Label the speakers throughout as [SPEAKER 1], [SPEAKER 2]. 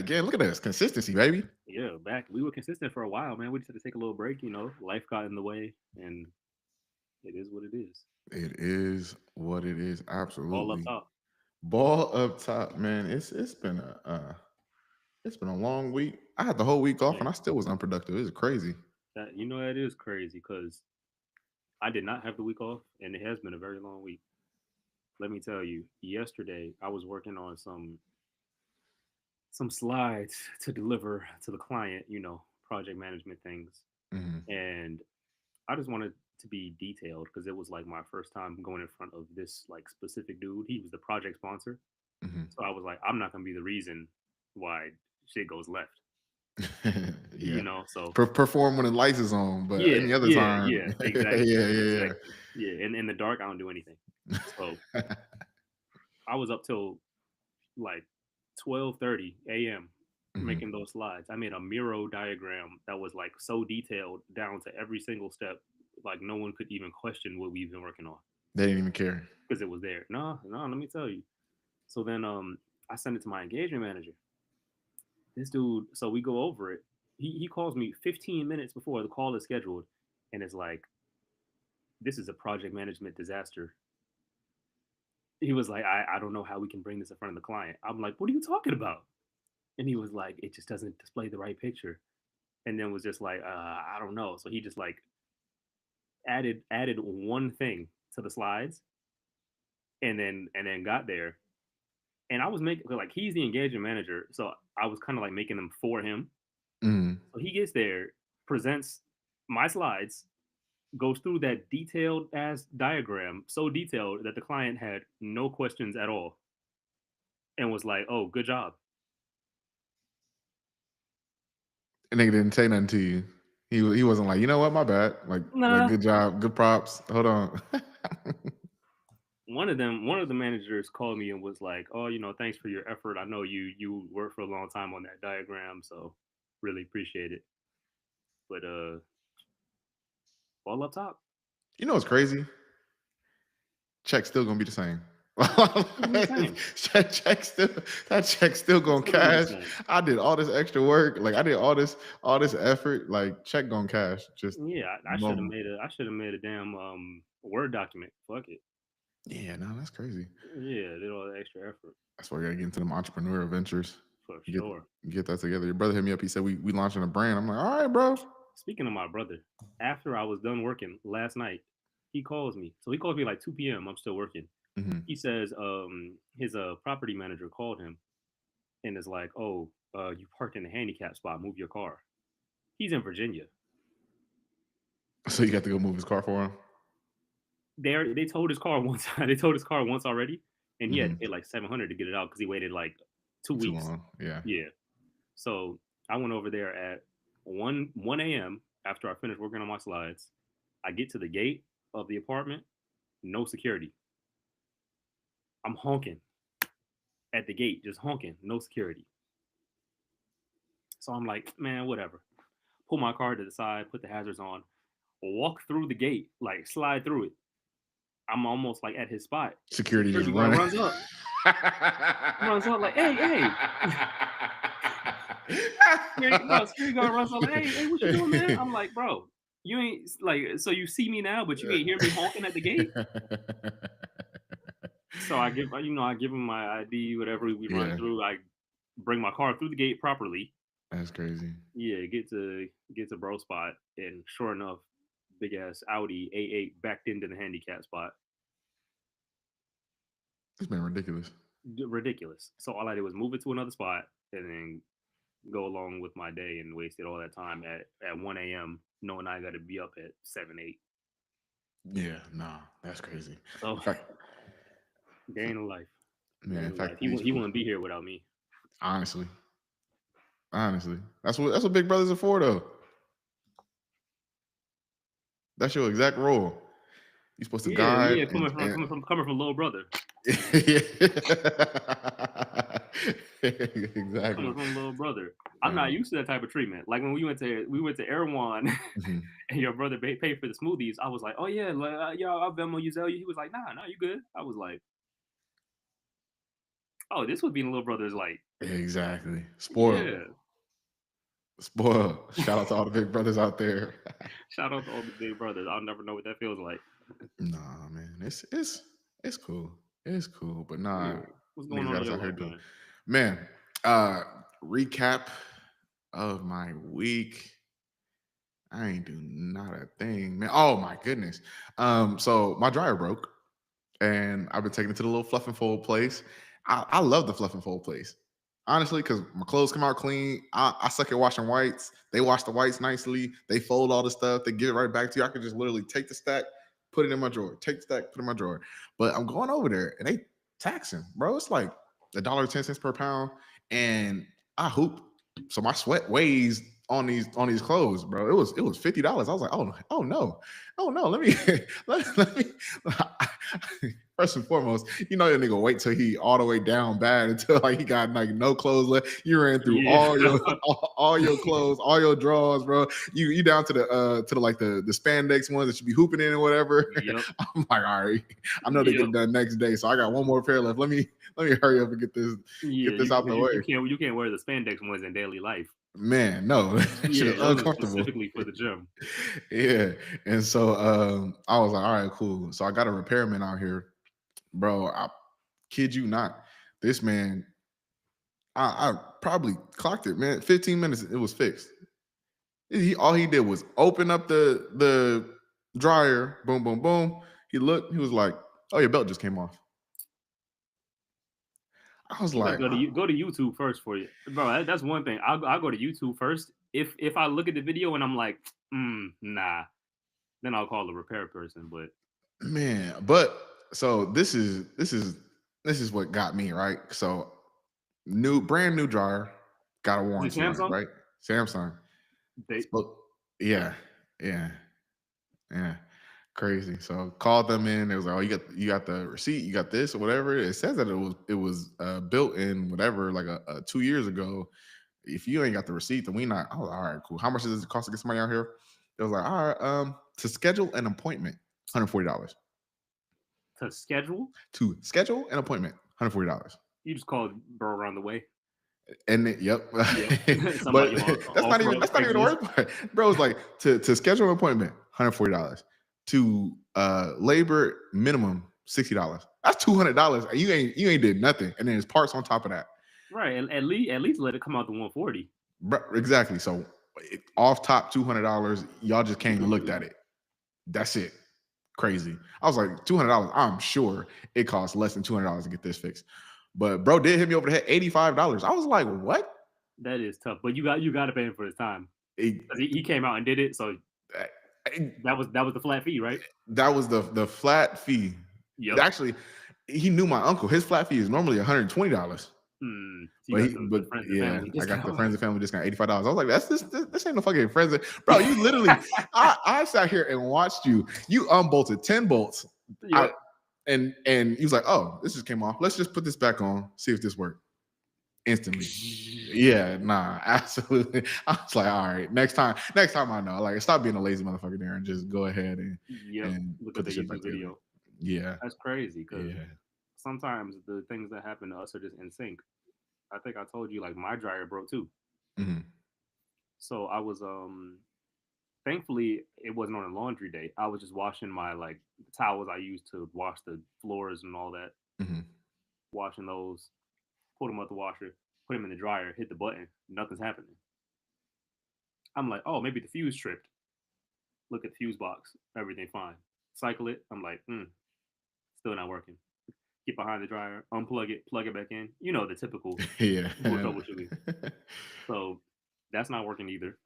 [SPEAKER 1] again. Look at this consistency, baby.
[SPEAKER 2] Yeah, back we were consistent for a while, man. We just had to take a little break, you know. Life got in the way, and it is what it is.
[SPEAKER 1] It is what it is.
[SPEAKER 2] All up
[SPEAKER 1] Absolutely.
[SPEAKER 2] top.
[SPEAKER 1] Ball up top, man. It's been a long week. I had the whole week off and
[SPEAKER 2] Man,
[SPEAKER 1] I still was unproductive. It's crazy.
[SPEAKER 2] that that is crazy because I did not have the week off, and it has been a very long week. Let me tell you, yesterday I was working on some slides to deliver to the client, project management things,
[SPEAKER 1] Hmm.
[SPEAKER 2] and I just wanted to be detailed because it was like my first time going in front of this like specific dude. He was the project sponsor,
[SPEAKER 1] Hmm.
[SPEAKER 2] so I was like, I'm not gonna be the reason why shit goes left,
[SPEAKER 1] Yeah.
[SPEAKER 2] So
[SPEAKER 1] Perform when the lights is on, but
[SPEAKER 2] yeah,
[SPEAKER 1] any other
[SPEAKER 2] yeah,
[SPEAKER 1] time,
[SPEAKER 2] yeah,
[SPEAKER 1] yeah,
[SPEAKER 2] exactly,
[SPEAKER 1] yeah,
[SPEAKER 2] exactly, yeah. In the dark, I don't do anything. So
[SPEAKER 1] yeah.
[SPEAKER 2] I was up till like 12:30 a.m.
[SPEAKER 1] Hmm.
[SPEAKER 2] making those slides. I made a Miro diagram that was like so detailed down to every single step, like no one could even question what we've been working on
[SPEAKER 1] They didn't even care.
[SPEAKER 2] because it was there. No, no, let me tell you. So then I sent it to my engagement manager. This dude, so we go over it. He calls me 15 minutes before the call is scheduled and it's like, this is a project management disaster. He was like, I don't know how we can bring this in front of the client. I'm like, what are you talking about? And he was like, it just doesn't display the right picture. And then was just like, I don't know. So he just like added one thing to the slides and then got there. And I was making like he's the engagement manager, so I was kind of like making them for him.
[SPEAKER 1] Mm.
[SPEAKER 2] So he gets there, presents my slides, goes through that detailed ass diagram, so detailed that the client had no questions at all, and was like, "Oh, good job."
[SPEAKER 1] And they didn't say nothing to you. He wasn't like, you know what, my bad. Like
[SPEAKER 2] Nah.
[SPEAKER 1] good job, good props. Hold on.
[SPEAKER 2] One of the managers called me and was like, "Oh, thanks for your effort. I know you worked for a long time on that diagram, so really appreciate it." But all up top,
[SPEAKER 1] You know what's crazy? Check's still gonna be the same.
[SPEAKER 2] it'll be the same.
[SPEAKER 1] check still that check still
[SPEAKER 2] It's
[SPEAKER 1] gonna
[SPEAKER 2] still gonna be the
[SPEAKER 1] cash.
[SPEAKER 2] same.
[SPEAKER 1] I did all this extra work, like I did all this effort, like check gonna cash. Just
[SPEAKER 2] Yeah, I should have
[SPEAKER 1] boom.
[SPEAKER 2] made a damn Word document. Fuck it.
[SPEAKER 1] Yeah, no, that's crazy.
[SPEAKER 2] Yeah, did all the extra effort
[SPEAKER 1] That's why I gotta get into them entrepreneurial ventures.
[SPEAKER 2] for
[SPEAKER 1] Get
[SPEAKER 2] sure.
[SPEAKER 1] get that together. Your brother hit me up. He said we launching a brand. I'm like, all right, bro.
[SPEAKER 2] Speaking of my brother, after I was done working last night, he calls me. So he calls me like 2 p.m. I'm still working.
[SPEAKER 1] Hmm.
[SPEAKER 2] He says his property manager called him and is like, "Oh, you parked in a handicap spot. Move your car." He's in Virginia.
[SPEAKER 1] So you got to go move his car for him.
[SPEAKER 2] They told his car once. They told his car once already, and he had to
[SPEAKER 1] Hmm.
[SPEAKER 2] pay like 700 to get it out because he waited like two
[SPEAKER 1] Too
[SPEAKER 2] weeks.
[SPEAKER 1] long. Yeah.
[SPEAKER 2] Yeah. So I went over there at one a.m. after I finished working on my slides. I get to the gate of the apartment, no security. I'm honking at the gate, just honking, no security. So I'm like, man, whatever. Pull my car to the side, put the hazards on, walk through the gate, like slide through it. I'm almost like at his spot.
[SPEAKER 1] Security just
[SPEAKER 2] Security guard
[SPEAKER 1] running.
[SPEAKER 2] runs up like, hey, hey. Security guard runs up like, hey, what you doing, man? I'm like, bro, you ain't like, so you see me now, but you ain't hear me honking at the gate. So I give him my ID, whatever we run
[SPEAKER 1] Yeah,
[SPEAKER 2] through. I bring my car through the gate properly.
[SPEAKER 1] that's crazy.
[SPEAKER 2] Yeah, get to bro spot, and sure enough, big ass Audi A8 backed into the handicap spot.
[SPEAKER 1] It's been ridiculous.
[SPEAKER 2] Ridiculous. So all I did was move it to another spot and then go along with my day and wasted all that time at 1 a.m. knowing I got to be up at 7 8.
[SPEAKER 1] Yeah, nah, that's crazy.
[SPEAKER 2] So
[SPEAKER 1] In fact,
[SPEAKER 2] day in life,
[SPEAKER 1] man,
[SPEAKER 2] day
[SPEAKER 1] in
[SPEAKER 2] in life.
[SPEAKER 1] fact, these
[SPEAKER 2] He wouldn't be here without me.
[SPEAKER 1] honestly, honestly, that's what big brothers are for, though. That's your exact role. You're supposed to
[SPEAKER 2] Yeah,
[SPEAKER 1] guide
[SPEAKER 2] yeah.
[SPEAKER 1] and
[SPEAKER 2] Coming from little brother.
[SPEAKER 1] yeah.
[SPEAKER 2] Coming
[SPEAKER 1] Exactly.
[SPEAKER 2] from little brother. I'm not
[SPEAKER 1] Um,
[SPEAKER 2] used to that type of treatment. Like when we went to Erewhon
[SPEAKER 1] mhm.
[SPEAKER 2] and your brother paid for the smoothies. I was like, oh yeah, yeah, I'll Venmo you, Zell you. He was like, nah, you good. I was like, Oh, this would be in Little Brothers like,
[SPEAKER 1] Exactly. Spoiled.
[SPEAKER 2] yeah.
[SPEAKER 1] Spoiled. Shout out to all the big brothers out there.
[SPEAKER 2] Shout out to all the big brothers. I'll never know what that feels like.
[SPEAKER 1] Nah, man. It's cool. It's cool. But nah,
[SPEAKER 2] Yeah. What's going
[SPEAKER 1] niggas
[SPEAKER 2] on
[SPEAKER 1] got
[SPEAKER 2] in
[SPEAKER 1] us
[SPEAKER 2] your
[SPEAKER 1] out here
[SPEAKER 2] life,
[SPEAKER 1] doing.
[SPEAKER 2] man?
[SPEAKER 1] Man, uh recap of my week. I ain't do not a thing, man. Oh my goodness. So my dryer broke and I've been taking it to the little fluff and fold place. I love the fluff and fold place. Honestly, because my clothes come out clean. I suck at washing whites. They wash the whites nicely. They fold all the stuff. They give it right back to you. I could just literally take the stack, put it in my drawer. Take the stack, put it in my drawer. But I'm going over there and they taxing, bro. It's like $1.10 per pound. And I hoop. So my sweat weighs on these clothes, bro. It was $50. I was like, oh no, let me let me first and foremost, your nigga wait till he all the way down bad until like he got like no clothes left. You ran through
[SPEAKER 2] Yeah.
[SPEAKER 1] all your clothes, all your drawers, bro. You down to the like the spandex ones that you be hooping in or whatever.
[SPEAKER 2] Yep.
[SPEAKER 1] I'm like, all right, I know they get
[SPEAKER 2] Yep.
[SPEAKER 1] it done next day, so I got one more pair left. Let me hurry up and get this
[SPEAKER 2] Yeah.
[SPEAKER 1] get this out the
[SPEAKER 2] You
[SPEAKER 1] way.
[SPEAKER 2] can't you can't wear the spandex ones in daily life.
[SPEAKER 1] Man, no, that shit is
[SPEAKER 2] Yeah, those are
[SPEAKER 1] uncomfortable.
[SPEAKER 2] specifically for the gym.
[SPEAKER 1] Yeah. And so I was like, all right, cool. So I got a repairman out here, bro. I kid you not. This man, I probably clocked it, man. 15 minutes, it was fixed. All he did was open up the dryer, boom, boom, boom. He looked, he was like, oh, your belt just came off. I was
[SPEAKER 2] You gotta
[SPEAKER 1] like,
[SPEAKER 2] go to YouTube first for you, bro. That's one thing. I'll go to YouTube first. If I look at the video and I'm like, nah, then I'll call the repair person. But
[SPEAKER 1] man, but so this is what got me, right? So brand new dryer, got a
[SPEAKER 2] is it
[SPEAKER 1] warranty on it,
[SPEAKER 2] Samsung?
[SPEAKER 1] right? Samsung.
[SPEAKER 2] They
[SPEAKER 1] Yeah, yeah, yeah. Crazy. So called them in. It was like, oh, you got the receipt, you got this or whatever. It says that it was built in whatever like 2 years ago. If you ain't got the receipt, then we not. I was like, all right, cool. How much does it cost to get somebody out here? It was like, all right, to schedule an appointment, $140.
[SPEAKER 2] to schedule.
[SPEAKER 1] To schedule an appointment, $140.
[SPEAKER 2] You just called bro around the way.
[SPEAKER 1] And yep,
[SPEAKER 2] Yep.
[SPEAKER 1] but
[SPEAKER 2] Somebody on
[SPEAKER 1] that's not
[SPEAKER 2] offer
[SPEAKER 1] even
[SPEAKER 2] on
[SPEAKER 1] that's not even the
[SPEAKER 2] Craigslist.
[SPEAKER 1] worst part, bro. It's like to schedule an appointment, $140. To labor minimum $60. That's $200. You ain't did nothing, and then there's parts on top of that.
[SPEAKER 2] Right. And at least let it come out to 140.
[SPEAKER 1] Exactly. So off top $200, y'all just came and looked at it. That's it. Crazy. I was like $200. I'm sure it costs less than $200 to get this fixed. But bro did hit me over the head $85. I was like, what?
[SPEAKER 2] That is tough. But you got to pay him for his time.
[SPEAKER 1] It-
[SPEAKER 2] 'Cause he came out and did it, so
[SPEAKER 1] it-
[SPEAKER 2] that was the flat fee, right?
[SPEAKER 1] that was the flat fee.
[SPEAKER 2] Yep.
[SPEAKER 1] Actually, he knew my uncle. His flat fee is normally $120.
[SPEAKER 2] So you
[SPEAKER 1] But
[SPEAKER 2] got
[SPEAKER 1] he,
[SPEAKER 2] the
[SPEAKER 1] but
[SPEAKER 2] friends and
[SPEAKER 1] yeah,
[SPEAKER 2] family
[SPEAKER 1] I got the
[SPEAKER 2] discount.
[SPEAKER 1] friends and family discount $85. I was like, this ain't no fucking friends, bro. You literally, I sat here and watched you. You unbolted 10 bolts. I
[SPEAKER 2] Yep.
[SPEAKER 1] and he was like, oh, this just came off. Let's just put this back on, see if this worked. Instantly. Yeah, nah, absolutely. I was like, all right, next time I know. Like, stop being a lazy motherfucker there and just go ahead and
[SPEAKER 2] Yep.
[SPEAKER 1] and
[SPEAKER 2] Look at
[SPEAKER 1] put
[SPEAKER 2] the
[SPEAKER 1] the shit back
[SPEAKER 2] YouTube
[SPEAKER 1] together.
[SPEAKER 2] video.
[SPEAKER 1] Yeah,
[SPEAKER 2] That's crazy because
[SPEAKER 1] yeah.
[SPEAKER 2] sometimes the things that happen to us are just in sync. I think I told you like my dryer broke too.
[SPEAKER 1] Hmm.
[SPEAKER 2] So I was thankfully it wasn't on a laundry day. I was just washing my like towels I used to wash the floors and all that,
[SPEAKER 1] Hmm.
[SPEAKER 2] washing those, pulled them out the washer, put them in the dryer, hit the button, nothing's happening. I'm like, oh, maybe the fuse tripped. Look at the fuse box, everything fine. Cycle it. I'm like, still not working. Get behind the dryer, unplug it, plug it back in. You know the typical
[SPEAKER 1] Yeah.
[SPEAKER 2] troubleshooting. So that's not working either.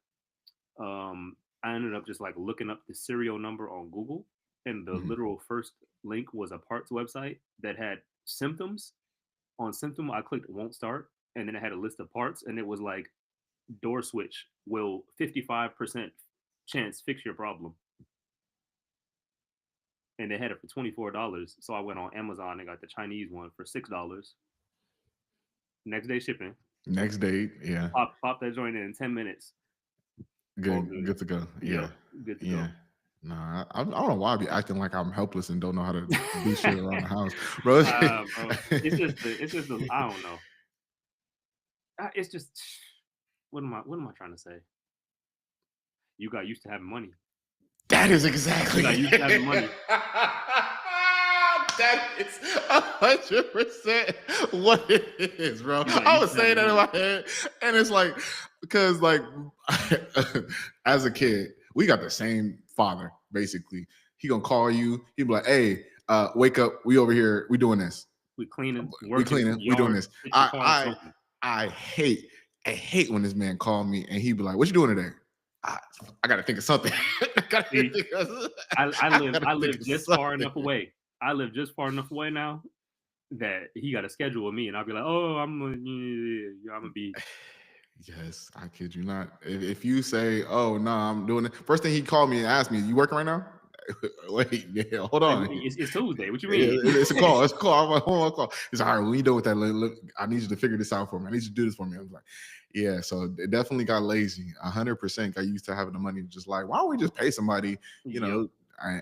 [SPEAKER 2] I ended up just like looking up the serial number on Google, and the
[SPEAKER 1] Mhm.
[SPEAKER 2] literal first link was a parts website that had symptoms. On symptom, I clicked won't start, and then it had a list of parts, and it was like door switch will 55% chance fix your problem, and they had it for $24. So I went on Amazon and got the Chinese one for $6. Next day shipping.
[SPEAKER 1] Next date, yeah.
[SPEAKER 2] Pop that joint in 10 minutes. All
[SPEAKER 1] Good
[SPEAKER 2] good.
[SPEAKER 1] good to go.
[SPEAKER 2] Yep,
[SPEAKER 1] Yeah.
[SPEAKER 2] good to
[SPEAKER 1] Yeah.
[SPEAKER 2] go.
[SPEAKER 1] Nah, I don't know why I be acting like I'm helpless and don't know how to do shit around the house, bro.
[SPEAKER 2] Bro. It's just the I don't know. It's just what am I trying to say? You got used to having money.
[SPEAKER 1] That is
[SPEAKER 2] You
[SPEAKER 1] exactly
[SPEAKER 2] got used to having money.
[SPEAKER 1] that is 100% what it is, bro.
[SPEAKER 2] You got
[SPEAKER 1] I
[SPEAKER 2] used
[SPEAKER 1] was
[SPEAKER 2] to
[SPEAKER 1] saying
[SPEAKER 2] having
[SPEAKER 1] that in
[SPEAKER 2] money.
[SPEAKER 1] my head, and it's like because like as a kid, we got the same father basically. He gonna call you. He be like, "Hey, wake up. We over here. We doing this.
[SPEAKER 2] We cleaning,
[SPEAKER 1] We
[SPEAKER 2] working,
[SPEAKER 1] cleaning. We doing
[SPEAKER 2] yard,
[SPEAKER 1] this."
[SPEAKER 2] fix your
[SPEAKER 1] I
[SPEAKER 2] car,
[SPEAKER 1] I
[SPEAKER 2] smoking.
[SPEAKER 1] I hate when this man called me and he be like, "What you doing today?" I, I gotta think of something. I gotta
[SPEAKER 2] See,
[SPEAKER 1] think of,
[SPEAKER 2] I
[SPEAKER 1] I
[SPEAKER 2] live
[SPEAKER 1] gotta
[SPEAKER 2] I
[SPEAKER 1] think
[SPEAKER 2] live
[SPEAKER 1] of
[SPEAKER 2] just far
[SPEAKER 1] something.
[SPEAKER 2] enough away. I live just far enough away now that he got a schedule with me, and I'll be like, oh, I'm gonna be.
[SPEAKER 1] Yes, I kid you not. If you say, "Oh no, I'm doing it," first thing he called me and asked me, "You working right now?" Wait, yeah, hold
[SPEAKER 2] Like,
[SPEAKER 1] on.
[SPEAKER 2] it's Tuesday. What you
[SPEAKER 1] Yeah,
[SPEAKER 2] mean?
[SPEAKER 1] it's a call. It's a call. I'm like, hold on, call. It's all right. When you done with that, I need you to figure this out for me. I need you to do this for me. I was like, yeah. So it definitely got lazy. 100% got used to having the money. Just like, why don't we just pay somebody? You
[SPEAKER 2] Yep.
[SPEAKER 1] know.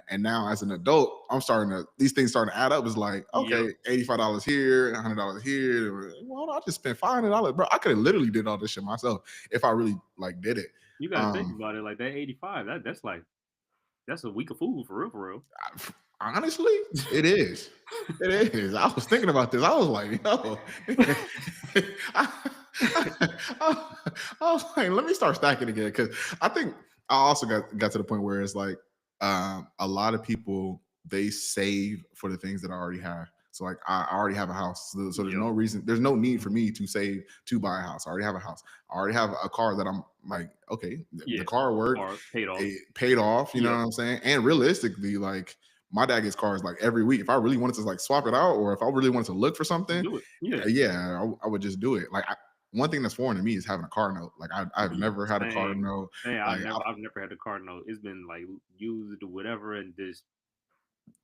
[SPEAKER 1] And now as an adult, I'm starting to these things starting to add up. It's like,
[SPEAKER 2] Yep.
[SPEAKER 1] okay, $85 here, $100 here. Well, I just spent $500, bro. I could have literally did all this shit myself if I really like did it.
[SPEAKER 2] You got to think
[SPEAKER 1] Um,
[SPEAKER 2] about it. Like that 85. That's like that's a week of food for real, for real.
[SPEAKER 1] Honestly, it is. It is. I was thinking about this. I was like, yo, I, I was like, let me start stacking again because I think I also got to the point where it's like a lot of people they save for the things that I already have. So like I already have a house, so there's
[SPEAKER 2] Yep.
[SPEAKER 1] no reason, there's no need for me to save to buy a house. I already have a house. I already have a car that I'm like, okay, the
[SPEAKER 2] Yeah.
[SPEAKER 1] car worked,
[SPEAKER 2] Or paid off.
[SPEAKER 1] it paid off. You know
[SPEAKER 2] Yep.
[SPEAKER 1] what I'm saying? And realistically, like my dad gets cars like every week. If I really wanted to like swap it out, or if I really wanted to look for something,
[SPEAKER 2] Do it. Yeah.
[SPEAKER 1] yeah, I would just do it. Like one thing that's foreign to me is having a car note. Like I've never had a car
[SPEAKER 2] Same.
[SPEAKER 1] note.
[SPEAKER 2] Hey,
[SPEAKER 1] Like
[SPEAKER 2] I've never had the card note. It's been like used or whatever, and just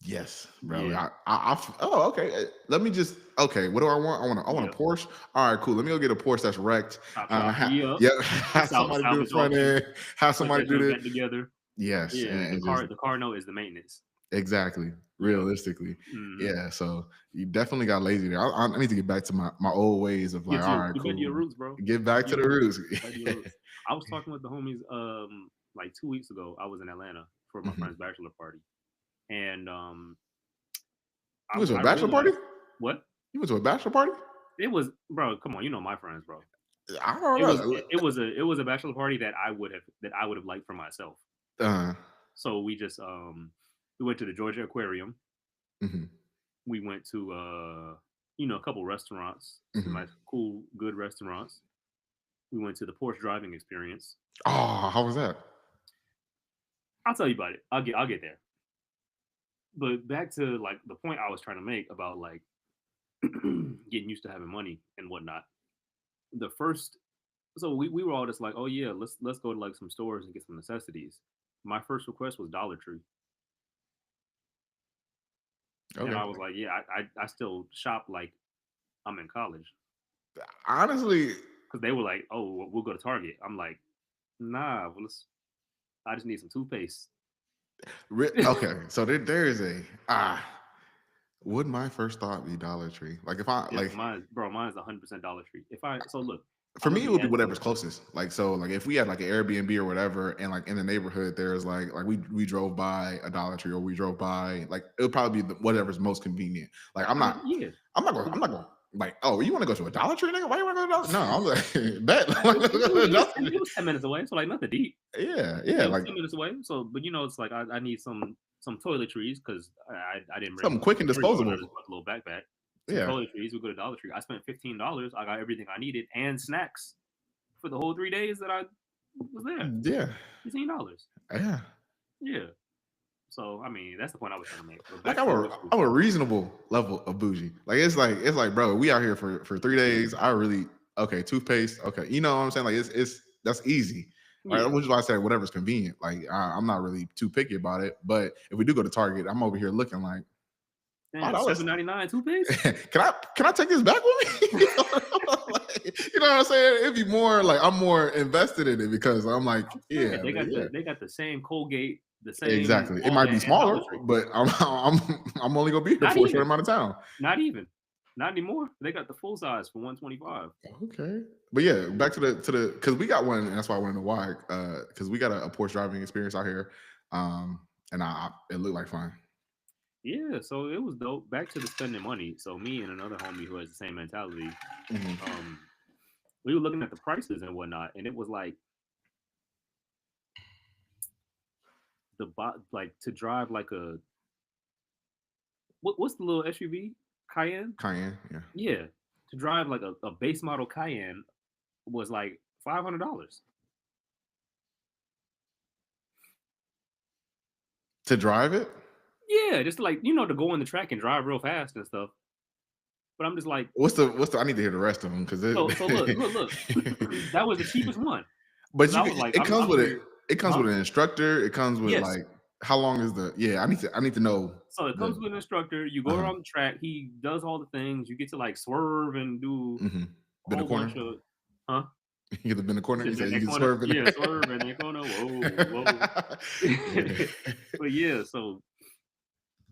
[SPEAKER 1] yes, bro.
[SPEAKER 2] yeah.
[SPEAKER 1] Oh, okay. Let me just okay. What do I want? I want a
[SPEAKER 2] Yep.
[SPEAKER 1] Porsche. All right, cool. Let me go get a Porsche that's wrecked.
[SPEAKER 2] Top shop. Yep.
[SPEAKER 1] Yeah, have somebody do the
[SPEAKER 2] Salvage
[SPEAKER 1] front
[SPEAKER 2] auction.
[SPEAKER 1] end. Have
[SPEAKER 2] Put
[SPEAKER 1] somebody
[SPEAKER 2] that
[SPEAKER 1] do
[SPEAKER 2] joint
[SPEAKER 1] the
[SPEAKER 2] back together.
[SPEAKER 1] yes,
[SPEAKER 2] Yeah. The
[SPEAKER 1] and just
[SPEAKER 2] car note is the maintenance.
[SPEAKER 1] exactly.
[SPEAKER 2] Yep.
[SPEAKER 1] Realistically,
[SPEAKER 2] Hmm.
[SPEAKER 1] yeah. So you definitely got lazy there. I need to get back to my old ways of
[SPEAKER 2] You
[SPEAKER 1] like, all
[SPEAKER 2] too.
[SPEAKER 1] right,
[SPEAKER 2] Get back to your
[SPEAKER 1] cool.
[SPEAKER 2] roots, bro.
[SPEAKER 1] Get
[SPEAKER 2] Back
[SPEAKER 1] back
[SPEAKER 2] to
[SPEAKER 1] to
[SPEAKER 2] your
[SPEAKER 1] the
[SPEAKER 2] roots.
[SPEAKER 1] roots.
[SPEAKER 2] Back to your roots. I was talking with the homies like 2 weeks ago. I was in Atlanta for my
[SPEAKER 1] Mhm.
[SPEAKER 2] friend's bachelor party, and
[SPEAKER 1] You went to a
[SPEAKER 2] I
[SPEAKER 1] bachelor party?
[SPEAKER 2] realized what
[SPEAKER 1] You went to a bachelor party?
[SPEAKER 2] it was, bro. Come on, you know my friends, bro.
[SPEAKER 1] I don't
[SPEAKER 2] It was
[SPEAKER 1] know.
[SPEAKER 2] it was a bachelor party that I would have liked for myself.
[SPEAKER 1] Uh,
[SPEAKER 2] So we went to the Georgia Aquarium.
[SPEAKER 1] mhm,
[SPEAKER 2] We went to a couple restaurants, some
[SPEAKER 1] mhm.
[SPEAKER 2] nice, cool, good restaurants. We went to the Porsche driving experience.
[SPEAKER 1] Oh, how was that?
[SPEAKER 2] I'll tell you about it. I'll get there. But back to like the point I was trying to make about like getting used to having money and whatnot. The first so we were all just like, oh yeah, let's go to like some stores and get some necessities. My first request was Dollar Tree. And
[SPEAKER 1] Okay.
[SPEAKER 2] I was like, yeah, I still shop like I'm in college.
[SPEAKER 1] Honestly,
[SPEAKER 2] Because they were like, oh, we'll go to Target. I'm like, nah, I just need some toothpaste.
[SPEAKER 1] okay. So there is a would my first thought be Dollar Tree? Like if I
[SPEAKER 2] Yeah,
[SPEAKER 1] like
[SPEAKER 2] mine's 100% Dollar Tree. So look,
[SPEAKER 1] for
[SPEAKER 2] I'm gonna
[SPEAKER 1] me, it
[SPEAKER 2] be
[SPEAKER 1] would be
[SPEAKER 2] as
[SPEAKER 1] whatever's closest. Like so, like if we had like an Airbnb or whatever, and like in the neighborhood, there's like we drove by a Dollar Tree or we drove by like it would probably be whatever's most convenient. Like
[SPEAKER 2] yeah.
[SPEAKER 1] I'm not going like oh you want to go to a Dollar Tree, nigga? Why you want to go to Dollar? No, I'm like bet.
[SPEAKER 2] It was
[SPEAKER 1] Dollar
[SPEAKER 2] 10,
[SPEAKER 1] Tree.
[SPEAKER 2] it was 10 minutes away, so like nothing deep.
[SPEAKER 1] Yeah,
[SPEAKER 2] Yeah,
[SPEAKER 1] yeah,
[SPEAKER 2] it was
[SPEAKER 1] like
[SPEAKER 2] 10 minutes away. So, but it's like I need some toiletries because I didn't
[SPEAKER 1] something quick and
[SPEAKER 2] bring all that
[SPEAKER 1] disposable.
[SPEAKER 2] as a little backpack. Some
[SPEAKER 1] Yeah,
[SPEAKER 2] toiletries. We go to Dollar Tree. I spent $15. I got everything I needed and snacks for the whole 3 days that I was there.
[SPEAKER 1] yeah,
[SPEAKER 2] $15.
[SPEAKER 1] yeah.
[SPEAKER 2] Yeah. So I mean, that's the point I was trying to make. But
[SPEAKER 1] Like
[SPEAKER 2] back to your issue.
[SPEAKER 1] I'm a reasonable level of bougie. Like it's like bro, we out here for 3 days. I really okay toothpaste. Okay, you know what I'm saying? Like it's that's easy. Right,
[SPEAKER 2] Yeah.
[SPEAKER 1] which is why I said whatever's convenient. Like I'm not really too picky about it. But if we do go to Target, I'm over here looking like five
[SPEAKER 2] Damn,
[SPEAKER 1] dollars.
[SPEAKER 2] $7.99 toothpaste.
[SPEAKER 1] Can I take this back with me? You know what I'm saying? It'd be more like I'm more invested in it because I'm like
[SPEAKER 2] I'm
[SPEAKER 1] yeah,
[SPEAKER 2] saying they got
[SPEAKER 1] yeah.
[SPEAKER 2] the same Colgate the same,
[SPEAKER 1] Exactly. It
[SPEAKER 2] all
[SPEAKER 1] might be
[SPEAKER 2] that, and Dollar
[SPEAKER 1] smaller,
[SPEAKER 2] Tree.
[SPEAKER 1] but I'm only gonna be here
[SPEAKER 2] Not
[SPEAKER 1] for a short
[SPEAKER 2] even,
[SPEAKER 1] amount of time.
[SPEAKER 2] not even, not anymore. They got the full size for 125.
[SPEAKER 1] Okay. But yeah,
[SPEAKER 2] Yeah,
[SPEAKER 1] back to the because we got one, and that's why I want to know why. Because we got a Porsche driving experience out here, and it looked like fun.
[SPEAKER 2] yeah. So it was dope. Back to the spending money. So me and another homie who has the same mentality,
[SPEAKER 1] Hmm.
[SPEAKER 2] um, we were looking at the prices and whatnot, and it was like like to drive like a what's the little SUV Cayenne?
[SPEAKER 1] Cayenne, yeah.
[SPEAKER 2] Yeah, to drive like a base model Cayenne was like $500.
[SPEAKER 1] To drive it.
[SPEAKER 2] Yeah, just like to go on the track and drive real fast and stuff. But I'm just like,
[SPEAKER 1] What's the? I need to hear the rest of them because
[SPEAKER 2] so look, that was the cheapest one
[SPEAKER 1] but
[SPEAKER 2] because
[SPEAKER 1] you
[SPEAKER 2] I
[SPEAKER 1] can,
[SPEAKER 2] was like,
[SPEAKER 1] it comes
[SPEAKER 2] I'm
[SPEAKER 1] with
[SPEAKER 2] sure
[SPEAKER 1] it.
[SPEAKER 2] you're,
[SPEAKER 1] It comes
[SPEAKER 2] huh?
[SPEAKER 1] with an instructor. It comes with
[SPEAKER 2] Yes.
[SPEAKER 1] like how long is the? Yeah, I need to know
[SPEAKER 2] So it
[SPEAKER 1] the.
[SPEAKER 2] comes with an instructor. You go
[SPEAKER 1] Uh huh.
[SPEAKER 2] around the track. He does all the things. You get to like swerve and do
[SPEAKER 1] Hmm.
[SPEAKER 2] a
[SPEAKER 1] Been a
[SPEAKER 2] whole
[SPEAKER 1] corner.
[SPEAKER 2] bunch of, huh?
[SPEAKER 1] You ever been a
[SPEAKER 2] You
[SPEAKER 1] corner? You
[SPEAKER 2] said
[SPEAKER 1] said
[SPEAKER 2] bend
[SPEAKER 1] you
[SPEAKER 2] that
[SPEAKER 1] can
[SPEAKER 2] corner.
[SPEAKER 1] swerve in
[SPEAKER 2] Yeah,
[SPEAKER 1] there.
[SPEAKER 2] swerve bend that corner. Whoa, whoa.
[SPEAKER 1] Yeah.
[SPEAKER 2] But yeah, so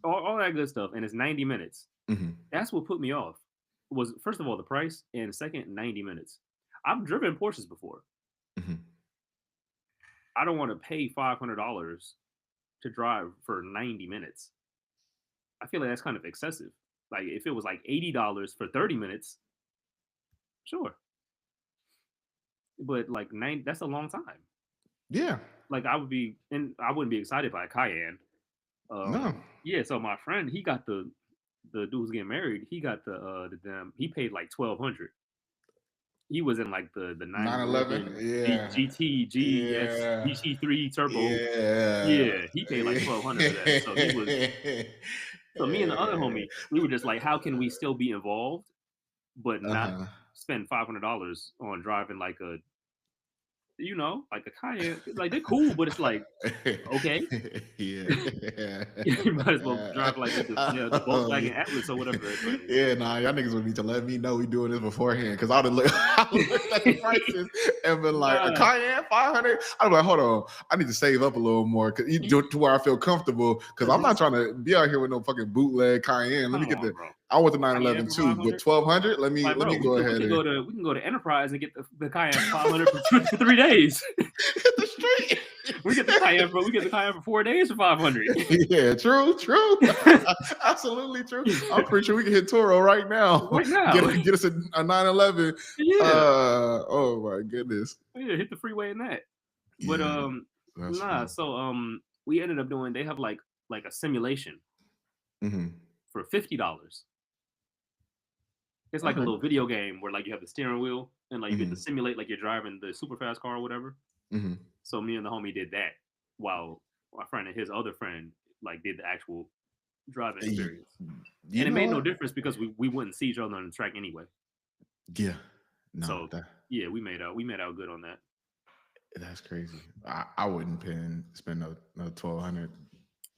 [SPEAKER 2] all that good stuff, and it's 90 minutes.
[SPEAKER 1] Hmm.
[SPEAKER 2] That's what put me off. Was first of all the price, and second 90 minutes. I've driven Porsches before.
[SPEAKER 1] Hmm.
[SPEAKER 2] I don't want to pay $500 to drive for 90 minutes. I feel like that's kind of excessive. Like if it was like $80 for 30 minutes, sure. But like 90, that's a long time.
[SPEAKER 1] Yeah.
[SPEAKER 2] Like I wouldn't be excited by a Cayenne.
[SPEAKER 1] No.
[SPEAKER 2] Yeah, so my friend, he got the dude who's getting married, he got the damn he paid like 1200. He was in like the
[SPEAKER 1] 911.
[SPEAKER 2] 911
[SPEAKER 1] Yeah.
[SPEAKER 2] GT GS
[SPEAKER 1] Yeah.
[SPEAKER 2] GT3 Turbo.
[SPEAKER 1] Yeah.
[SPEAKER 2] Yeah, he paid like 1200 for that. So me and the other homie, we were just like, how can we still be involved but not
[SPEAKER 1] Uh-huh.
[SPEAKER 2] spend $500 on driving like like a Cayenne? Like they're cool, but it's like okay,
[SPEAKER 1] Yeah.
[SPEAKER 2] you might as well drive like the
[SPEAKER 1] Oh, yeah.
[SPEAKER 2] Volkswagen Atlas or whatever that thing is.
[SPEAKER 1] Yeah, nah, y'all niggas would need to let me know we doing this beforehand because I would look, I would looked at the prices and been like, a
[SPEAKER 2] Nah,
[SPEAKER 1] Cayenne 500. I'd be like, hold on, I need to save up a little more to where I feel comfortable because I'm
[SPEAKER 2] because
[SPEAKER 1] not
[SPEAKER 2] it's
[SPEAKER 1] trying to be out here with no fucking bootleg Cayenne. Let me
[SPEAKER 2] come
[SPEAKER 1] get
[SPEAKER 2] on,
[SPEAKER 1] the.
[SPEAKER 2] bro.
[SPEAKER 1] I want the
[SPEAKER 2] Cayenne
[SPEAKER 1] 911
[SPEAKER 2] for
[SPEAKER 1] too, but
[SPEAKER 2] 500.
[SPEAKER 1] 1200. Let me
[SPEAKER 2] Like,
[SPEAKER 1] let
[SPEAKER 2] bro,
[SPEAKER 1] me go
[SPEAKER 2] we
[SPEAKER 1] ahead
[SPEAKER 2] can
[SPEAKER 1] and
[SPEAKER 2] go to Enterprise and get the Cayenne for 500 for 3 days.
[SPEAKER 1] hit the street.
[SPEAKER 2] We get the Cayenne, bro. We get the Cayenne for 4 days for 500.
[SPEAKER 1] Yeah, true. Absolutely true. I'm pretty sure we can hit Toro right now.
[SPEAKER 2] Right now.
[SPEAKER 1] Get us a 911.
[SPEAKER 2] Yeah,
[SPEAKER 1] Oh my goodness.
[SPEAKER 2] yeah, hit the freeway in that. But
[SPEAKER 1] Yeah, that's
[SPEAKER 2] nah.
[SPEAKER 1] funny.
[SPEAKER 2] So we ended up doing. They have like a simulation
[SPEAKER 1] Hmm.
[SPEAKER 2] for $50. It's like a
[SPEAKER 1] Okay.
[SPEAKER 2] little video game where like you have the steering wheel and like you get to
[SPEAKER 1] Hmm.
[SPEAKER 2] simulate like you're driving the super fast car or whatever.
[SPEAKER 1] Hmm.
[SPEAKER 2] So me and the homie did that while my friend and his other friend like did the actual driving experience.
[SPEAKER 1] You
[SPEAKER 2] And it
[SPEAKER 1] know
[SPEAKER 2] made no
[SPEAKER 1] what?
[SPEAKER 2] difference because we wouldn't see each other on the track anyway.
[SPEAKER 1] Yeah. No,
[SPEAKER 2] So yeah, we made out good on that.
[SPEAKER 1] that's crazy. I wouldn't spend no 1200.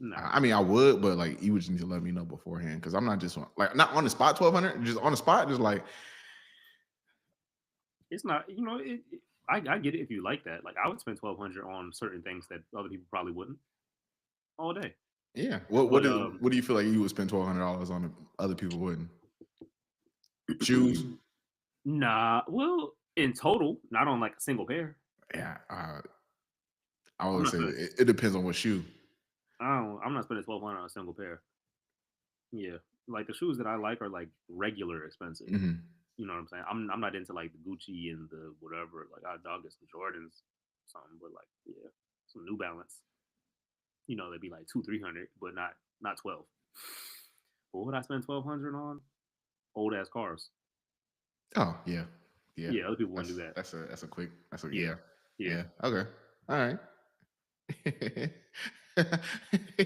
[SPEAKER 2] Nah,
[SPEAKER 1] I mean, I would, but like you would just need to let me know beforehand because I'm not just like not on the spot 1200, just on the spot, just like
[SPEAKER 2] it's not. I get it if you like that. Like I would spend 1200 on certain things that other people probably wouldn't all day.
[SPEAKER 1] yeah.
[SPEAKER 2] But
[SPEAKER 1] What do you feel like you would spend $1200 on that other people wouldn't? Shoes.
[SPEAKER 2] nah. Well, in total, not on like a single pair.
[SPEAKER 1] Yeah, I
[SPEAKER 2] I'm
[SPEAKER 1] would
[SPEAKER 2] not
[SPEAKER 1] say
[SPEAKER 2] spending.
[SPEAKER 1] it depends on what shoe.
[SPEAKER 2] I'm not spending 1200 on a single pair. Yeah, like the shoes that I like are like regular expensive.
[SPEAKER 1] Hmm.
[SPEAKER 2] You know what I'm saying? I'm not into like the Gucci and the whatever. Like I dog it's the Jordans, something, but like yeah, some New Balance. They'd be like 200-300, but not 12. What would I spend 1200 on? Old ass cars.
[SPEAKER 1] Oh yeah, yeah.
[SPEAKER 2] Yeah, other people wouldn't do that.
[SPEAKER 1] That's a quick. That's a
[SPEAKER 2] Yeah,
[SPEAKER 1] yeah,
[SPEAKER 2] yeah.
[SPEAKER 1] yeah. Okay, all right.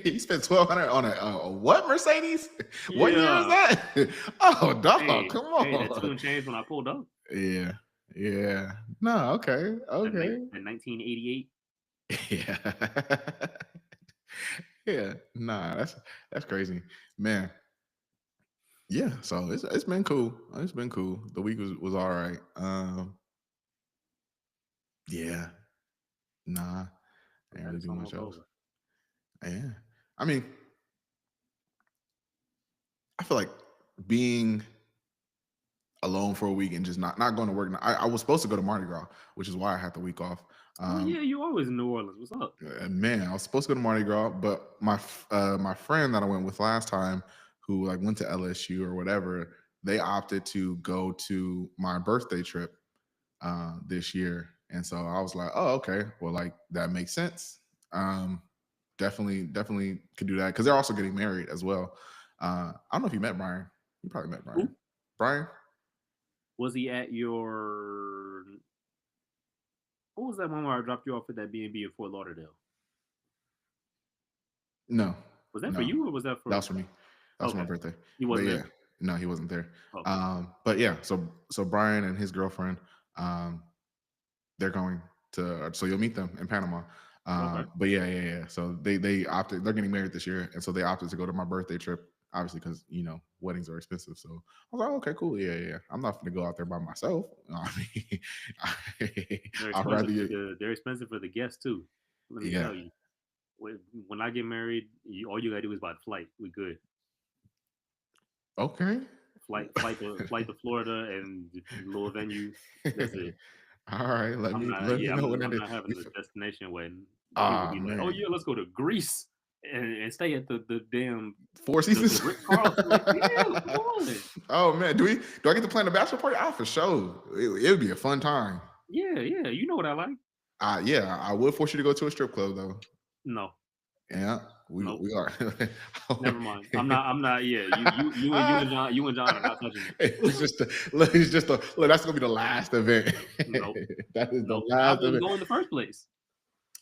[SPEAKER 1] He spent 1200 on a what Mercedes? What year is
[SPEAKER 2] Yeah.
[SPEAKER 1] that? Oh, dog,
[SPEAKER 2] Hey,
[SPEAKER 1] come
[SPEAKER 2] hey, that
[SPEAKER 1] on.
[SPEAKER 2] tune changed when I pulled up.
[SPEAKER 1] Yeah, yeah. No, okay, okay.
[SPEAKER 2] That 1988.
[SPEAKER 1] Yeah, yeah. Nah, that's crazy, man. Yeah, so it's been cool. It's been cool. The week was all right. Yeah, nah, I didn't
[SPEAKER 2] Glad
[SPEAKER 1] really
[SPEAKER 2] it's
[SPEAKER 1] do much
[SPEAKER 2] almost
[SPEAKER 1] else.
[SPEAKER 2] over.
[SPEAKER 1] Yeah. I mean, I feel like being alone for a week and just not going to work. I was supposed to go to Mardi Gras, which is why I had the week off.
[SPEAKER 2] Oh
[SPEAKER 1] Um,
[SPEAKER 2] yeah, you always in New Orleans. What's up?
[SPEAKER 1] man, I was supposed to go to Mardi Gras, but my friend that I went with last time, who like went to LSU or whatever, they opted to go to my birthday trip this year, and so I was like, oh, okay, well, like that makes sense. Um, definitely could do that because they're also getting married as well. I don't know if you met Brian. You probably met Brian.
[SPEAKER 2] Who
[SPEAKER 1] Brian?
[SPEAKER 2] was he at your? What was that one where I dropped you off at that B&B in Fort Lauderdale?
[SPEAKER 1] No,
[SPEAKER 2] Was that for
[SPEAKER 1] no,
[SPEAKER 2] you or was that
[SPEAKER 1] that
[SPEAKER 2] for?
[SPEAKER 1] was for me. That was for my
[SPEAKER 2] Okay,
[SPEAKER 1] birthday.
[SPEAKER 2] he
[SPEAKER 1] But
[SPEAKER 2] wasn't
[SPEAKER 1] yeah,
[SPEAKER 2] there.
[SPEAKER 1] no, he wasn't there.
[SPEAKER 2] Okay,
[SPEAKER 1] But yeah, so Brian and his girlfriend, um, they're going to. So you'll meet them in Panama.
[SPEAKER 2] okay.
[SPEAKER 1] But yeah. So they opted. They're getting married this year, and so they opted to go to my birthday trip. Obviously, because weddings are expensive. So I was like, okay, cool, yeah. I'm not going to go out there by myself. I mean,
[SPEAKER 2] They're
[SPEAKER 1] I'd rather
[SPEAKER 2] expensive for
[SPEAKER 1] you.
[SPEAKER 2] they're expensive for the guests too. Let me
[SPEAKER 1] Yeah.
[SPEAKER 2] tell you. When I get married, all you gotta do is buy the flight. We good.
[SPEAKER 1] Okay.
[SPEAKER 2] Flight to Florida and the little venue. That's it.
[SPEAKER 1] All right. Let
[SPEAKER 2] I'm
[SPEAKER 1] me
[SPEAKER 2] not.
[SPEAKER 1] let me
[SPEAKER 2] Yeah,
[SPEAKER 1] know when
[SPEAKER 2] I'm
[SPEAKER 1] it
[SPEAKER 2] not having
[SPEAKER 1] is.
[SPEAKER 2] a destination wedding. People
[SPEAKER 1] Ah,
[SPEAKER 2] be like, "Oh
[SPEAKER 1] man.
[SPEAKER 2] yeah, let's go to Greece and stay at the damn
[SPEAKER 1] Four
[SPEAKER 2] the
[SPEAKER 1] Seasons.
[SPEAKER 2] Ritz Carlton." Like, yeah, come on.
[SPEAKER 1] Oh man, do I get to plan a bachelor party? Ah, for sure. It would be a fun time.
[SPEAKER 2] Yeah. You know what I like?
[SPEAKER 1] Yeah, I would force you to go to a strip club though.
[SPEAKER 2] No,
[SPEAKER 1] Yeah,
[SPEAKER 2] nope.
[SPEAKER 1] we are.
[SPEAKER 2] Never mind. I'm not. I'm not. Yeah, you and John are not touching it.
[SPEAKER 1] It's just it's just look. That's gonna be the last event.
[SPEAKER 2] Nope.
[SPEAKER 1] That is the
[SPEAKER 2] Nope. I
[SPEAKER 1] last
[SPEAKER 2] wouldn't
[SPEAKER 1] event.
[SPEAKER 2] go in the first place.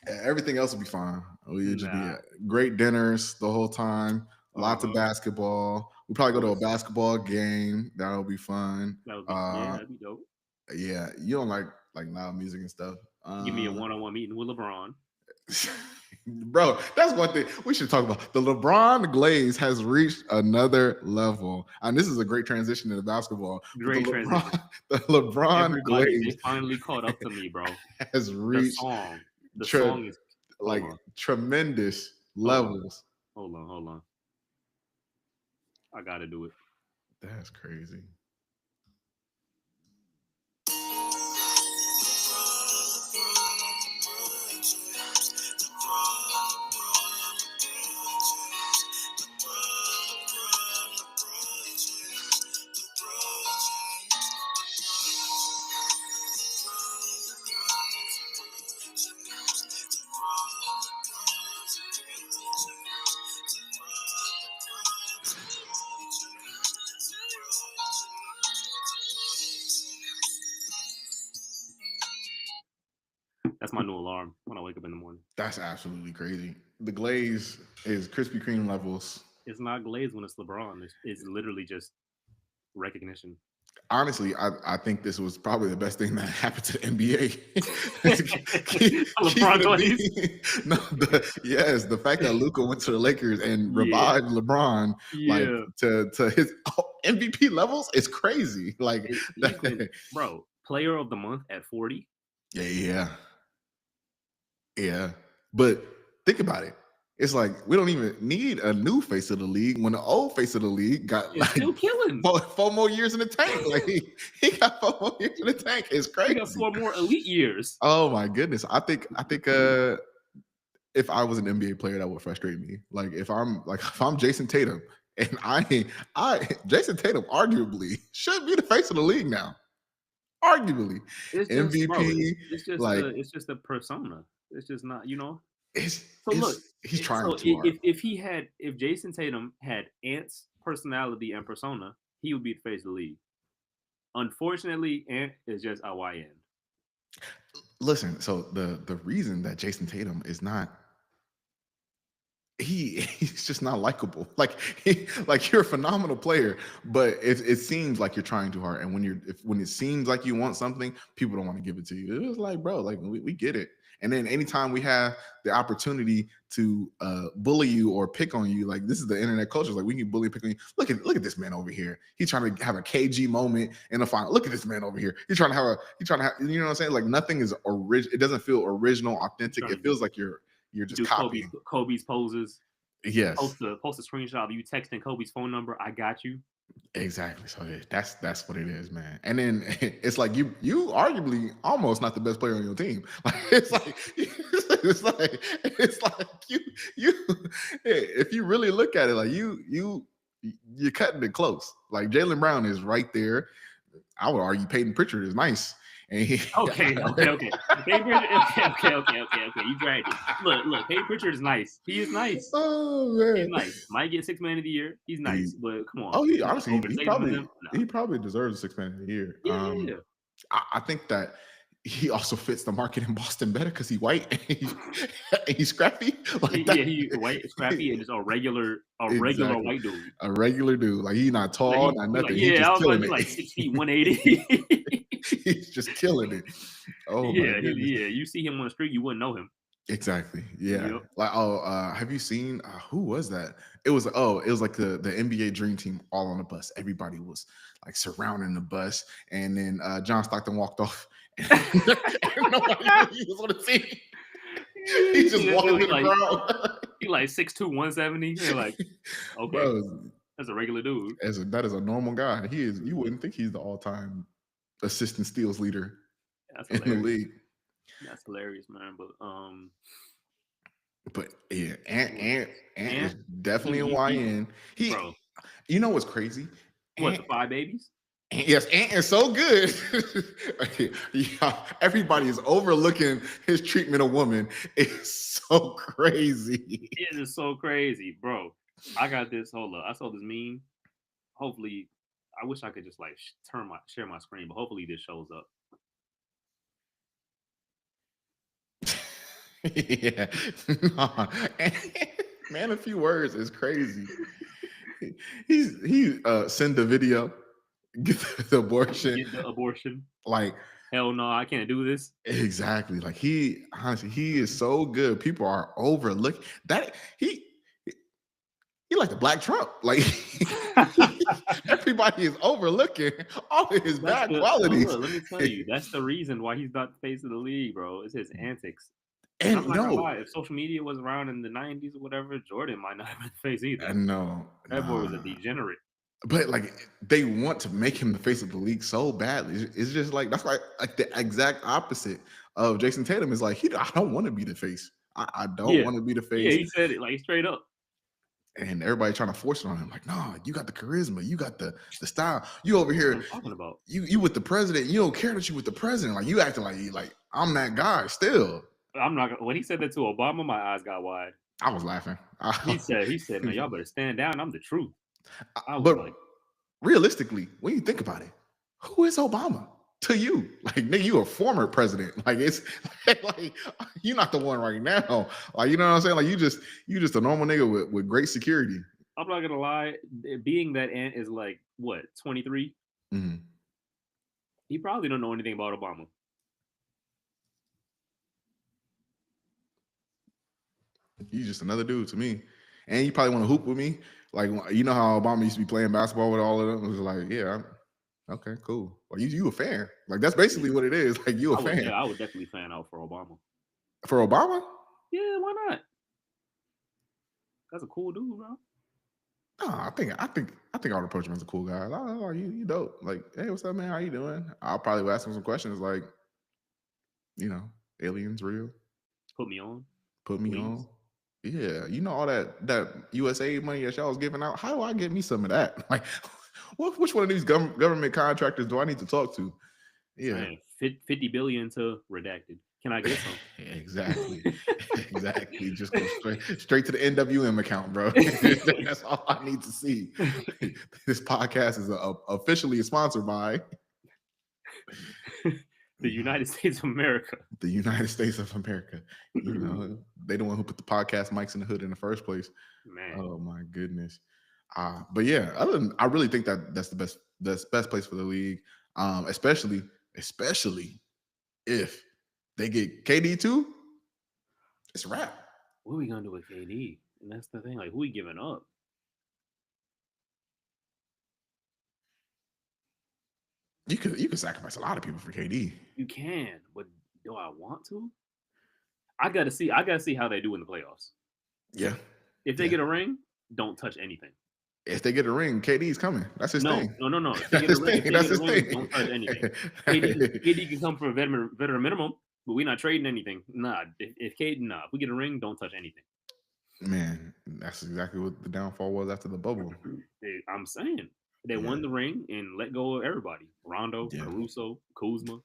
[SPEAKER 1] Everything else will be fine. We would just be
[SPEAKER 2] Nah.
[SPEAKER 1] at great dinners the whole time.
[SPEAKER 2] Uh
[SPEAKER 1] Lots of
[SPEAKER 2] huh.
[SPEAKER 1] basketball. We
[SPEAKER 2] Of
[SPEAKER 1] probably go to a
[SPEAKER 2] course.
[SPEAKER 1] basketball game. That'll be fun.
[SPEAKER 2] That would be. Yeah, that'd be dope.
[SPEAKER 1] Yeah, you don't like loud music and stuff.
[SPEAKER 2] Give me a one-on-one meeting with LeBron.
[SPEAKER 1] Bro, that's one thing we should talk about. The LeBron glaze has reached another level, and this is a great transition into basketball. But the
[SPEAKER 2] Great transition.
[SPEAKER 1] LeBron, the LeBron
[SPEAKER 2] Everybody, they
[SPEAKER 1] glaze
[SPEAKER 2] finally caught up to me, bro.
[SPEAKER 1] has
[SPEAKER 2] The
[SPEAKER 1] reached
[SPEAKER 2] song, the
[SPEAKER 1] tre-
[SPEAKER 2] song is. Hold
[SPEAKER 1] like
[SPEAKER 2] on,
[SPEAKER 1] tremendous
[SPEAKER 2] hold on,
[SPEAKER 1] levels.
[SPEAKER 2] hold on. I gotta do it.
[SPEAKER 1] That's crazy.
[SPEAKER 2] That's my new alarm when I wake up in the morning.
[SPEAKER 1] That's absolutely crazy. The glaze is Krispy Kreme levels.
[SPEAKER 2] It's not glazed when it's LeBron. It's literally just recognition.
[SPEAKER 1] Honestly, I think this was probably the best thing that happened to the NBA. Keeping
[SPEAKER 2] LeBron
[SPEAKER 1] it
[SPEAKER 2] glaze.
[SPEAKER 1] being, no, yes, the fact that Luca went to the Lakers and
[SPEAKER 2] Yeah,
[SPEAKER 1] revived LeBron like
[SPEAKER 2] yeah.
[SPEAKER 1] to his MVP levels is crazy. Like
[SPEAKER 2] He's been, bro, player of the month at 40.
[SPEAKER 1] yeah, yeah. But think about it. It's like we don't even need a new face of the league when the old face of the league got
[SPEAKER 2] It's
[SPEAKER 1] like
[SPEAKER 2] still killing.
[SPEAKER 1] four more years in the tank. Like he got 4 more years in the tank. It's
[SPEAKER 2] He got
[SPEAKER 1] crazy.
[SPEAKER 2] 4 more elite years.
[SPEAKER 1] Oh my goodness. I think if I was an NBA player, that would frustrate me. Like if I'm Jason Tatum and I Jason Tatum arguably should be the face of the league now. Arguably.
[SPEAKER 2] It's just, bro.
[SPEAKER 1] MVP, like
[SPEAKER 2] It's just a persona. It's just not, you know.
[SPEAKER 1] it's
[SPEAKER 2] So look,
[SPEAKER 1] he's trying
[SPEAKER 2] so
[SPEAKER 1] too hard.
[SPEAKER 2] if Jason Tatum had Ant's personality and persona, he would be the face of the league. Unfortunately, Ant is just a YN.
[SPEAKER 1] Listen, so the reason that Jason Tatum is not he's just not likable. Like you're a phenomenal player, but it seems like you're trying too hard. And when it seems like you want something, people don't want to give it to you. It was like, bro, like we get it. And then anytime we have the opportunity to bully you or pick on you, like this is the internet culture. Like we can bully and pick on you. Look at this man over here. He's trying to have a KG moment in the final. Look at this man over here. He's trying to have, you know what I'm saying? Like nothing is original. It doesn't feel original, authentic.
[SPEAKER 2] Trying to
[SPEAKER 1] It
[SPEAKER 2] be
[SPEAKER 1] feels like You're
[SPEAKER 2] You
[SPEAKER 1] just
[SPEAKER 2] do
[SPEAKER 1] copying.
[SPEAKER 2] Kobe's poses.
[SPEAKER 1] Yes,
[SPEAKER 2] Post a screenshot of you texting Kobe's phone number. I got you.
[SPEAKER 1] exactly. So yeah, that's what it is, man. And then it's like you arguably almost not the best player on your team. Like it's like you if you really look at it, like you're cutting it close. Like Jalen Brown is right there. I would argue Peyton Pritchard is nice. And he,
[SPEAKER 2] Okay, okay, okay. Peyton Pritchard. Okay. You dragged it. Look. Peyton Pritchard is nice. He is nice.
[SPEAKER 1] oh
[SPEAKER 2] He's
[SPEAKER 1] man,
[SPEAKER 2] nice. Might get six man of the year. He's
[SPEAKER 1] he
[SPEAKER 2] nice, but come on,
[SPEAKER 1] oh he
[SPEAKER 2] you gonna
[SPEAKER 1] honestly
[SPEAKER 2] overstate him on him? No.
[SPEAKER 1] he probably deserves a 6 man of the year.
[SPEAKER 2] Yeah.
[SPEAKER 1] I think that he also fits the market in Boston better because he's white and he's scrappy like that.
[SPEAKER 2] Yeah, he white, scrappy, and just a regular
[SPEAKER 1] Exactly,
[SPEAKER 2] white dude.
[SPEAKER 1] a regular dude. Like he's not
[SPEAKER 2] Like
[SPEAKER 1] tall, not
[SPEAKER 2] he like
[SPEAKER 1] nothing. He's
[SPEAKER 2] yeah, I
[SPEAKER 1] just
[SPEAKER 2] was about to
[SPEAKER 1] killing
[SPEAKER 2] be like
[SPEAKER 1] it.
[SPEAKER 2] 6 feet 180.
[SPEAKER 1] He's just killing it. Oh my
[SPEAKER 2] Yeah,
[SPEAKER 1] goodness.
[SPEAKER 2] yeah. You see him on the street, you wouldn't know him.
[SPEAKER 1] Exactly. Yeah.
[SPEAKER 2] Yep.
[SPEAKER 1] Like have you seen who was that? It was like the NBA dream team all on the bus. Everybody was like surrounding the bus and then John Stockton walked off and nobody knew he was on the team. He just walked through the crowd.
[SPEAKER 2] He like 6'2", 170. You're like, okay,
[SPEAKER 1] Bro,
[SPEAKER 2] that's a regular dude.
[SPEAKER 1] that is a normal guy. He is you wouldn't think he's the all-time assistant steals leader
[SPEAKER 2] That's
[SPEAKER 1] in the
[SPEAKER 2] hilarious.
[SPEAKER 1] league.
[SPEAKER 2] That's hilarious, man.
[SPEAKER 1] But yeah, Ant is definitely a
[SPEAKER 2] he
[SPEAKER 1] YN. He
[SPEAKER 2] bro,
[SPEAKER 1] you know what's crazy?
[SPEAKER 2] what,
[SPEAKER 1] Ant,
[SPEAKER 2] the five babies?
[SPEAKER 1] yes, Ant is so good. Yeah, everybody is overlooking his treatment of women. It's so crazy.
[SPEAKER 2] It is so crazy, bro. I got this. Hold up, I saw this meme. Hopefully, I wish I could just like share my screen, but hopefully this shows up.
[SPEAKER 1] Yeah. Nah. Man, a few words is crazy. He send the video, get the abortion.
[SPEAKER 2] Get the abortion.
[SPEAKER 1] Like
[SPEAKER 2] Hell no, I can't do this.
[SPEAKER 1] exactly. Like he honestly, he is so good. People are overlooking that he like the Black Trump. Like everybody is overlooking all of his bad qualities.
[SPEAKER 2] Look, let me tell you, that's the reason why he's not the face of the league, bro. It's his antics. And I'm
[SPEAKER 1] And
[SPEAKER 2] not gonna
[SPEAKER 1] no,
[SPEAKER 2] lie, if social media was around in the '90s or whatever, Jordan might not have been the face either.
[SPEAKER 1] and no,
[SPEAKER 2] That boy was a
[SPEAKER 1] nah.
[SPEAKER 2] degenerate.
[SPEAKER 1] But like they want to make him the face of the league so badly. It's just like that's like the exact opposite of Jason Tatum is like I don't want to be the face. I don't
[SPEAKER 2] Yeah,
[SPEAKER 1] want to be the
[SPEAKER 2] yeah,
[SPEAKER 1] face.
[SPEAKER 2] he said it like straight up.
[SPEAKER 1] And everybody trying to force it on him. Like, no, you got the charisma, you got the style. You over
[SPEAKER 2] That's what
[SPEAKER 1] here,
[SPEAKER 2] I'm talking about.
[SPEAKER 1] you with the president. You don't care that you with the president. Like you acting like I'm that guy still.
[SPEAKER 2] I'm not gonna. When he said that to Obama, my eyes got wide.
[SPEAKER 1] I was laughing.
[SPEAKER 2] He said, man, y'all better stand down. I'm the truth. I was
[SPEAKER 1] But
[SPEAKER 2] like,
[SPEAKER 1] realistically, when you think about it, who is Obama to you? Like, nigga, you a former president. Like, it's like you're not the one right now. Like, you know what I'm saying? Like, you just a normal nigga with great security.
[SPEAKER 2] I'm not gonna lie. Being that Ant is like what 23,
[SPEAKER 1] Mhm.
[SPEAKER 2] he probably don't know anything about Obama.
[SPEAKER 1] You just another dude to me. And you probably want to hoop with me. Like, you know how Obama used to be playing basketball with all of them? It was like, yeah, okay, cool. Like, you a fan. Like, that's basically what it is. Like, you a fan.
[SPEAKER 2] I would definitely fan out for Obama.
[SPEAKER 1] For Obama?
[SPEAKER 2] Yeah, why not? That's a cool dude, bro.
[SPEAKER 1] No, I think I would approach him as a cool guy. Like, oh, you dope. Like, hey, what's up, man? How you doing? I'll probably ask him some questions like, aliens real?
[SPEAKER 2] Put me on.
[SPEAKER 1] Put me
[SPEAKER 2] Please.
[SPEAKER 1] on. Yeah, all that USA money that y'all was giving out. How do I get me some of that? Like, which one of these government contractors do I need to talk to? Yeah,
[SPEAKER 2] Man, 50 billion to redacted. Can I get some?
[SPEAKER 1] exactly, exactly. Just go straight to the NWM account, bro. That's all I need to see. This podcast is officially sponsored by
[SPEAKER 2] The United States of America.
[SPEAKER 1] The United States of America. They the one who put the podcast mics in the hood in the first place.
[SPEAKER 2] Man.
[SPEAKER 1] Oh my goodness. But yeah, I really think that's the best place for the league. Especially if they get KD too, it's a wrap.
[SPEAKER 2] What are we gonna do with KD? And that's the thing. Like, who we giving up?
[SPEAKER 1] You could sacrifice a lot of people for KD.
[SPEAKER 2] You can, but do I want to? I gotta see how they do in the playoffs.
[SPEAKER 1] Yeah,
[SPEAKER 2] If they
[SPEAKER 1] yeah.
[SPEAKER 2] get a ring, don't touch anything.
[SPEAKER 1] If they get a ring, KD's coming. That's his
[SPEAKER 2] No,
[SPEAKER 1] thing.
[SPEAKER 2] no, no, no. If they
[SPEAKER 1] That's
[SPEAKER 2] get a
[SPEAKER 1] his
[SPEAKER 2] ring, if
[SPEAKER 1] thing.
[SPEAKER 2] they
[SPEAKER 1] That's
[SPEAKER 2] get a
[SPEAKER 1] his
[SPEAKER 2] ring,
[SPEAKER 1] thing.
[SPEAKER 2] don't touch anything. KD can come for a veteran minimum, but we're not trading anything. Nah, if KD, nah, if we get a ring, don't touch anything.
[SPEAKER 1] Man, that's exactly what the downfall was after the bubble.
[SPEAKER 2] I'm saying they
[SPEAKER 1] Yeah,
[SPEAKER 2] won the ring and let go of everybody: Rondo,
[SPEAKER 1] yeah.
[SPEAKER 2] Caruso, Kuzma,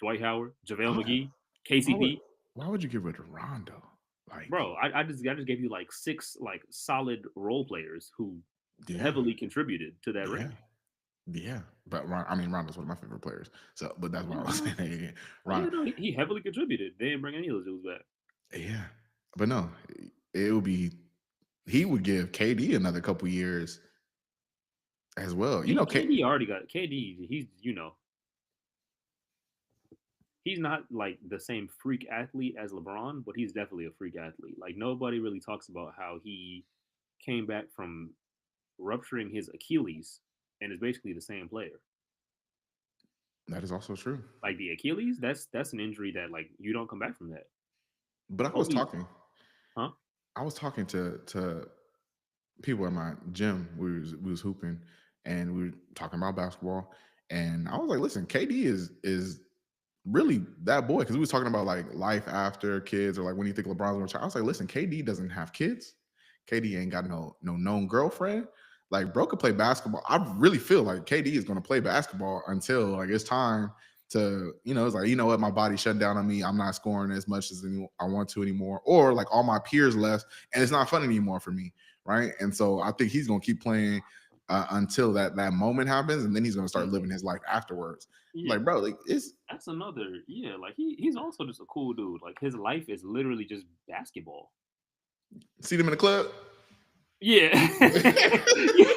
[SPEAKER 2] Dwight Howard, JaVale
[SPEAKER 1] Why,
[SPEAKER 2] McGee,
[SPEAKER 1] why would
[SPEAKER 2] KCP.
[SPEAKER 1] why would you get rid of Rondo? Like,
[SPEAKER 2] Bro, I just gave you like six like solid role players who
[SPEAKER 1] yeah,
[SPEAKER 2] heavily contributed to that
[SPEAKER 1] yeah,
[SPEAKER 2] ring.
[SPEAKER 1] yeah. But I mean, Rondo's one of my favorite players. So, but that's why
[SPEAKER 2] Yeah,
[SPEAKER 1] I was
[SPEAKER 2] no,
[SPEAKER 1] saying that again.
[SPEAKER 2] yeah,
[SPEAKER 1] Ron,
[SPEAKER 2] no, he heavily contributed. They didn't bring any of those dudes back.
[SPEAKER 1] yeah. But no, it would be. He would give KD another couple years as well. You know,
[SPEAKER 2] KD already got KD. He's not like the same freak athlete as LeBron, but he's definitely a freak athlete. Like nobody really talks about how he came back from rupturing his Achilles and is basically the same player.
[SPEAKER 1] that is also true.
[SPEAKER 2] Like the Achilles, that's an injury that like you don't come back from that.
[SPEAKER 1] But
[SPEAKER 2] Kobe, huh?
[SPEAKER 1] I was talking to people at my gym. We was hooping, and we were talking about basketball. And I was like, listen, KD is really that boy, because we was talking about like life after kids, or like when you think LeBron's gonna child. I was like, listen, KD doesn't have kids. KD ain't got no known girlfriend. Like, bro could play basketball. I really feel like KD is gonna play basketball until like it's time to, it's like, you know what, my body shut down on me. I'm not scoring as much as I want to anymore, or like all my peers left, and it's not fun anymore for me, right? And so I think he's gonna keep playing until that moment happens, and then he's gonna start living his life afterwards.
[SPEAKER 2] Yeah,
[SPEAKER 1] Like, bro, like it's
[SPEAKER 2] that's another. Yeah, like he's also just a cool dude. Like his life is literally just basketball.
[SPEAKER 1] see them in the club.
[SPEAKER 2] Yeah. Yeah.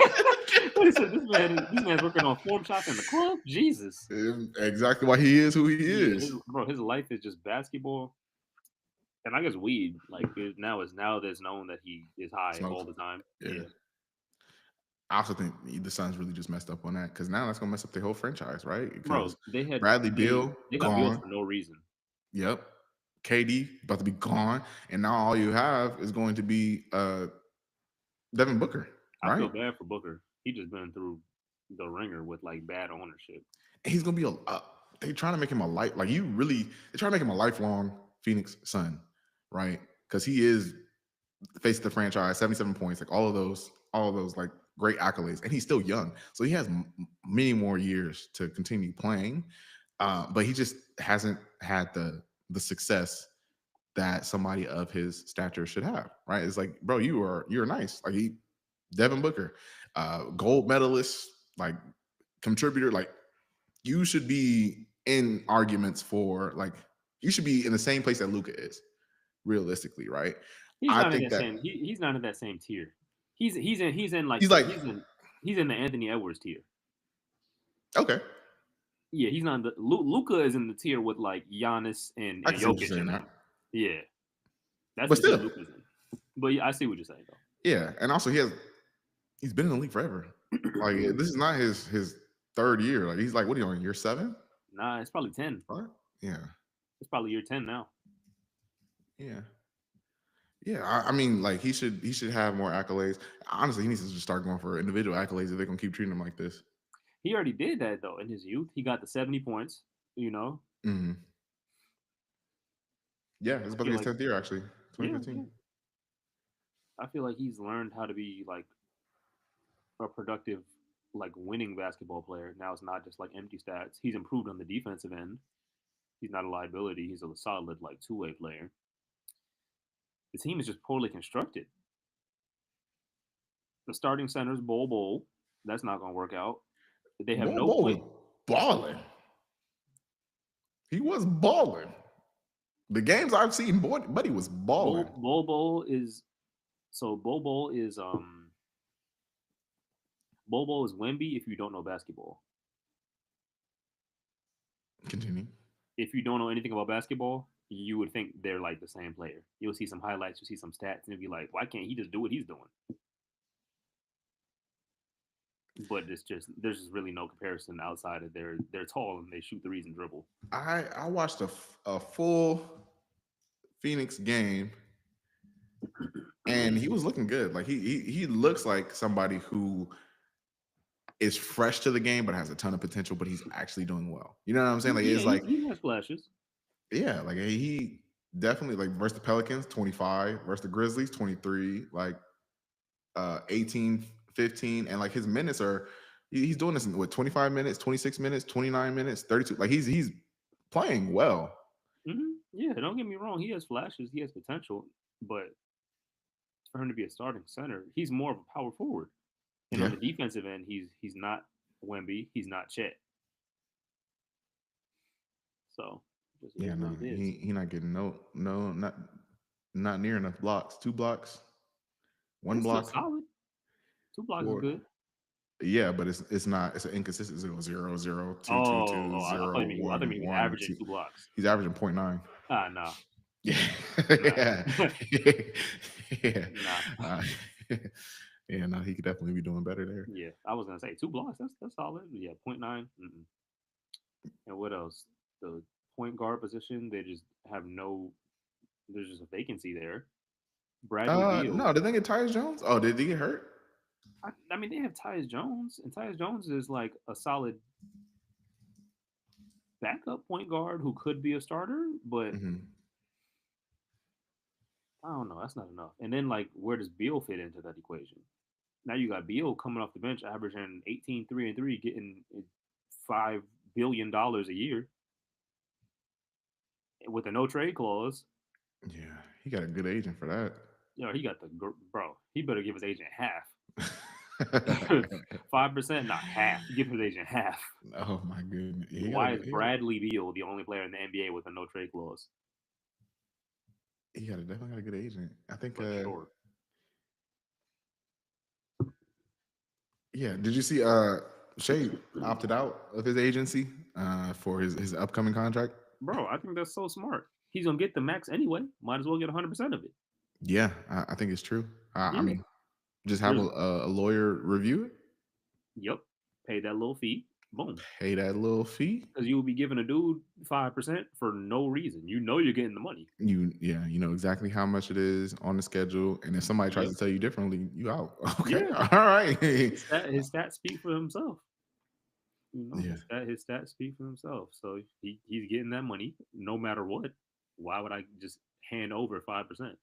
[SPEAKER 2] What is it? This man's working on form shots in the club. Jesus.
[SPEAKER 1] Exactly why he is who he
[SPEAKER 2] Yeah,
[SPEAKER 1] is.
[SPEAKER 2] his life is just basketball, and I guess weed. Like now that's known that he is high
[SPEAKER 1] Smokes.
[SPEAKER 2] all the time.
[SPEAKER 1] Yeah.
[SPEAKER 2] Yeah,
[SPEAKER 1] I also think the Suns really just messed up on that, because now that's gonna mess up the whole franchise, right?
[SPEAKER 2] bro.
[SPEAKER 1] Because
[SPEAKER 2] They had
[SPEAKER 1] Bradley
[SPEAKER 2] they
[SPEAKER 1] Beal
[SPEAKER 2] they got Beal
[SPEAKER 1] gone.
[SPEAKER 2] for no reason.
[SPEAKER 1] Yep. KD about to be gone, and now all you have is going to be Devin Booker,
[SPEAKER 2] I feel
[SPEAKER 1] right?
[SPEAKER 2] bad for Booker. He just been through the ringer with like bad ownership.
[SPEAKER 1] And he's gonna be they trying to make him a like you really they trying to make him a lifelong Phoenix Sun, right? Because he is the face of the franchise, 77 points, like all of those like great accolades, and he's still young, so he has many more years to continue playing. But he just hasn't had the success that somebody of his stature should have, right? It's like, bro, you're nice, like Devin Booker, gold medalist, like contributor, like you should be in arguments for like you should be in the same place that Luca is, realistically, right?
[SPEAKER 2] He's
[SPEAKER 1] I
[SPEAKER 2] not in
[SPEAKER 1] think
[SPEAKER 2] that
[SPEAKER 1] that
[SPEAKER 2] same. He's not in that same tier. He's in like
[SPEAKER 1] he's like,
[SPEAKER 2] he's in the Anthony Edwards tier.
[SPEAKER 1] okay,
[SPEAKER 2] Yeah, he's not the Luca is in the tier with like Giannis
[SPEAKER 1] I
[SPEAKER 2] and
[SPEAKER 1] can see what you're
[SPEAKER 2] Jokic
[SPEAKER 1] saying
[SPEAKER 2] and
[SPEAKER 1] now,
[SPEAKER 2] them. Yeah, that's
[SPEAKER 1] but
[SPEAKER 2] the tier
[SPEAKER 1] still,
[SPEAKER 2] Luca's in. But yeah, I see what you're saying
[SPEAKER 1] yeah. And also he's been in the league forever. Like,
[SPEAKER 2] though.
[SPEAKER 1] this is not his third year. Like, he's like, what are you on, year 7?
[SPEAKER 2] Nah, it's probably 10.
[SPEAKER 1] Right? Yeah,
[SPEAKER 2] It's probably year 10 now.
[SPEAKER 1] yeah. Yeah, I mean, like he should have more accolades. Honestly, he needs to just start going for individual accolades if they're gonna keep treating him like this.
[SPEAKER 2] He already did that though in his youth. He got the 70 points. You know,
[SPEAKER 1] Hmm. Yeah, it's
[SPEAKER 2] I
[SPEAKER 1] about to
[SPEAKER 2] feel
[SPEAKER 1] be his
[SPEAKER 2] like
[SPEAKER 1] 10th year actually,
[SPEAKER 2] yeah, yeah.
[SPEAKER 1] 2015.
[SPEAKER 2] I feel like he's learned how to be like a productive, like winning basketball player. Now it's not just like empty stats. He's improved on the defensive end. He's not a liability. He's a solid like two-way player. The team is just poorly constructed. The starting center is Bol. That's not going to work out. They have
[SPEAKER 1] Bol
[SPEAKER 2] no
[SPEAKER 1] Bol was
[SPEAKER 2] point.
[SPEAKER 1] balling. He was balling. The games I've seen, boy, buddy was balling.
[SPEAKER 2] Bol is so Bol is Wemby if you don't know basketball.
[SPEAKER 1] Continue.
[SPEAKER 2] If you don't know anything about basketball, you would think they're like the same player. You'll see some highlights, you'll see some stats, and you'll be like, why can't he just do what he's doing? But it's just there's just really no comparison outside of they're tall and they shoot threes and dribble.
[SPEAKER 1] I watched a full Phoenix game, and he was looking good. Like he looks like somebody who is fresh to the game but has a ton of potential, but he's actually doing well. You know what I'm saying? Like
[SPEAKER 2] Yeah,
[SPEAKER 1] it's like
[SPEAKER 2] he has flashes.
[SPEAKER 1] yeah, like he definitely like versus the Pelicans 25, versus the Grizzlies 23, like 18, 15, and like his minutes are he's doing this in what 25 minutes, 26 minutes, 29 minutes, 32. Like he's playing well.
[SPEAKER 2] Yeah, don't get me wrong. He has flashes. He has potential, but for him to be a starting center, he's more of a power forward. And on
[SPEAKER 1] Yeah.
[SPEAKER 2] the defensive end, he's not Wemby. He's not Chet. So just
[SPEAKER 1] Yeah,
[SPEAKER 2] is what
[SPEAKER 1] no,
[SPEAKER 2] it is.
[SPEAKER 1] he not getting not near enough blocks. 2 blocks, one
[SPEAKER 2] It's still
[SPEAKER 1] block
[SPEAKER 2] solid. 2 blocks is
[SPEAKER 1] for
[SPEAKER 2] good.
[SPEAKER 1] yeah, but it's not it's an inconsistent 0 0 0 2 2
[SPEAKER 2] Oh,
[SPEAKER 1] 2
[SPEAKER 2] I thought
[SPEAKER 1] 0
[SPEAKER 2] I thought
[SPEAKER 1] 1
[SPEAKER 2] he was
[SPEAKER 1] 1
[SPEAKER 2] averaging
[SPEAKER 1] 2.
[SPEAKER 2] 2 blocks.
[SPEAKER 1] He's averaging point .9.
[SPEAKER 2] Ah, nah,
[SPEAKER 1] Yeah.
[SPEAKER 2] nah,
[SPEAKER 1] Yeah. Yeah.
[SPEAKER 2] nah.
[SPEAKER 1] Uh, yeah, no, he could definitely be doing better there.
[SPEAKER 2] Yeah, I was gonna say 2 blocks. That's solid. Yeah, point .9. Mm-mm. And what else? The point guard position. They just have no. There's just a vacancy there. Bradley Beal.
[SPEAKER 1] No, did they get Tyus Jones? Oh, did he get hurt?
[SPEAKER 2] I mean, they have Tyus Jones, and Tyus Jones is like a solid backup point guard who could be a starter, but
[SPEAKER 1] Hmm.
[SPEAKER 2] I don't know. That's not enough. And then, like, where does Beal fit into that equation? Now you got Beal coming off the bench, averaging 18, 3 and 3, getting $5 billion a year with a no trade clause.
[SPEAKER 1] Yeah, he got a good agent for that.
[SPEAKER 2] You know, he got the bro. He better give his agent half. 5%, not half. Give his agent half.
[SPEAKER 1] Oh my goodness, yeah,
[SPEAKER 2] Why is Bradley Beal the only player in the NBA with a no trade clause?
[SPEAKER 1] definitely got a good agent. I think.
[SPEAKER 2] For sure.
[SPEAKER 1] Yeah. Did you see? Shea opted out of his agency for his upcoming contract.
[SPEAKER 2] Bro, I think that's so smart. He's gonna get the max anyway. Might as well get 100% of it.
[SPEAKER 1] Yeah, I think it's true. I
[SPEAKER 2] Yeah.
[SPEAKER 1] mean, just have
[SPEAKER 2] There's
[SPEAKER 1] a lawyer review it,
[SPEAKER 2] Yep. Pay that little fee. Boom.
[SPEAKER 1] pay that little fee.
[SPEAKER 2] Because you will be giving a dude 5% for no reason. You know you're getting the money.
[SPEAKER 1] Yeah, you know exactly how much it is on the schedule, and if somebody tries
[SPEAKER 2] Yep.
[SPEAKER 1] to tell you differently, you out. Okay,
[SPEAKER 2] Yeah.
[SPEAKER 1] all right.
[SPEAKER 2] His stats speak for himself. You know,
[SPEAKER 1] Yeah,
[SPEAKER 2] his stats speak for himself. So he's getting that money no matter what. Why would I just hand over 5%?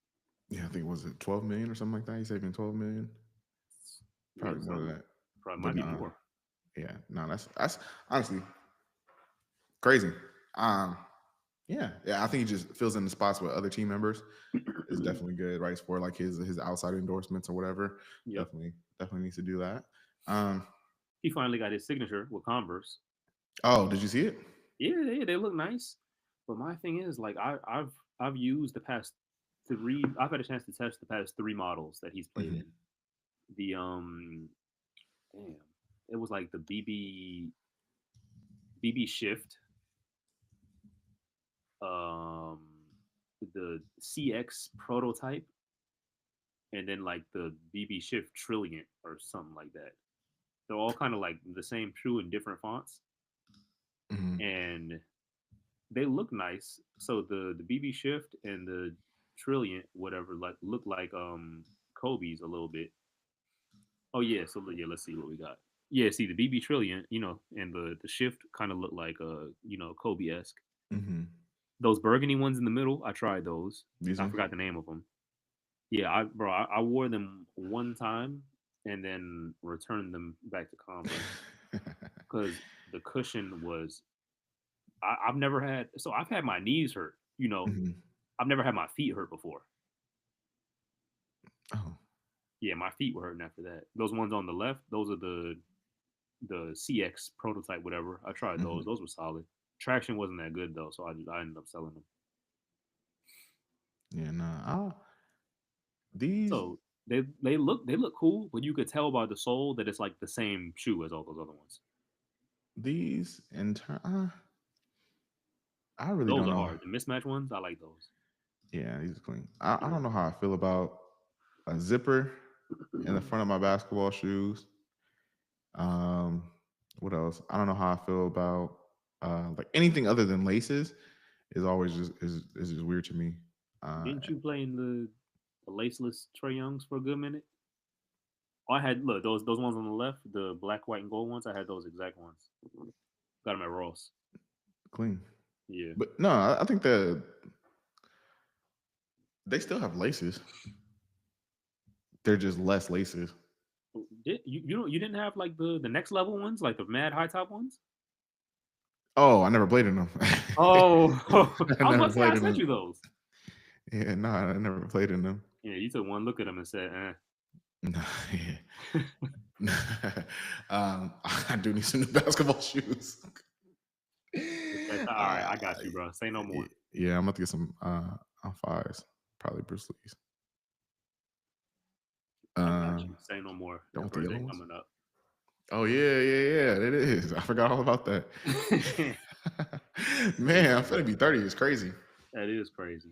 [SPEAKER 1] yeah. I think was it 12 million or something like that. He's saving 12 million,
[SPEAKER 2] Yeah,
[SPEAKER 1] probably more than
[SPEAKER 2] something
[SPEAKER 1] that.
[SPEAKER 2] probably
[SPEAKER 1] But
[SPEAKER 2] might be
[SPEAKER 1] no,
[SPEAKER 2] more.
[SPEAKER 1] yeah, no, that's honestly crazy. Um, yeah. I think he just fills in the spots with other team members. Is definitely good, right? For like his outside endorsements or whatever.
[SPEAKER 2] Yep.
[SPEAKER 1] Definitely needs to do that. Um,
[SPEAKER 2] He finally got his signature with Converse.
[SPEAKER 1] oh, did you see it?
[SPEAKER 2] Yeah, they look nice. But my thing is, like, I've used the past three. I've had a chance to test the past three models that he's played
[SPEAKER 1] Hmm.
[SPEAKER 2] in. The damn, it was like the BB Shift, um, the CX prototype, and then like the BB Shift Trilliant or something like that. They're all kind of like the same shoe in different fonts,
[SPEAKER 1] Hmm.
[SPEAKER 2] and they look nice. So the BB Shift and the Trilliant, whatever, like look like Kobe's a little bit. Oh yeah, so yeah, let's see what we got. Yeah, see the BB Trilliant, and the Shift kind of look like Kobe esque.
[SPEAKER 1] Hmm.
[SPEAKER 2] Those burgundy ones in the middle, I tried those.
[SPEAKER 1] These
[SPEAKER 2] I
[SPEAKER 1] ones.
[SPEAKER 2] forgot the name of them. Yeah, I wore them one time and then returned them back to Converse because the cushion was. I've never had. So I've had my knees hurt.
[SPEAKER 1] Hmm.
[SPEAKER 2] I've never had my feet hurt before.
[SPEAKER 1] Oh.
[SPEAKER 2] Yeah, my feet were hurting after that. Those ones on the left, those are the CX prototype, whatever. I tried those.
[SPEAKER 1] Hmm.
[SPEAKER 2] Those were solid. Traction wasn't that good though, so I ended up selling them.
[SPEAKER 1] Yeah, nah. These
[SPEAKER 2] So they look cool, but you could tell by the sole that it's like the same shoe as all those other ones.
[SPEAKER 1] these in turn, I really
[SPEAKER 2] Those
[SPEAKER 1] don't
[SPEAKER 2] are
[SPEAKER 1] know.
[SPEAKER 2] hard. The mismatch ones, I like those.
[SPEAKER 1] Yeah, these are clean. I don't know how I feel about a zipper in the front of my basketball shoes. Um, what else? I don't know how I feel about like anything other than laces is always just is just weird to me. Uh,
[SPEAKER 2] Didn't you play in the laceless Trey Youngs for a good minute? Oh, I had look those ones on the left, the black, white, and gold ones. I had those exact ones. Got them at Ross.
[SPEAKER 1] clean.
[SPEAKER 2] Yeah.
[SPEAKER 1] But no, I think they still have laces. They're just less laces.
[SPEAKER 2] You didn't have like the next level ones, like the mad high top ones?
[SPEAKER 1] Oh, I never played in them.
[SPEAKER 2] Oh,
[SPEAKER 1] I
[SPEAKER 2] I was about
[SPEAKER 1] never
[SPEAKER 2] to say I
[SPEAKER 1] played in
[SPEAKER 2] sent
[SPEAKER 1] them.
[SPEAKER 2] you those.
[SPEAKER 1] Yeah, no, I never played in them.
[SPEAKER 2] Yeah, you took one look at them and said, "Eh."
[SPEAKER 1] No, yeah. I do need some new basketball shoes.
[SPEAKER 2] All right, I got you, bro. Say no more.
[SPEAKER 1] Yeah, I'm about to get some on fives, probably Bruce Lee's.
[SPEAKER 2] I got
[SPEAKER 1] Um,
[SPEAKER 2] you. Say no more.
[SPEAKER 1] don't
[SPEAKER 2] Your
[SPEAKER 1] want the yellow
[SPEAKER 2] birthday
[SPEAKER 1] ones.
[SPEAKER 2] coming up.
[SPEAKER 1] Oh yeah, it is. I forgot all about that. Man, I'm finna be 30. It's crazy.
[SPEAKER 2] That is crazy.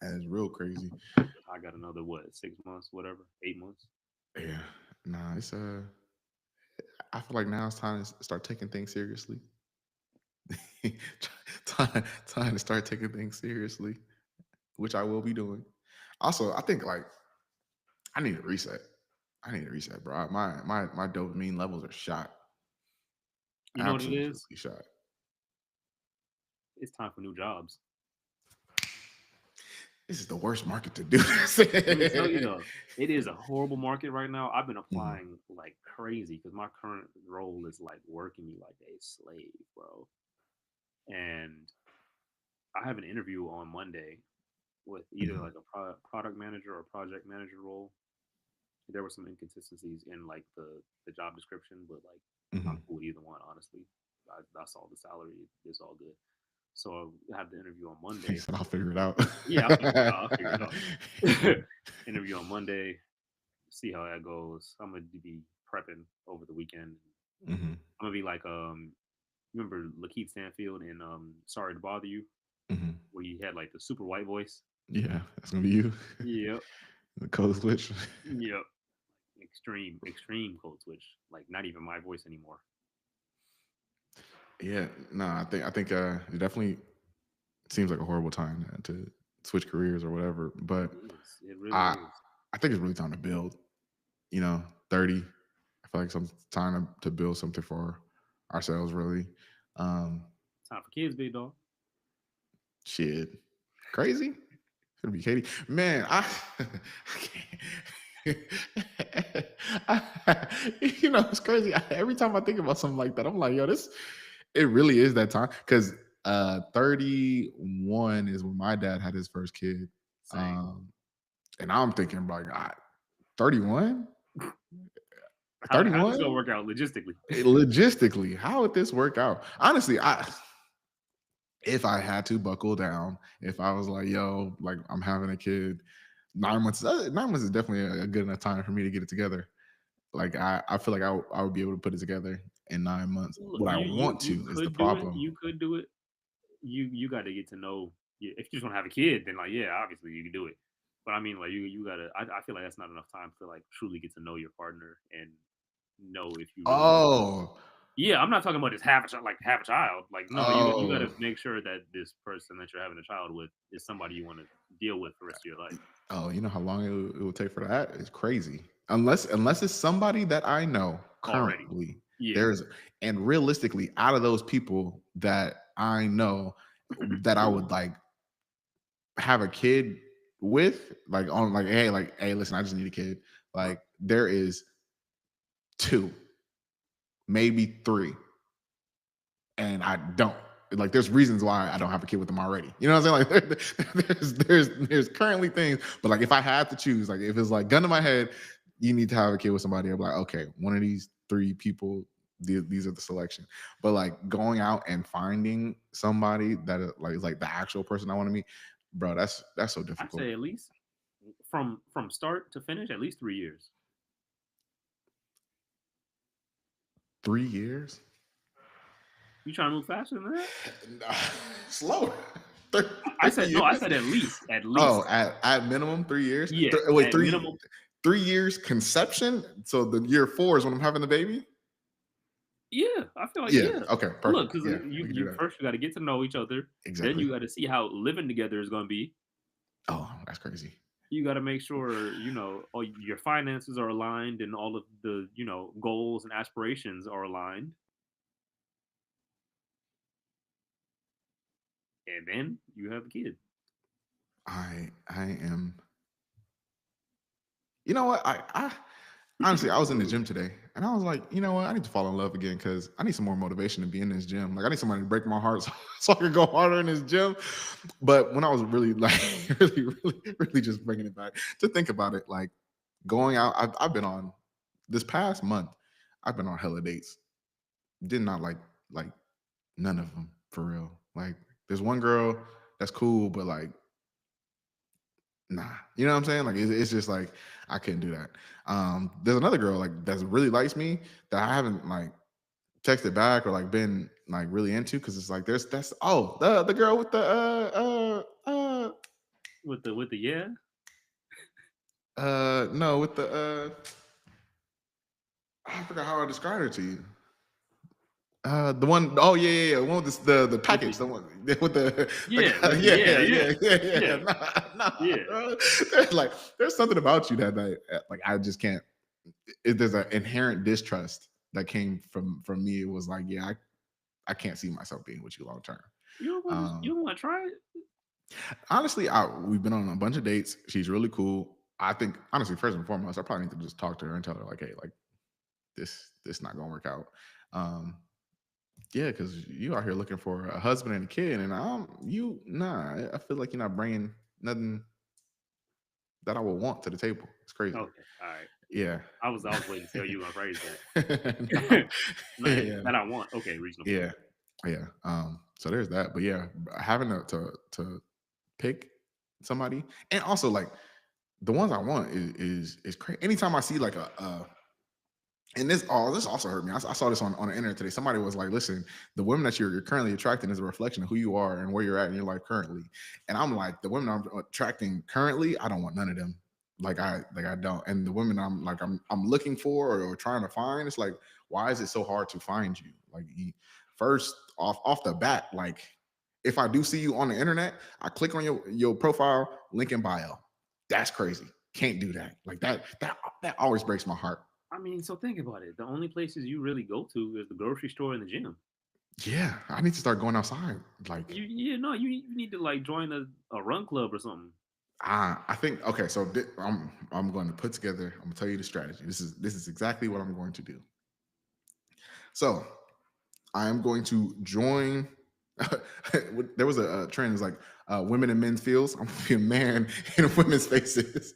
[SPEAKER 1] That is real crazy.
[SPEAKER 2] I got another what, 6 months, whatever, 8 months.
[SPEAKER 1] Yeah, nah, it's I feel like now it's time to start taking things seriously. Time to start taking things seriously, which I will be doing. Also, I think like I need a reset. I need a reset, bro. My dopamine levels are shot.
[SPEAKER 2] You know what it is?
[SPEAKER 1] Absolutely shot.
[SPEAKER 2] It's time for new jobs.
[SPEAKER 1] This is the worst market to do
[SPEAKER 2] Let me tell you
[SPEAKER 1] this.
[SPEAKER 2] though, it is a horrible market right now. I've been
[SPEAKER 1] Mhm,
[SPEAKER 2] applying like crazy because my current role is like working me like a slave, bro. And I have an interview on Monday with either
[SPEAKER 1] mhm,
[SPEAKER 2] like a product manager or project manager role. There were some inconsistencies in like the job description, but like I'm
[SPEAKER 1] mhm.
[SPEAKER 2] cool with either one, honestly. I saw the salary; it's all good. So I have the interview on
[SPEAKER 1] He
[SPEAKER 2] Monday.
[SPEAKER 1] said, "I'll figure it out."
[SPEAKER 2] Yeah, I'll figure it out. I'll figure it out. Interview on Monday. See how that goes. I'm gonna be prepping over the weekend.
[SPEAKER 1] Mhm,
[SPEAKER 2] I'm gonna be like remember Lakeith Stanfield in Sorry to Bother You,
[SPEAKER 1] mhm.
[SPEAKER 2] where he had like the super white voice.
[SPEAKER 1] Yeah, that's gonna be you.
[SPEAKER 2] Yep.
[SPEAKER 1] The code switch.
[SPEAKER 2] Yep. Extreme code switch. Like not even my voice anymore.
[SPEAKER 1] Yeah, no, I think it definitely seems like a horrible time to switch careers or whatever. But
[SPEAKER 2] It is. It really
[SPEAKER 1] I
[SPEAKER 2] is.
[SPEAKER 1] I think it's really time to build. 30. I feel like some time to build something for ourselves. Really, um,
[SPEAKER 2] Time for kids, big dog.
[SPEAKER 1] shit, crazy. Gonna be Katie. Man, I, I can't. It's crazy. Every time I think about something like that, I'm like, yo, it really is that time. Because 31 is when my dad had his first kid.
[SPEAKER 2] Same.
[SPEAKER 1] Um, and I'm thinking like, 31?
[SPEAKER 2] How this gonna
[SPEAKER 1] 31?
[SPEAKER 2] work out logistically?
[SPEAKER 1] Logistically, how would this work out? Honestly, if I had to buckle down, if I was like, yo, like I'm having a kid, 9 months, 9 months is definitely a good enough time for me to get it together. Like I feel like I would be able to put it together in 9 months.
[SPEAKER 2] Look,
[SPEAKER 1] What I
[SPEAKER 2] you
[SPEAKER 1] want
[SPEAKER 2] you
[SPEAKER 1] to is the
[SPEAKER 2] could do it.
[SPEAKER 1] problem.
[SPEAKER 2] You could do it. You got to get to know. If you just want to have a kid, then like yeah, obviously you can do it. But I mean, like you gotta. I feel like that's not enough time to like truly get to know your partner and know if you really want.
[SPEAKER 1] Oh,
[SPEAKER 2] Yeah, I'm not talking about just have a child, like have a child. Like no, you got
[SPEAKER 1] oh,
[SPEAKER 2] to make sure that this person that you're having a child with is somebody you want to deal with for the rest of your life
[SPEAKER 1] oh, you know how long it will take for that? It's crazy. Unless it's somebody that I know
[SPEAKER 2] already.
[SPEAKER 1] currently.
[SPEAKER 2] Yeah.
[SPEAKER 1] There's and realistically, out of those people that I know that I would like have a kid with, like, hey, listen, I just need a kid.
[SPEAKER 2] Right.
[SPEAKER 1] Like, there is two, maybe three, and I don't. Like, there's reasons why I don't have a kid with them already. You know what I'm saying? Like, there's currently things, but like, if I had to choose, like, if it's like gun to my head, you need to have a kid with somebody. I'm like, okay, one of these three people. These are the selection, but like going out and finding somebody that is like the actual person I want to meet, bro. That's so
[SPEAKER 2] I
[SPEAKER 1] difficult.
[SPEAKER 2] say at least from start to finish, at least 3 years.
[SPEAKER 1] 3 years.
[SPEAKER 2] You trying to move faster than that?
[SPEAKER 1] Nah, slower. Three,
[SPEAKER 2] I
[SPEAKER 1] three
[SPEAKER 2] said no. I
[SPEAKER 1] years.
[SPEAKER 2] said at least, at
[SPEAKER 1] Oh,
[SPEAKER 2] least.
[SPEAKER 1] at minimum 3 years.
[SPEAKER 2] Yeah,
[SPEAKER 1] Wait,
[SPEAKER 2] at minimum.
[SPEAKER 1] 3 years conception. So the year four is when I'm having the baby.
[SPEAKER 2] Yeah, I feel like
[SPEAKER 1] Yeah.
[SPEAKER 2] yeah.
[SPEAKER 1] Okay.
[SPEAKER 2] Look,
[SPEAKER 1] Perfect.
[SPEAKER 2] because
[SPEAKER 1] Yeah, we can do
[SPEAKER 2] you
[SPEAKER 1] that.
[SPEAKER 2] first you got to get to know each other. Then
[SPEAKER 1] Exactly.
[SPEAKER 2] you got to see how living together is going to be.
[SPEAKER 1] Oh, that's crazy.
[SPEAKER 2] You got to make sure, all your finances are aligned and all of the, goals and aspirations are aligned. And then you have a kid.
[SPEAKER 1] I am. You know what? I honestly, I was in the gym today, and I was like, you know what? I need to fall in love again because I need some more motivation to be in this gym. Like, I need somebody to break my heart so I can go harder in this gym. But when I was really like, really just bringing it back to think about it, like going out, I've been on this past month. I've been on hella dates. Did not like none of them for real. Like, there's one girl that's cool, but like nah, you know what I'm saying? Like it's just like I couldn't do that. There's another girl like that really likes me that I haven't like texted back or like been like really into because it's like that's the girl with the
[SPEAKER 2] With the yeah.
[SPEAKER 1] no with the I forgot how I described her to you. The one oh yeah, the one with the
[SPEAKER 2] With
[SPEAKER 1] package,
[SPEAKER 2] the
[SPEAKER 1] the one with the like,
[SPEAKER 2] yeah, with the
[SPEAKER 1] yeah,
[SPEAKER 2] yeah, yeah,
[SPEAKER 1] yeah.
[SPEAKER 2] yeah,
[SPEAKER 1] Nah,
[SPEAKER 2] yeah.
[SPEAKER 1] bro. Like there's something about you that like I just can't. There's an inherent distrust that came from me. It was like, yeah, I can't see myself being with you long term.
[SPEAKER 2] You
[SPEAKER 1] Um,
[SPEAKER 2] don't want to try it?
[SPEAKER 1] honestly, we've been on a bunch of dates. She's really cool. I think honestly, first and foremost, I probably need to just talk to her and tell her like, hey, like this not gonna work out. Um, yeah, because you out here looking for a husband and a kid, and I feel like you're not bringing nothing that I would want to the table. It's crazy.
[SPEAKER 2] Okay, all right.
[SPEAKER 1] Yeah.
[SPEAKER 2] I was waiting to tell you gonna phrase
[SPEAKER 1] No.
[SPEAKER 2] that. Man,
[SPEAKER 1] Yeah.
[SPEAKER 2] that I want. Okay, reasonable.
[SPEAKER 1] Yeah. Yeah. So there's that. But yeah, having to pick somebody and also like the ones I want is crazy. Anytime I see like and this also hurt me. I saw this on the internet today. Somebody was like, "Listen, the women that you're currently attracting is a reflection of who you are and where you're at in your life currently." And I'm like, the women I'm attracting currently, I don't want none of them. I don't. And the women I'm looking for or trying to find, it's like, why is it so hard to find you? Like first off the bat, like if I do see you on the internet, I click on your profile, link in bio. That's crazy. Can't do that. Like that always breaks my heart.
[SPEAKER 2] I mean, so think about it. The only places you really go to is the grocery store and the gym.
[SPEAKER 1] Yeah, I need to start going outside. Like,
[SPEAKER 2] You need to like join a run club or something.
[SPEAKER 1] I think okay. So I'm going to put together. I'm gonna tell you the strategy. This is exactly what I'm going to do. So I am going to join. There was a trend. It's like women in men's fields. I'm gonna be a man in women's faces.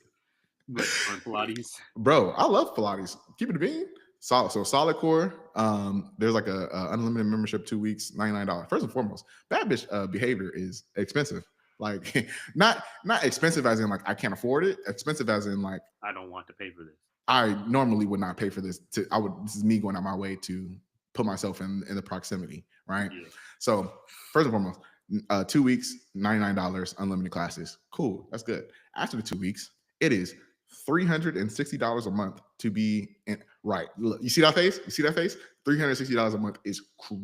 [SPEAKER 2] But join Pilates.
[SPEAKER 1] Bro, I love Pilates. Keep it a bean. Solid core. There's like a unlimited membership, 2 weeks, $99. First and foremost, bad bitch behavior is expensive. Like not expensive as in like I can't afford it. Expensive as in like
[SPEAKER 2] I don't want to pay for this.
[SPEAKER 1] I normally would not pay for this. This is me going out my way to put myself in the proximity, right?
[SPEAKER 2] Yeah,
[SPEAKER 1] So first and foremost, 2 weeks, $99, unlimited classes. Cool, that's good. After the 2 weeks, it is $360 a month to be in. Right, look, you see that face? You see that face? $360 a month is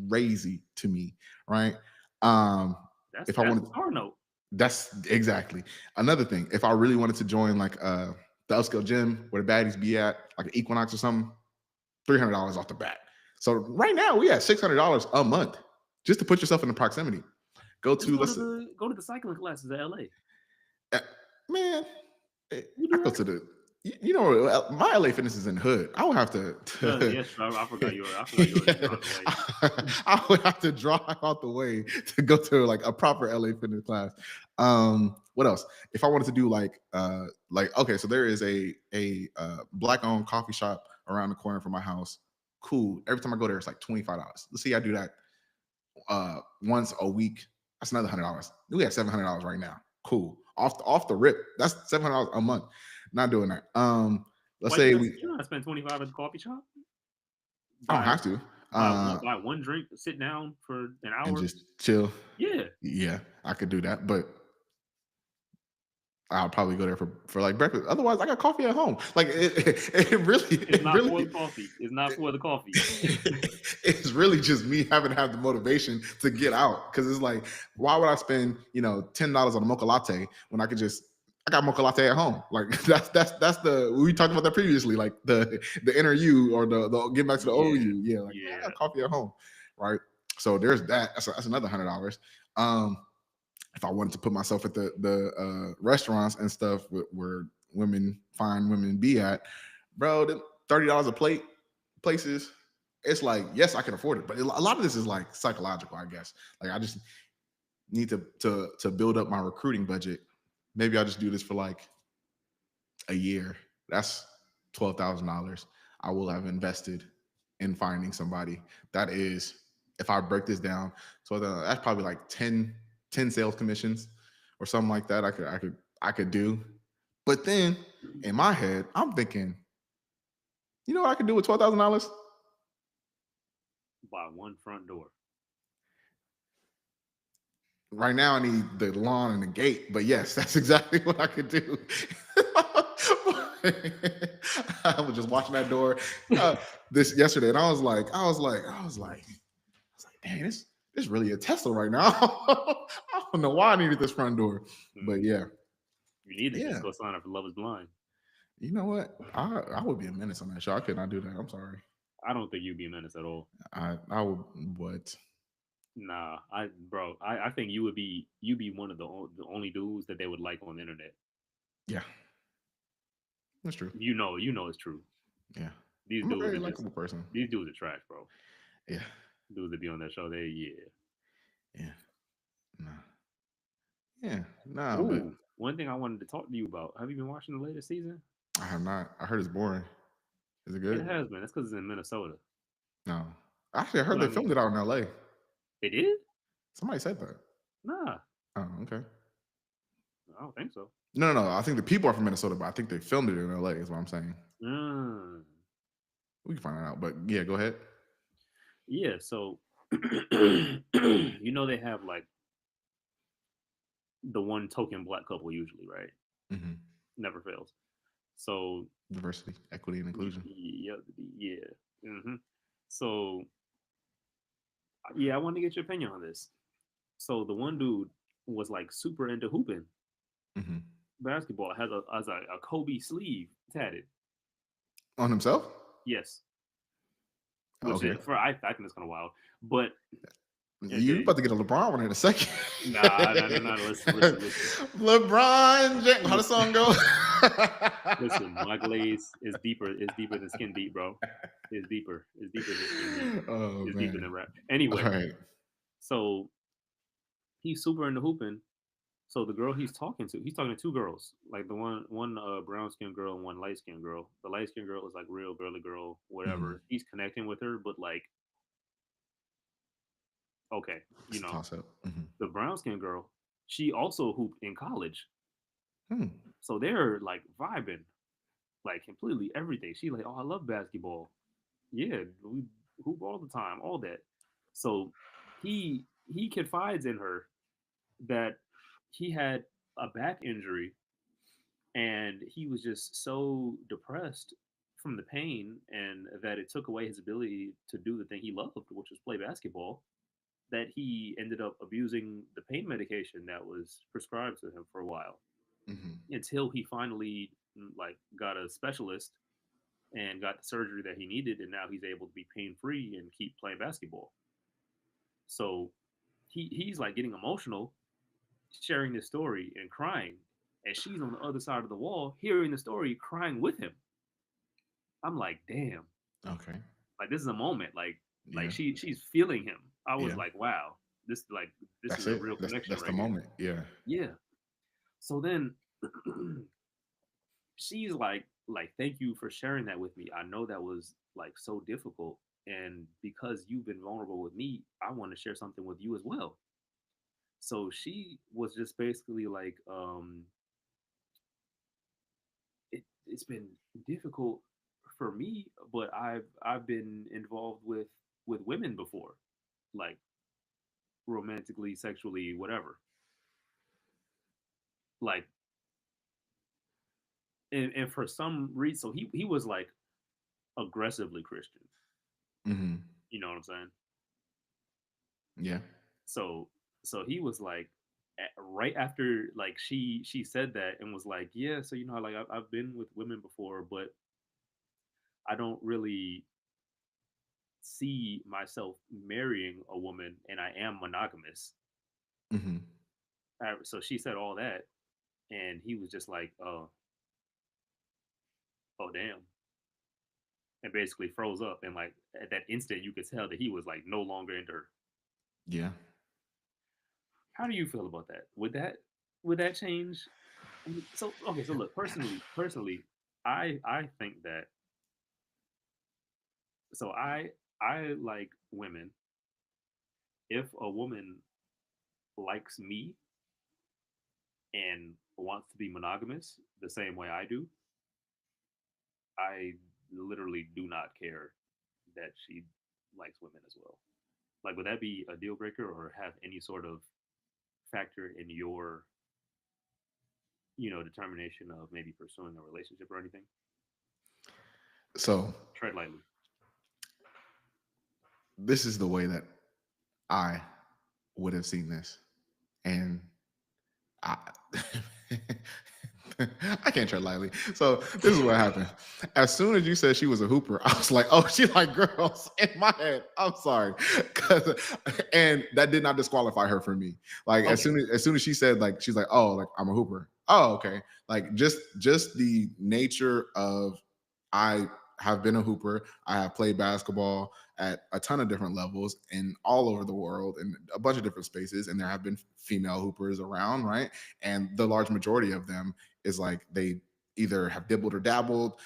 [SPEAKER 1] crazy to me, right? Um,
[SPEAKER 2] that's
[SPEAKER 1] if I
[SPEAKER 2] that's
[SPEAKER 1] wanted,
[SPEAKER 2] a star note.
[SPEAKER 1] that's exactly another thing. If I really wanted to join like the upscale gym where the baddies be at, like an Equinox or something, $300 off the bat. So right now we at $600 a month just to put yourself in the proximity. Go
[SPEAKER 2] Just
[SPEAKER 1] to let's
[SPEAKER 2] go to the cycling classes at LA.
[SPEAKER 1] uh, man.
[SPEAKER 2] You
[SPEAKER 1] I
[SPEAKER 2] do
[SPEAKER 1] go
[SPEAKER 2] that?
[SPEAKER 1] to the my LA Fitness is in the hood. I would have to
[SPEAKER 2] Yes, I forgot you were
[SPEAKER 1] yeah,
[SPEAKER 2] out the way.
[SPEAKER 1] I would have to drive out the way to go to like a proper LA Fitness class. What else? If I wanted to do like okay, so there is a black owned coffee shop around the corner from my house. Cool. Every time I go there, it's like $25. Let's see, I do that once a week. That's another $100. We have $700 right now. Cool. Off the rip. That's $700 a month. Not doing that. Let's
[SPEAKER 2] Why
[SPEAKER 1] say we.
[SPEAKER 2] you not spend 25 at the coffee shop?
[SPEAKER 1] I don't
[SPEAKER 2] Buy
[SPEAKER 1] have to.
[SPEAKER 2] buy one drink, sit down for an
[SPEAKER 1] And
[SPEAKER 2] hour.
[SPEAKER 1] just chill.
[SPEAKER 2] Yeah,
[SPEAKER 1] Yeah, I could do that, but I'll probably go there for like breakfast. Otherwise, I got coffee at home. Like
[SPEAKER 2] it's
[SPEAKER 1] it
[SPEAKER 2] not for the
[SPEAKER 1] really,
[SPEAKER 2] coffee. It's not for the coffee.
[SPEAKER 1] it's really just me having to have the motivation to get out because it's like, why would I spend $10 on a mocha latte when I could just I got mocha latte at home. Like that's the we talked about that previously. Like the inner you or the get back to the old
[SPEAKER 2] Yeah,
[SPEAKER 1] you. Yeah, like man, I
[SPEAKER 2] yeah.
[SPEAKER 1] got coffee at home, right? So there's that. That's another $100. Um, if I wanted to put myself at the restaurants and stuff where fine women be at, bro, $30 a plate places. It's like yes, I can afford it, but a lot of this is like psychological, I guess. Like I just need to build up my recruiting budget. Maybe I'll just do this for like a year. That's $12,000 I will have invested in finding somebody. That is, if I break this down, so that's probably like 10 sales commissions or something like that. I could do. But then in my head, I'm thinking, you know what I could do with $12,000?
[SPEAKER 2] By one front door.
[SPEAKER 1] Right now, I need the lawn and the gate. But yes, that's exactly what I could do. I was just watching that door this yesterday, and I was like, dang, this really a Tesla right now. I don't know why I needed this front door, but
[SPEAKER 2] Mm,
[SPEAKER 1] yeah,
[SPEAKER 2] you need to just
[SPEAKER 1] yeah.
[SPEAKER 2] go sign up for Love Is Blind.
[SPEAKER 1] You know what? I would be a menace on that show. I could not do that. I'm sorry.
[SPEAKER 2] I don't think you'd be a menace at all.
[SPEAKER 1] I would what?
[SPEAKER 2] Nah, I think you be one of the only dudes that they would like on the internet.
[SPEAKER 1] Yeah, that's true.
[SPEAKER 2] You know it's true.
[SPEAKER 1] Yeah,
[SPEAKER 2] These
[SPEAKER 1] I'm a
[SPEAKER 2] dudes
[SPEAKER 1] very
[SPEAKER 2] are just
[SPEAKER 1] likable person.
[SPEAKER 2] these dudes are trash, bro.
[SPEAKER 1] Yeah,
[SPEAKER 2] Dudes that be on that show, they yeah.
[SPEAKER 1] yeah, nah, yeah, nah. But
[SPEAKER 2] Ooh, one thing I wanted to talk to you about. Have you been watching the latest season?
[SPEAKER 1] I have not. I heard it's boring. Is it
[SPEAKER 2] It
[SPEAKER 1] good?
[SPEAKER 2] has been. That's because it's in Minnesota.
[SPEAKER 1] No. Actually, I heard
[SPEAKER 2] But
[SPEAKER 1] they
[SPEAKER 2] I
[SPEAKER 1] filmed
[SPEAKER 2] mean,
[SPEAKER 1] it out in LA.
[SPEAKER 2] they did?
[SPEAKER 1] Somebody said that.
[SPEAKER 2] Nah,
[SPEAKER 1] Oh, okay.
[SPEAKER 2] I don't think so.
[SPEAKER 1] No, no, no. I think the people are from Minnesota, but I think they filmed it in LA. Is what I'm saying.
[SPEAKER 2] Mm.
[SPEAKER 1] We can find it out. But yeah, go ahead.
[SPEAKER 2] Yeah, so you know they have like the one token black couple usually, right?
[SPEAKER 1] Hmm.
[SPEAKER 2] Never fails. So
[SPEAKER 1] Diversity, equity, and inclusion.
[SPEAKER 2] yeah, yeah. hmm So yeah, I want to get your opinion on this. So the one dude was like super into hooping
[SPEAKER 1] Hmm.
[SPEAKER 2] basketball. Has a Kobe sleeve tatted.
[SPEAKER 1] On himself?
[SPEAKER 2] Yes, which
[SPEAKER 1] Okay.
[SPEAKER 2] is for I think it's kind of wild. But
[SPEAKER 1] You
[SPEAKER 2] okay,
[SPEAKER 1] about to get a LeBron one in a second.
[SPEAKER 2] nah, no, no, no. Listen, listen, listen,
[SPEAKER 1] LeBron James. How the
[SPEAKER 2] listen,
[SPEAKER 1] song go?
[SPEAKER 2] listen. My glaze is deeper. Is deeper than skin deep, bro. It's deeper. It's deeper than skin deep.
[SPEAKER 1] Oh
[SPEAKER 2] It's deeper than
[SPEAKER 1] man.
[SPEAKER 2] rap.
[SPEAKER 1] All
[SPEAKER 2] Anyway,
[SPEAKER 1] right.
[SPEAKER 2] so he's super into hooping. So the girl he's talking to two girls, like the one brown skinned girl and one light skinned girl. The light skinned girl is like real girly girl,
[SPEAKER 1] Hmm.
[SPEAKER 2] whatever. He's connecting with her, but like okay, you
[SPEAKER 1] It's a
[SPEAKER 2] know,
[SPEAKER 1] toss up. Hmm.
[SPEAKER 2] the brown skinned girl, she also hooped in college,
[SPEAKER 1] Hmm.
[SPEAKER 2] so they're like vibing, like completely everything. She like, oh, I love basketball. Yeah, we hoop all the time, all that. So he confides in her that he had a back injury and he was just so depressed from the pain and that it took away his ability to do the thing he loved, which was play basketball, that he ended up abusing the pain medication that was prescribed to him for a while
[SPEAKER 1] Hmm.
[SPEAKER 2] until he finally like got a specialist and got the surgery that he needed, and now he's able to be pain free and keep playing basketball. So he's like getting emotional sharing this story and crying, and she's on the other side of the wall hearing the story, crying with him. I'm like, damn,
[SPEAKER 1] Okay.
[SPEAKER 2] like this is a moment, like
[SPEAKER 1] Yeah.
[SPEAKER 2] she's feeling him. I was
[SPEAKER 1] Yeah.
[SPEAKER 2] like, wow, this like this is
[SPEAKER 1] That's
[SPEAKER 2] a
[SPEAKER 1] it.
[SPEAKER 2] real
[SPEAKER 1] That's
[SPEAKER 2] connection
[SPEAKER 1] that's the
[SPEAKER 2] right here.
[SPEAKER 1] moment. Yeah.
[SPEAKER 2] Yeah. So then she's like thank you for sharing that with me. I know that was like so difficult, and because you've been vulnerable with me, I want to share something with you as well. So she was just basically like it's been difficult for me, but I've been involved with women before, like romantically, sexually, whatever. Like, and for some reason, so he was like aggressively Christian.
[SPEAKER 1] Hmm.
[SPEAKER 2] You know what I'm saying?
[SPEAKER 1] Yeah.
[SPEAKER 2] So so he was like. right after like she said that and was like, yeah, so like I've been with women before, but I don't really see myself marrying a woman, and I am monogamous.
[SPEAKER 1] Hmm.
[SPEAKER 2] So she said all that, and he was just like, oh damn, and basically froze up. And like at that instant, you could tell that he was like no longer into her.
[SPEAKER 1] Yeah.
[SPEAKER 2] How do you feel about that? Would that change? So okay, so look, personally, I think that so I like women. If a woman likes me and wants to be monogamous the same way I do, I literally do not care that she likes women as well. Like, would that be a deal breaker or have any sort of factor in your, determination of maybe pursuing a relationship or anything?
[SPEAKER 1] So
[SPEAKER 2] Tread lightly.
[SPEAKER 1] this is the way that I would have seen this, and I I can't tread lightly. So this is what happened. As soon as you said she was a hooper, I was like, "Oh, she like girls." In my head, I'm sorry, 'cause- and that did not disqualify her for me. Like
[SPEAKER 2] Okay.
[SPEAKER 1] as soon as she said like she's like, "Oh, like I'm a hooper." Oh, okay. Like just the nature of I have been a hooper. I have played basketball at a ton of different levels and all over the world in a bunch of different spaces. And there have been female hoopers around, right? And the large majority of them is like they either have dibbled or dabbled,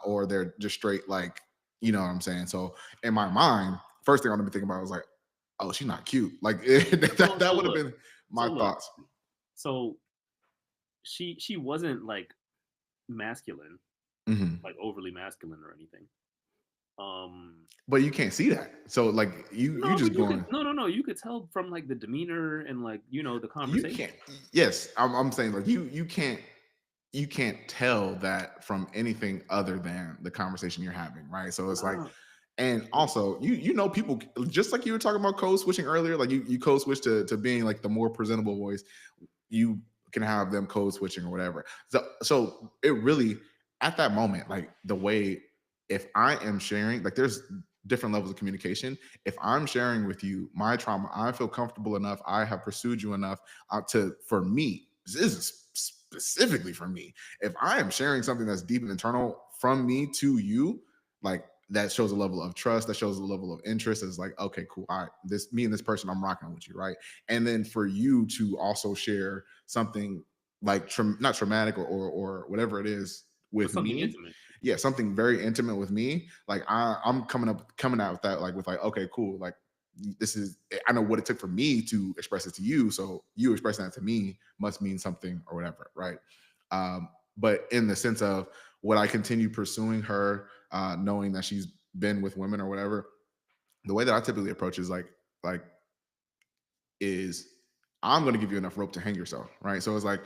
[SPEAKER 1] or they're just straight like, you know what I'm saying? So in my mind, first thing I'm gonna be thinking about was like, oh, she's not cute. Like
[SPEAKER 2] So
[SPEAKER 1] that
[SPEAKER 2] so
[SPEAKER 1] would have
[SPEAKER 2] look,
[SPEAKER 1] been
[SPEAKER 2] so
[SPEAKER 1] my
[SPEAKER 2] look,
[SPEAKER 1] thoughts.
[SPEAKER 2] so she wasn't like masculine,
[SPEAKER 1] Mhm.
[SPEAKER 2] like overly masculine or anything. Um,
[SPEAKER 1] But you can't see that. So like you
[SPEAKER 2] no, but
[SPEAKER 1] just
[SPEAKER 2] you could
[SPEAKER 1] going.
[SPEAKER 2] no, you could tell from like the demeanor and like the
[SPEAKER 1] You can't.
[SPEAKER 2] conversation.
[SPEAKER 1] Yes, I'm saying like you can't tell that from anything other than the conversation you're having, right? So it's like,
[SPEAKER 2] Nah,
[SPEAKER 1] and
[SPEAKER 2] yeah.
[SPEAKER 1] also you know people just like you were talking about code switching earlier, like you code switch to being like the more presentable voice. You can have them code switching or whatever. So it really at that moment, like the way if I am sharing, like there's different levels of communication. If I'm sharing with you my trauma, I feel comfortable enough. I have pursued you enough to for me. This is specifically for me. If I am sharing something that's deep and internal from me to you, like that shows a level of trust. That shows a level of interest. It's like, okay, cool. All right, this me and this person, I'm rocking with you, right? And then for you to also share something like not traumatic or whatever it is
[SPEAKER 2] But
[SPEAKER 1] with
[SPEAKER 2] something
[SPEAKER 1] me,
[SPEAKER 2] intimate.
[SPEAKER 1] yeah, something very intimate with me, like I'm coming out with that like with like, okay, cool, like this is I know what it took for me to express it to you, so you expressing that to me must mean something or whatever, right? But in the sense of would I continue pursuing her, knowing that she's been with women or whatever, the way that I typically approach like is I'm going to give you enough rope to hang yourself, right? So it's like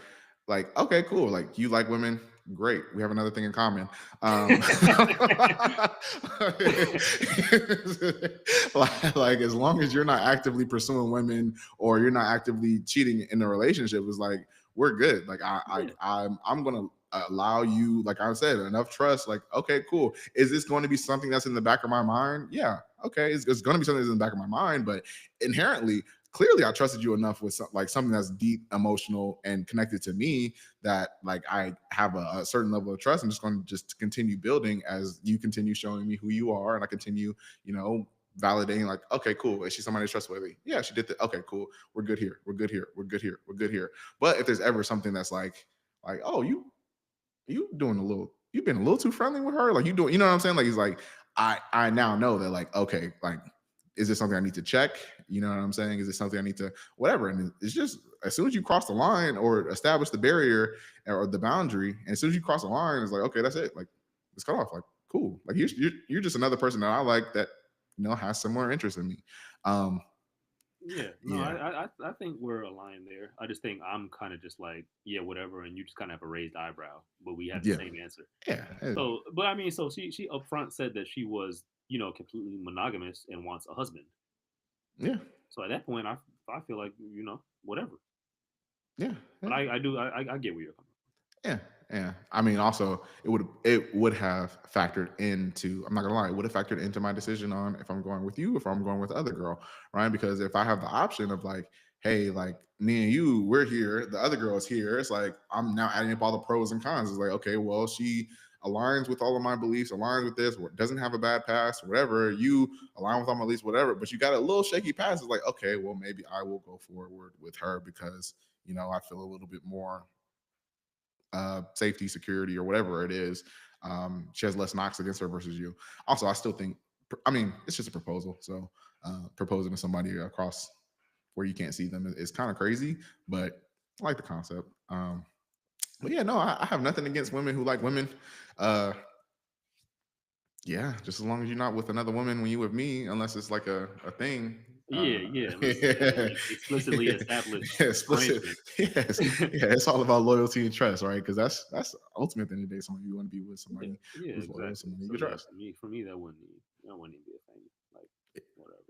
[SPEAKER 1] okay, cool. Like you like women, great. We have another thing in common. Like as long as you're not actively pursuing women or you're not actively cheating in a relationship, it's like we're good. Like
[SPEAKER 2] Yeah.
[SPEAKER 1] I'm going to allow you, like I said, enough trust. Like okay, cool. Is this going to be something that's in the back of my mind? Yeah, okay. It's going to be something that's in the back of my mind, but inherently clearly I trusted you enough with like something that's deep, emotional, and connected to me that like I have a certain level of trust. I'm just going to just continue building as you continue showing me who you are, and I continue, you know, validating like, okay, cool. Is she somebody trustworthy? Yeah, she did that. Okay, cool. We're good here. We're good here. We're good here. We're good here. But if there's ever something that's like, oh, you doing a little you've been a little too friendly with her, like you doing, you know what I'm saying, like he's like I now know that like okay, like is this something I need to check, you know what I'm saying, is it something I need to whatever, and it's just as soon as you cross the line or establish the barrier or the boundary, and as soon as you cross the line it's like okay, that's it, like it's cut off, like cool, like you're just another person that I like that has similar interests in me. um
[SPEAKER 2] Yeah, no,
[SPEAKER 1] yeah,
[SPEAKER 2] I think we're aligned there. I just think I'm kind of just like, yeah, whatever, and you just kind of have a raised eyebrow, but we have the
[SPEAKER 1] yeah,
[SPEAKER 2] same answer.
[SPEAKER 1] yeah,
[SPEAKER 2] So, but I mean, so she upfront said that she was, completely monogamous and wants a husband.
[SPEAKER 1] yeah.
[SPEAKER 2] So at that point, I feel like whatever.
[SPEAKER 1] Yeah,
[SPEAKER 2] But
[SPEAKER 1] yeah.
[SPEAKER 2] I get where you're coming
[SPEAKER 1] Yeah, yeah. I mean, also it would have factored into. I'm not gonna lie, it would have factored into my decision on if I'm going with you, if I'm going with the other girl, right? Because if I have the option of like, hey, like me and you, we're here, the other girl is here. It's like I'm now adding up all the pros and cons. It's like, okay, well, she aligns with all of my beliefs, aligns with this, doesn't have a bad past, whatever. You align with all my beliefs, whatever. But you got a little shaky past. It's like, okay, well, maybe I will go forward with her because I feel a little bit more safety, security, or whatever it is. She has less knocks against her versus you. Also, I still think, I mean, it's just a proposal. So proposing to somebody across where you can't see them is kind of crazy, but I like the concept. But yeah, no, I have nothing against women who like women. Uh, yeah, just as long as you're not with another woman when you with me, unless it's like a thing.
[SPEAKER 2] from. Yeah, unless it's
[SPEAKER 1] Yeah.
[SPEAKER 2] explicitly established
[SPEAKER 1] Explicit.
[SPEAKER 2] arrangement.
[SPEAKER 1] Yes. Yeah, it's all about loyalty and trust, right? Because that's ultimate at the end of the day. Somebody you want to be with
[SPEAKER 2] Yeah,
[SPEAKER 1] somebody
[SPEAKER 2] yeah,
[SPEAKER 1] who's loyal,
[SPEAKER 2] exactly.
[SPEAKER 1] somebody you
[SPEAKER 2] So
[SPEAKER 1] can
[SPEAKER 2] yeah,
[SPEAKER 1] trust.
[SPEAKER 2] for me that wouldn't even be a thing. Like whatever.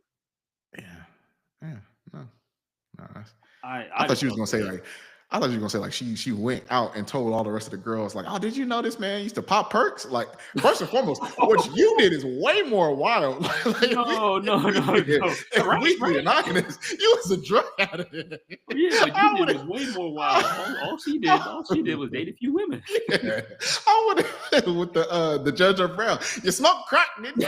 [SPEAKER 1] Yeah. Yeah. No. No. I
[SPEAKER 2] I
[SPEAKER 1] thought
[SPEAKER 2] just
[SPEAKER 1] she was
[SPEAKER 2] felt
[SPEAKER 1] gonna
[SPEAKER 2] so
[SPEAKER 1] say
[SPEAKER 2] bad.
[SPEAKER 1] like, I thought you were gonna say like she went out and told all the rest of the girls like, oh, did you know this man used to pop perks? Like, first and foremost, what you did is way more wild. Like,
[SPEAKER 2] No, no, no, no.
[SPEAKER 1] if
[SPEAKER 2] Right,
[SPEAKER 1] we
[SPEAKER 2] right.
[SPEAKER 1] being honest, you was a drug addict.
[SPEAKER 2] Oh, yeah, what you
[SPEAKER 1] I
[SPEAKER 2] did
[SPEAKER 1] would
[SPEAKER 2] was way more wild. All she did was date a few women.
[SPEAKER 1] yeah, I would with the Judge of Brown. You smoke crack, didn't you?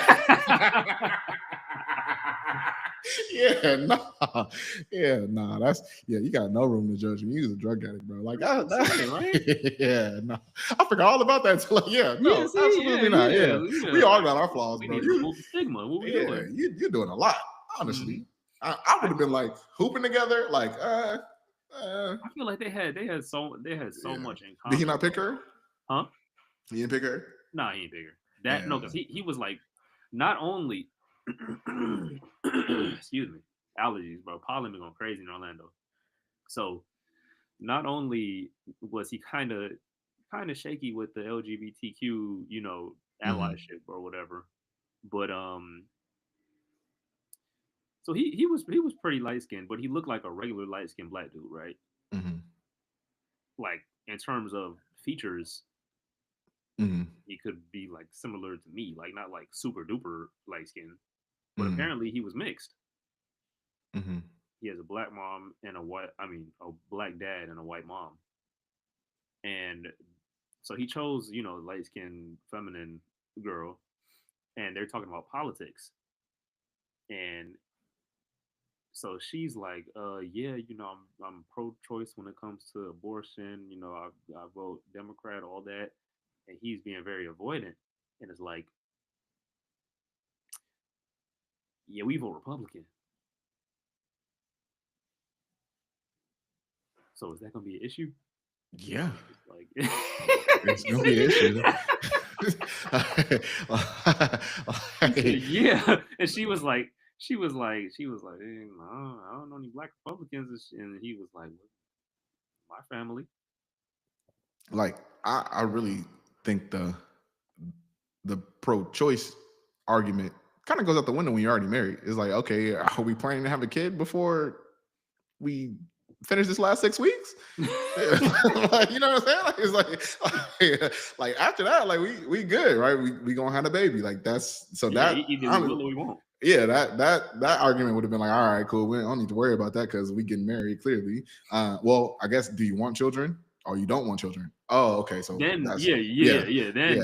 [SPEAKER 1] Yeah, nah, yeah, nah. That's yeah. You got no room to judge me. You was a drug addict, bro. Like,
[SPEAKER 2] I'm saying, right?
[SPEAKER 1] yeah, no. I forgot all about that. Like, yeah,
[SPEAKER 2] Yeah,
[SPEAKER 1] no,
[SPEAKER 2] see,
[SPEAKER 1] absolutely not. Yeah,
[SPEAKER 2] yeah.
[SPEAKER 1] we all
[SPEAKER 2] Like
[SPEAKER 1] got our flaws,
[SPEAKER 2] we
[SPEAKER 1] bro.
[SPEAKER 2] need to remove the stigma. What we
[SPEAKER 1] Yeah,
[SPEAKER 2] doing?
[SPEAKER 1] you're doing a lot.
[SPEAKER 2] Mhm.
[SPEAKER 1] Honestly, I would
[SPEAKER 2] I
[SPEAKER 1] have been like hooping together. Like,
[SPEAKER 2] I feel like they had so
[SPEAKER 1] yeah.
[SPEAKER 2] much in
[SPEAKER 1] Did he
[SPEAKER 2] common,
[SPEAKER 1] not pick her?
[SPEAKER 2] huh?
[SPEAKER 1] He didn't pick her.
[SPEAKER 2] Nah, he ain't bigger. That no,
[SPEAKER 1] Yeah.
[SPEAKER 2] because he was like not only excuse me, allergies, bro. Pollen been going crazy in Orlando. So not only was he kind of shaky with the LGBTQ,
[SPEAKER 1] Mm-hmm.
[SPEAKER 2] allyship or whatever, but so he was pretty light skinned, but he looked like a regular light skinned black dude, right?
[SPEAKER 1] Mm-hmm.
[SPEAKER 2] Like in terms of features,
[SPEAKER 1] Mm-hmm.
[SPEAKER 2] he could be like similar to me, like not like super duper light skinned, but
[SPEAKER 1] Mm-hmm.
[SPEAKER 2] apparently he was mixed.
[SPEAKER 1] Mm-hmm.
[SPEAKER 2] He has a black mom and a black dad and a white mom. And so he chose, light skinned feminine girl, and they're talking about politics. And so she's like, yeah, I'm pro choice when it comes to abortion, I vote Democrat, all that. And he's being very avoidant. And it's like, yeah, we vote Republican. So is that gonna be an issue?
[SPEAKER 1] Yeah,
[SPEAKER 2] It's like
[SPEAKER 1] it's
[SPEAKER 2] he
[SPEAKER 1] gonna be an issue.
[SPEAKER 2] he said,
[SPEAKER 1] Like,
[SPEAKER 2] yeah. And she was like, no, I don't know any black Republicans. And he was like, my family.
[SPEAKER 1] like I really think the pro-choice argument kind of goes out the window when you're already married. It's like, okay, are we planning to have a kid before we finish this last 6 weeks? Like, you know what I'm saying? Like, it's like after that, like we good, right? We gonna have a baby. Like that's so
[SPEAKER 2] Yeah,
[SPEAKER 1] that
[SPEAKER 2] either we
[SPEAKER 1] I'm
[SPEAKER 2] will or we won't.
[SPEAKER 1] yeah, that argument would have been like, all right, cool. We don't need to worry about that because we getting married clearly. Well, I guess do you want children or you don't want children? Oh, okay. So
[SPEAKER 2] Then
[SPEAKER 1] that's
[SPEAKER 2] yeah,
[SPEAKER 1] yeah,
[SPEAKER 2] yeah, yeah.
[SPEAKER 1] yeah.
[SPEAKER 2] Then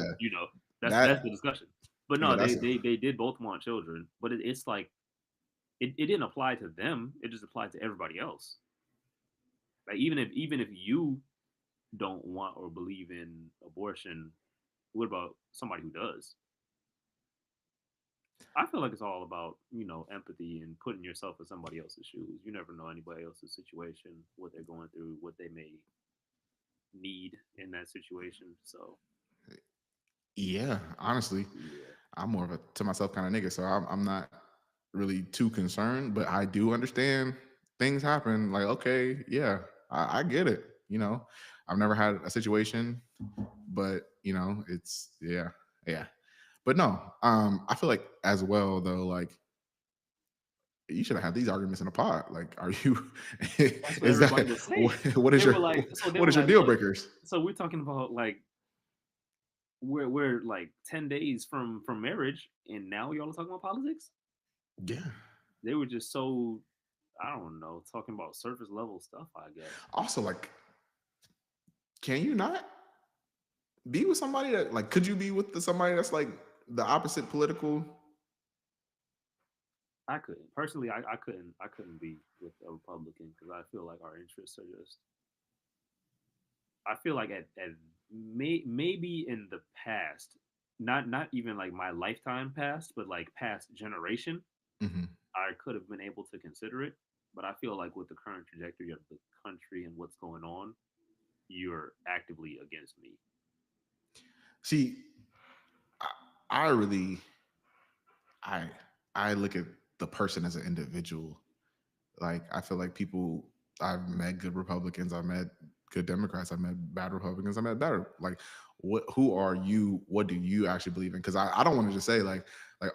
[SPEAKER 1] That
[SPEAKER 2] that's the discussion. But
[SPEAKER 1] yeah,
[SPEAKER 2] no,
[SPEAKER 1] that's
[SPEAKER 2] they did both want children, but it's like it didn't apply to them. It just applied to everybody else. Like even if you don't want or believe in abortion, what about somebody who does? I feel like it's all about empathy and putting yourself in somebody else's shoes. You never know anybody else's situation, what they're going through, what they may need in that situation. So
[SPEAKER 1] yeah. Honestly,
[SPEAKER 2] yeah,
[SPEAKER 1] I'm more of a to myself kind of nigga, so I'm not really too concerned, but I do understand things happen. Like, okay, yeah, I get it. I've never had a situation, but it's yeah, yeah. But no, I feel like as well though, like you should have had these arguments in a pod. Like, are you?
[SPEAKER 2] That's what
[SPEAKER 1] Is
[SPEAKER 2] everybody
[SPEAKER 1] that
[SPEAKER 2] was saying.
[SPEAKER 1] what is
[SPEAKER 2] They
[SPEAKER 1] your
[SPEAKER 2] were like, so they
[SPEAKER 1] what
[SPEAKER 2] were
[SPEAKER 1] is your
[SPEAKER 2] like,
[SPEAKER 1] deal
[SPEAKER 2] look,
[SPEAKER 1] breakers?
[SPEAKER 2] so we're talking about like we're like 10 days from marriage, and now y'all are talking about politics.
[SPEAKER 1] Yeah.
[SPEAKER 2] They were just so, I don't know, talking about surface level stuff, I guess.
[SPEAKER 1] Also, like, can you not be with somebody that like? Could you be with somebody that's like the opposite political?
[SPEAKER 2] I couldn't personally. I couldn't be with a Republican because I feel like our interests are just. I feel like at maybe in the past, not even like my lifetime past, but like past generation,
[SPEAKER 1] Hmm.
[SPEAKER 2] I could have been able to consider it. But I feel like with the current trajectory of the country and what's going on, you're actively against me.
[SPEAKER 1] See, I, I really, I, I look at the person as an individual. Like, I feel like people. I've met good Republicans. I've met good Democrats. I've met bad Republicans. I've met better. Like, what? Who are you? What do you actually believe in? Because I don't want to just say like,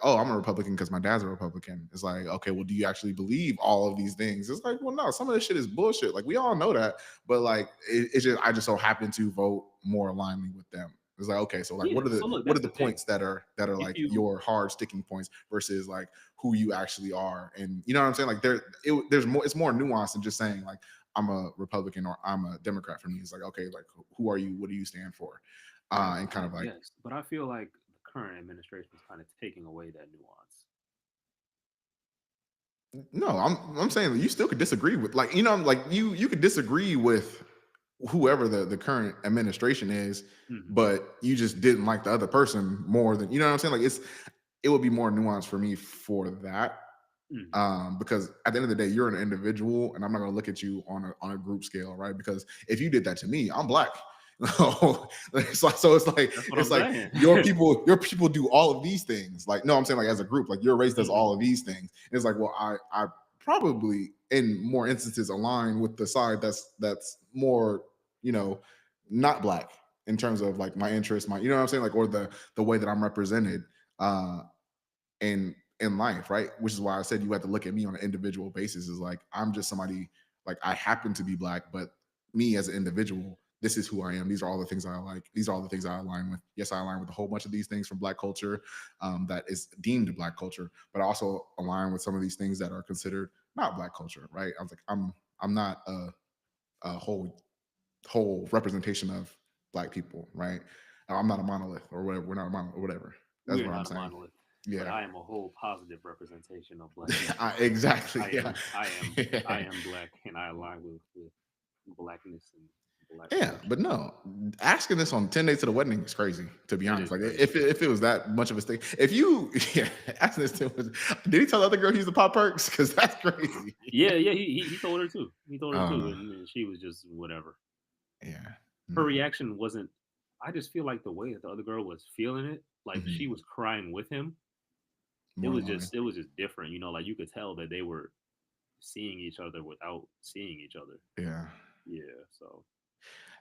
[SPEAKER 1] oh, I'm a Republican because my dad's a Republican. It's like, okay, well, do you actually believe all of these things? It's like, well, no, some of this shit is bullshit. Like, we all know that, but like, it's just I just so happen to vote more alignedly with them. It's like, okay, so like,
[SPEAKER 2] Yeah. So look,
[SPEAKER 1] what are
[SPEAKER 2] that's
[SPEAKER 1] the
[SPEAKER 2] the thing.
[SPEAKER 1] points that are
[SPEAKER 2] If
[SPEAKER 1] like
[SPEAKER 2] you,
[SPEAKER 1] your hard sticking points versus like who you actually are, and you know what I'm saying? Like, there's more. It's more nuanced than just saying like I'm a Republican or I'm a Democrat. For me, it's like, okay, like who are you? What do you stand for? And kind
[SPEAKER 2] I
[SPEAKER 1] of like,
[SPEAKER 2] guess, but I feel like the current administration is kind of taking away that nuance.
[SPEAKER 1] no, I'm saying that you still could disagree with, like, like you could disagree with whoever the current administration is,
[SPEAKER 2] Hmm.
[SPEAKER 1] but you just didn't like the other person more than, you know what I'm saying? Like, it would be more nuanced for me for that.
[SPEAKER 2] Hmm.
[SPEAKER 1] Because at the end of the day, you're an individual, and I'm not going to look at you on a group scale, right? Because if you did that to me, I'm black. So it's like
[SPEAKER 2] That's what I'm
[SPEAKER 1] it's like
[SPEAKER 2] saying.
[SPEAKER 1] your people do all of these things. Like, no, I'm saying like as a group, like your race does
[SPEAKER 2] Hmm.
[SPEAKER 1] all of these things. And it's like, well, I probably in more instances align with the side that's more, you know, not black in terms of like my interest, my, you know what I'm saying, like, or the way that I'm represented. Uh, in life, right? Which is why I said you have to look at me on an individual basis. Is like I'm just somebody, like, I happen to be black, but me as an individual, this is who I am. These are all the things I like. These are all the things I align with. Yes, I align with a whole bunch of these things from black culture, that is deemed black culture, but I also align with some of these things that are considered not black culture, right? I was like, I'm not a whole representation of black people, right? I'm not a monolith or whatever. We're not a monolith or whatever. That's
[SPEAKER 2] We're
[SPEAKER 1] what I'm
[SPEAKER 2] not a
[SPEAKER 1] saying.
[SPEAKER 2] monolith, but
[SPEAKER 1] Yeah.
[SPEAKER 2] I am a whole positive representation of black people.
[SPEAKER 1] Exactly.
[SPEAKER 2] I
[SPEAKER 1] Yeah.
[SPEAKER 2] am, I am, I
[SPEAKER 1] Yeah.
[SPEAKER 2] am black, and I align with blackness and black
[SPEAKER 1] Yeah,
[SPEAKER 2] culture.
[SPEAKER 1] but no, asking this on 10 days to the wedding is crazy, to be
[SPEAKER 2] It
[SPEAKER 1] honest.
[SPEAKER 2] is
[SPEAKER 1] Like,
[SPEAKER 2] crazy.
[SPEAKER 1] if it was that much of a thing, if you, yeah, asking this to, did he tell the other girl he's the pop perks? Because that's crazy.
[SPEAKER 2] Yeah, yeah. He told her too. He told her too,
[SPEAKER 1] Uh,
[SPEAKER 2] and she was just whatever.
[SPEAKER 1] yeah,
[SPEAKER 2] Her
[SPEAKER 1] no.
[SPEAKER 2] reaction wasn't. I just feel like the way that the other girl was feeling it, like she
[SPEAKER 1] Mhm.
[SPEAKER 2] was crying with him. It
[SPEAKER 1] More
[SPEAKER 2] was
[SPEAKER 1] aligned.
[SPEAKER 2] just, it was just different. Like you could tell that they were seeing each other without seeing each other.
[SPEAKER 1] Yeah.
[SPEAKER 2] Yeah. So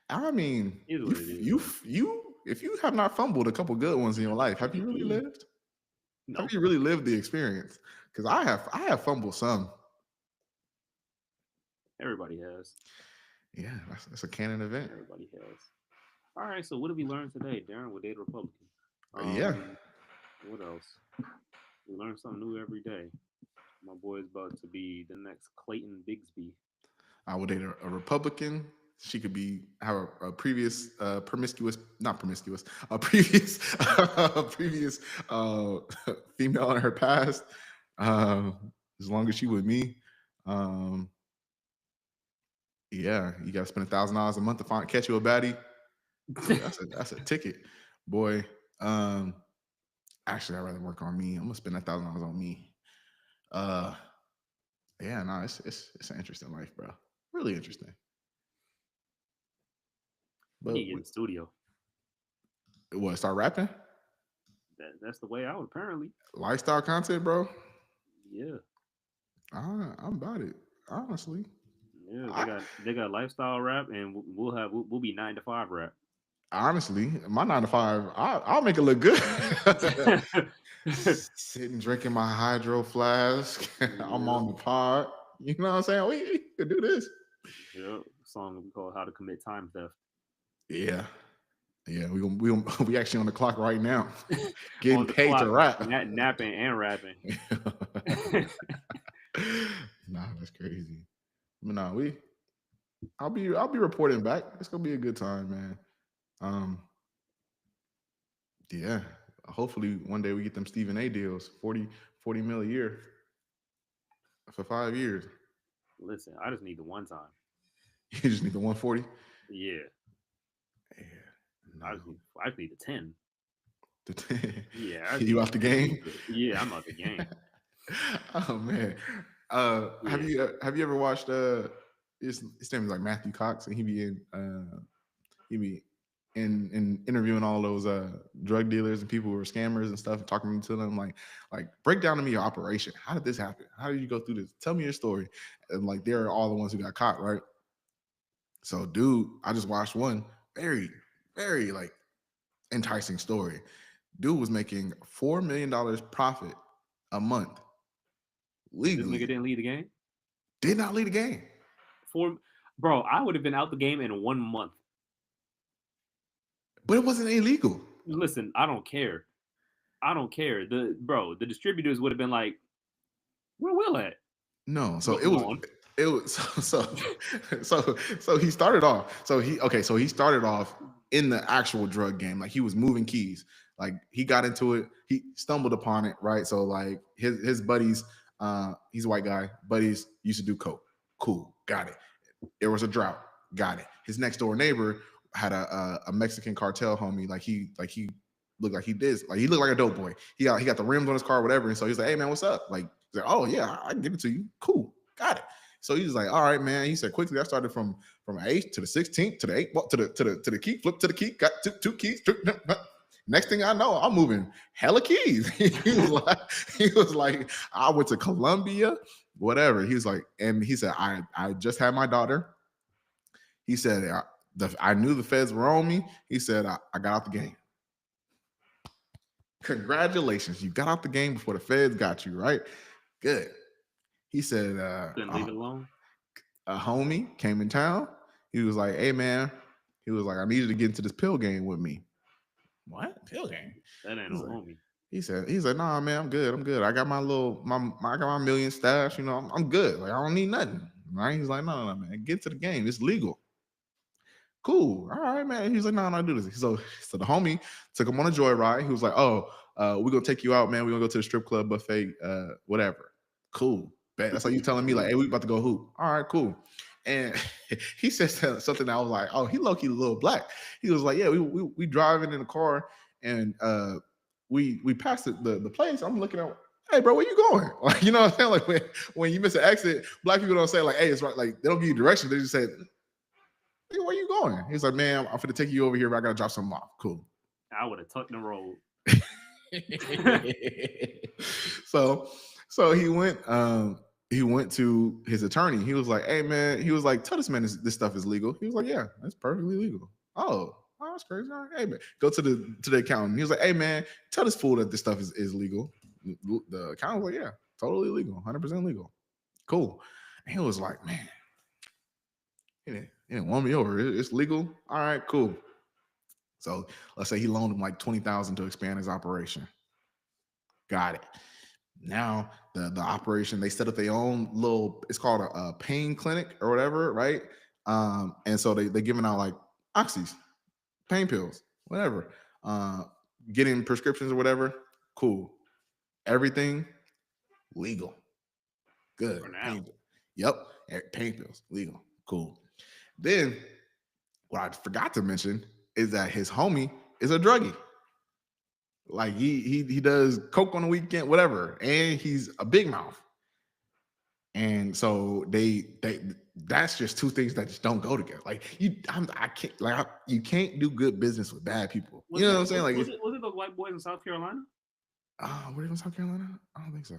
[SPEAKER 1] I mean,
[SPEAKER 2] it is what it is, man.
[SPEAKER 1] if you have not fumbled a couple good ones in your life, have you really lived? Have
[SPEAKER 2] No,
[SPEAKER 1] you really lived the experience? Because I have fumbled some.
[SPEAKER 2] everybody has.
[SPEAKER 1] Yeah, that's a canon event.
[SPEAKER 2] Everybody has. All right. So what did we learn today, Darren? With data Republican.
[SPEAKER 1] Yeah,
[SPEAKER 2] What else? We learn something new every day. My boy's about to be the next Clayton Bigsby.
[SPEAKER 1] I would date a Republican. She could be have a previous promiscuous, not promiscuous, a previous a previous uh, female in her past. As long as she with me, um, yeah, you got to spend $1,000 a month to catch you a baddie. That's a ticket, boy. Um, Actually, I'd rather work on me. I'm gonna spend $1,000 on me. Uh, yeah, no, it's an interesting life, bro. Really interesting.
[SPEAKER 2] We need
[SPEAKER 1] But
[SPEAKER 2] to get in the studio.
[SPEAKER 1] what? Start rapping?
[SPEAKER 2] That's the way out, apparently.
[SPEAKER 1] Lifestyle content, bro.
[SPEAKER 2] Yeah.
[SPEAKER 1] I'm about it. Honestly,
[SPEAKER 2] Yeah. They
[SPEAKER 1] I
[SPEAKER 2] got they got lifestyle rap, and we'll be 9 to 5 rap.
[SPEAKER 1] honestly, my 9 to 5, I'll make it look good. Sitting drinking my hydro flask. I'm
[SPEAKER 2] Yeah,
[SPEAKER 1] on the pod. You know what I'm saying? We could do this.
[SPEAKER 2] yeah. Song we call "How to Commit Time Theft."
[SPEAKER 1] Yeah. Yeah. We actually on the clock right now. Getting
[SPEAKER 2] On the
[SPEAKER 1] paid to
[SPEAKER 2] clock,
[SPEAKER 1] rap.
[SPEAKER 2] napping and rapping.
[SPEAKER 1] Nah, that's crazy. But nah, I'll be reporting back. It's gonna be a good time, man. Um, yeah. Hopefully one day we get them Stephen A deals, 40 mil a year for 5 years.
[SPEAKER 2] Listen, I just need the one time.
[SPEAKER 1] You just need the 140.
[SPEAKER 2] Yeah,
[SPEAKER 1] Yeah.
[SPEAKER 2] I just
[SPEAKER 1] No.
[SPEAKER 2] need. I just need the 10. Yeah, I just
[SPEAKER 1] You
[SPEAKER 2] need
[SPEAKER 1] out the
[SPEAKER 2] the 10
[SPEAKER 1] game?
[SPEAKER 2] super. Yeah, I'm out the game.
[SPEAKER 1] Oh man. Have
[SPEAKER 2] Yeah,
[SPEAKER 1] you ever watched his name is like Matthew Cox, and he be in interviewing all those drug dealers and people who are scammers and stuff, and talking to them like break down to me your operation. How did this happen? How did you go through this? Tell me your story. And like they're all the ones who got caught, right? So dude, I just watched one very, very like enticing story. Dude was making $4 million profit a month
[SPEAKER 2] this nigga
[SPEAKER 1] legally.
[SPEAKER 2] didn't lead the game.
[SPEAKER 1] Did not lead the game,
[SPEAKER 2] For bro, I would have been out the game in 1 month.
[SPEAKER 1] but it wasn't illegal.
[SPEAKER 2] Listen, I don't care. I don't care. The distributors would have been like, "Where Will at?
[SPEAKER 1] No, so
[SPEAKER 2] Go, gone."
[SPEAKER 1] it was so he started off. So he started off in the actual drug game. Like he was moving keys. Like he got into it. He stumbled upon it, right? So like his buddies, he's a white guy. Buddies used to do coke. Cool, got it. There was a drought. Got it. His next door neighbor had a Mexican cartel homie. Like he looked like he did. Like he looked like a dope boy. He got the rims on his car, whatever. And so he's like, "Hey man, what's up?" Like he's like, "Oh yeah, I can give it to you. Cool, got it." So he's like, "All right, man." He said, "Quickly, I started from 8 to the 16th to the 8 to the key, flip to the key, got two keys." Next thing I know, I'm moving hella keys. he was like, I went to Colombia, whatever. He was like, and he said, I just had my daughter. He said, I knew the feds were on me. He said, I got out the game. Congratulations, you got out the game before the feds got you, right? Good. He said,
[SPEAKER 2] Couldn't leave it alone.
[SPEAKER 1] a homie came in town. He was like, hey man, he was like, I needed to get into this pill game with me. What? Pill game?
[SPEAKER 2] That ain't
[SPEAKER 1] He's
[SPEAKER 2] no
[SPEAKER 1] like,
[SPEAKER 2] homie.
[SPEAKER 1] he's like, nah, man, I'm good. I'm good. I got I got my million stash. You know, I'm good. Like, I don't need nothing. Right? He's like, no, man, get to the game. It's legal. Cool. All right, man. He's like, no, do this. So the homie took him on a joyride. He was like, oh, we're gonna take you out, man. We're gonna go to the strip club buffet, whatever. Cool. Bet. That's like you telling me, like, hey, we about to go hoop. All right, cool. And he said something that I was like, oh, he low key a little black. He was like, yeah, we driving in the car and we passed the place. I'm looking at, hey, bro, where you going? Like, you know what I'm saying? Like when you miss an exit, black people don't say like, hey, it's right. Like they don't give you directions. They just say, hey, where you going? He's like, man, I'm finna take you over here. But I gotta drop something off. Cool.
[SPEAKER 2] I would have tucked and rolled.
[SPEAKER 1] so so he went to his attorney. He was like, hey man, he was like, tell this man this stuff is legal. He was like, yeah, that's perfectly legal. Oh, that's crazy. All right, hey man, go to the accountant. He was like, hey man, tell this fool that this stuff is legal. The accountant was like, yeah, totally legal, 100% legal. Cool. And he was like, man, he didn't want me over. It's legal. All right, cool. So let's say he loaned him like 20,000 to expand his operation. Got it. Now the operation, they set up their own little, it's called a pain clinic or whatever, right? And so they giving out like oxys, pain pills, whatever. Uh, Getting prescriptions or whatever. Cool. Everything legal.
[SPEAKER 2] For
[SPEAKER 1] Good.
[SPEAKER 2] now.
[SPEAKER 1] Yep. Pain pills legal. Cool. Then what I forgot to mention is that his homie is a druggie. Like he does coke on the weekend, whatever, and he's a big mouth. And so they that's just two things that just don't go together. Like I can't you can't do good business with bad people. You
[SPEAKER 2] Was
[SPEAKER 1] know
[SPEAKER 2] it
[SPEAKER 1] what I'm saying?
[SPEAKER 2] was,
[SPEAKER 1] Like
[SPEAKER 2] was it was it the white boys in South Carolina?
[SPEAKER 1] what in South Carolina? I don't think so.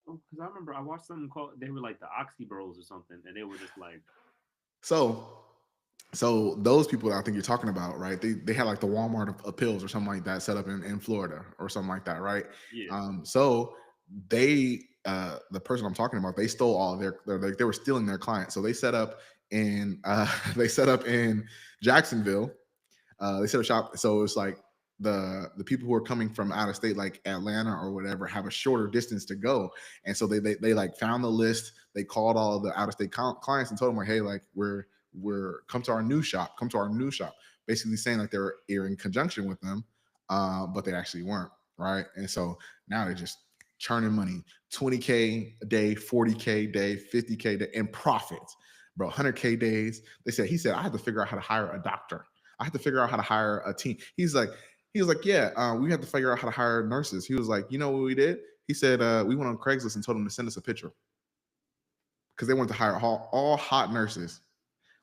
[SPEAKER 2] Because I remember I watched something called they were like the Oxy Bros or something, and they were just like
[SPEAKER 1] So So those people that I think you're talking about, right? They had like the Walmart of pills or something like that set up in Florida or something like that, right?
[SPEAKER 2] Yeah.
[SPEAKER 1] So they the person I'm talking about, they stole all of they were stealing their clients. So they set up in they set up in Jacksonville. They set up shop. So it's like the people who are coming from out of state, like Atlanta or whatever, have a shorter distance to go. And so they like found the list. They called all the out of state clients and told them like, hey, like we're come to our new shop, come to our new shop. Basically saying like they're in conjunction with them, but they actually weren't, right? And so now they're just churning money, 20K a day, 40K a day, 50K a day in profits, bro. 100K days. He said I had to figure out how to hire a doctor. I had to figure out how to hire a team. He was like, yeah, we had to figure out how to hire nurses. He was like, you know what we did? He said we went on Craigslist and told them to send us a picture because they wanted to hire all hot nurses.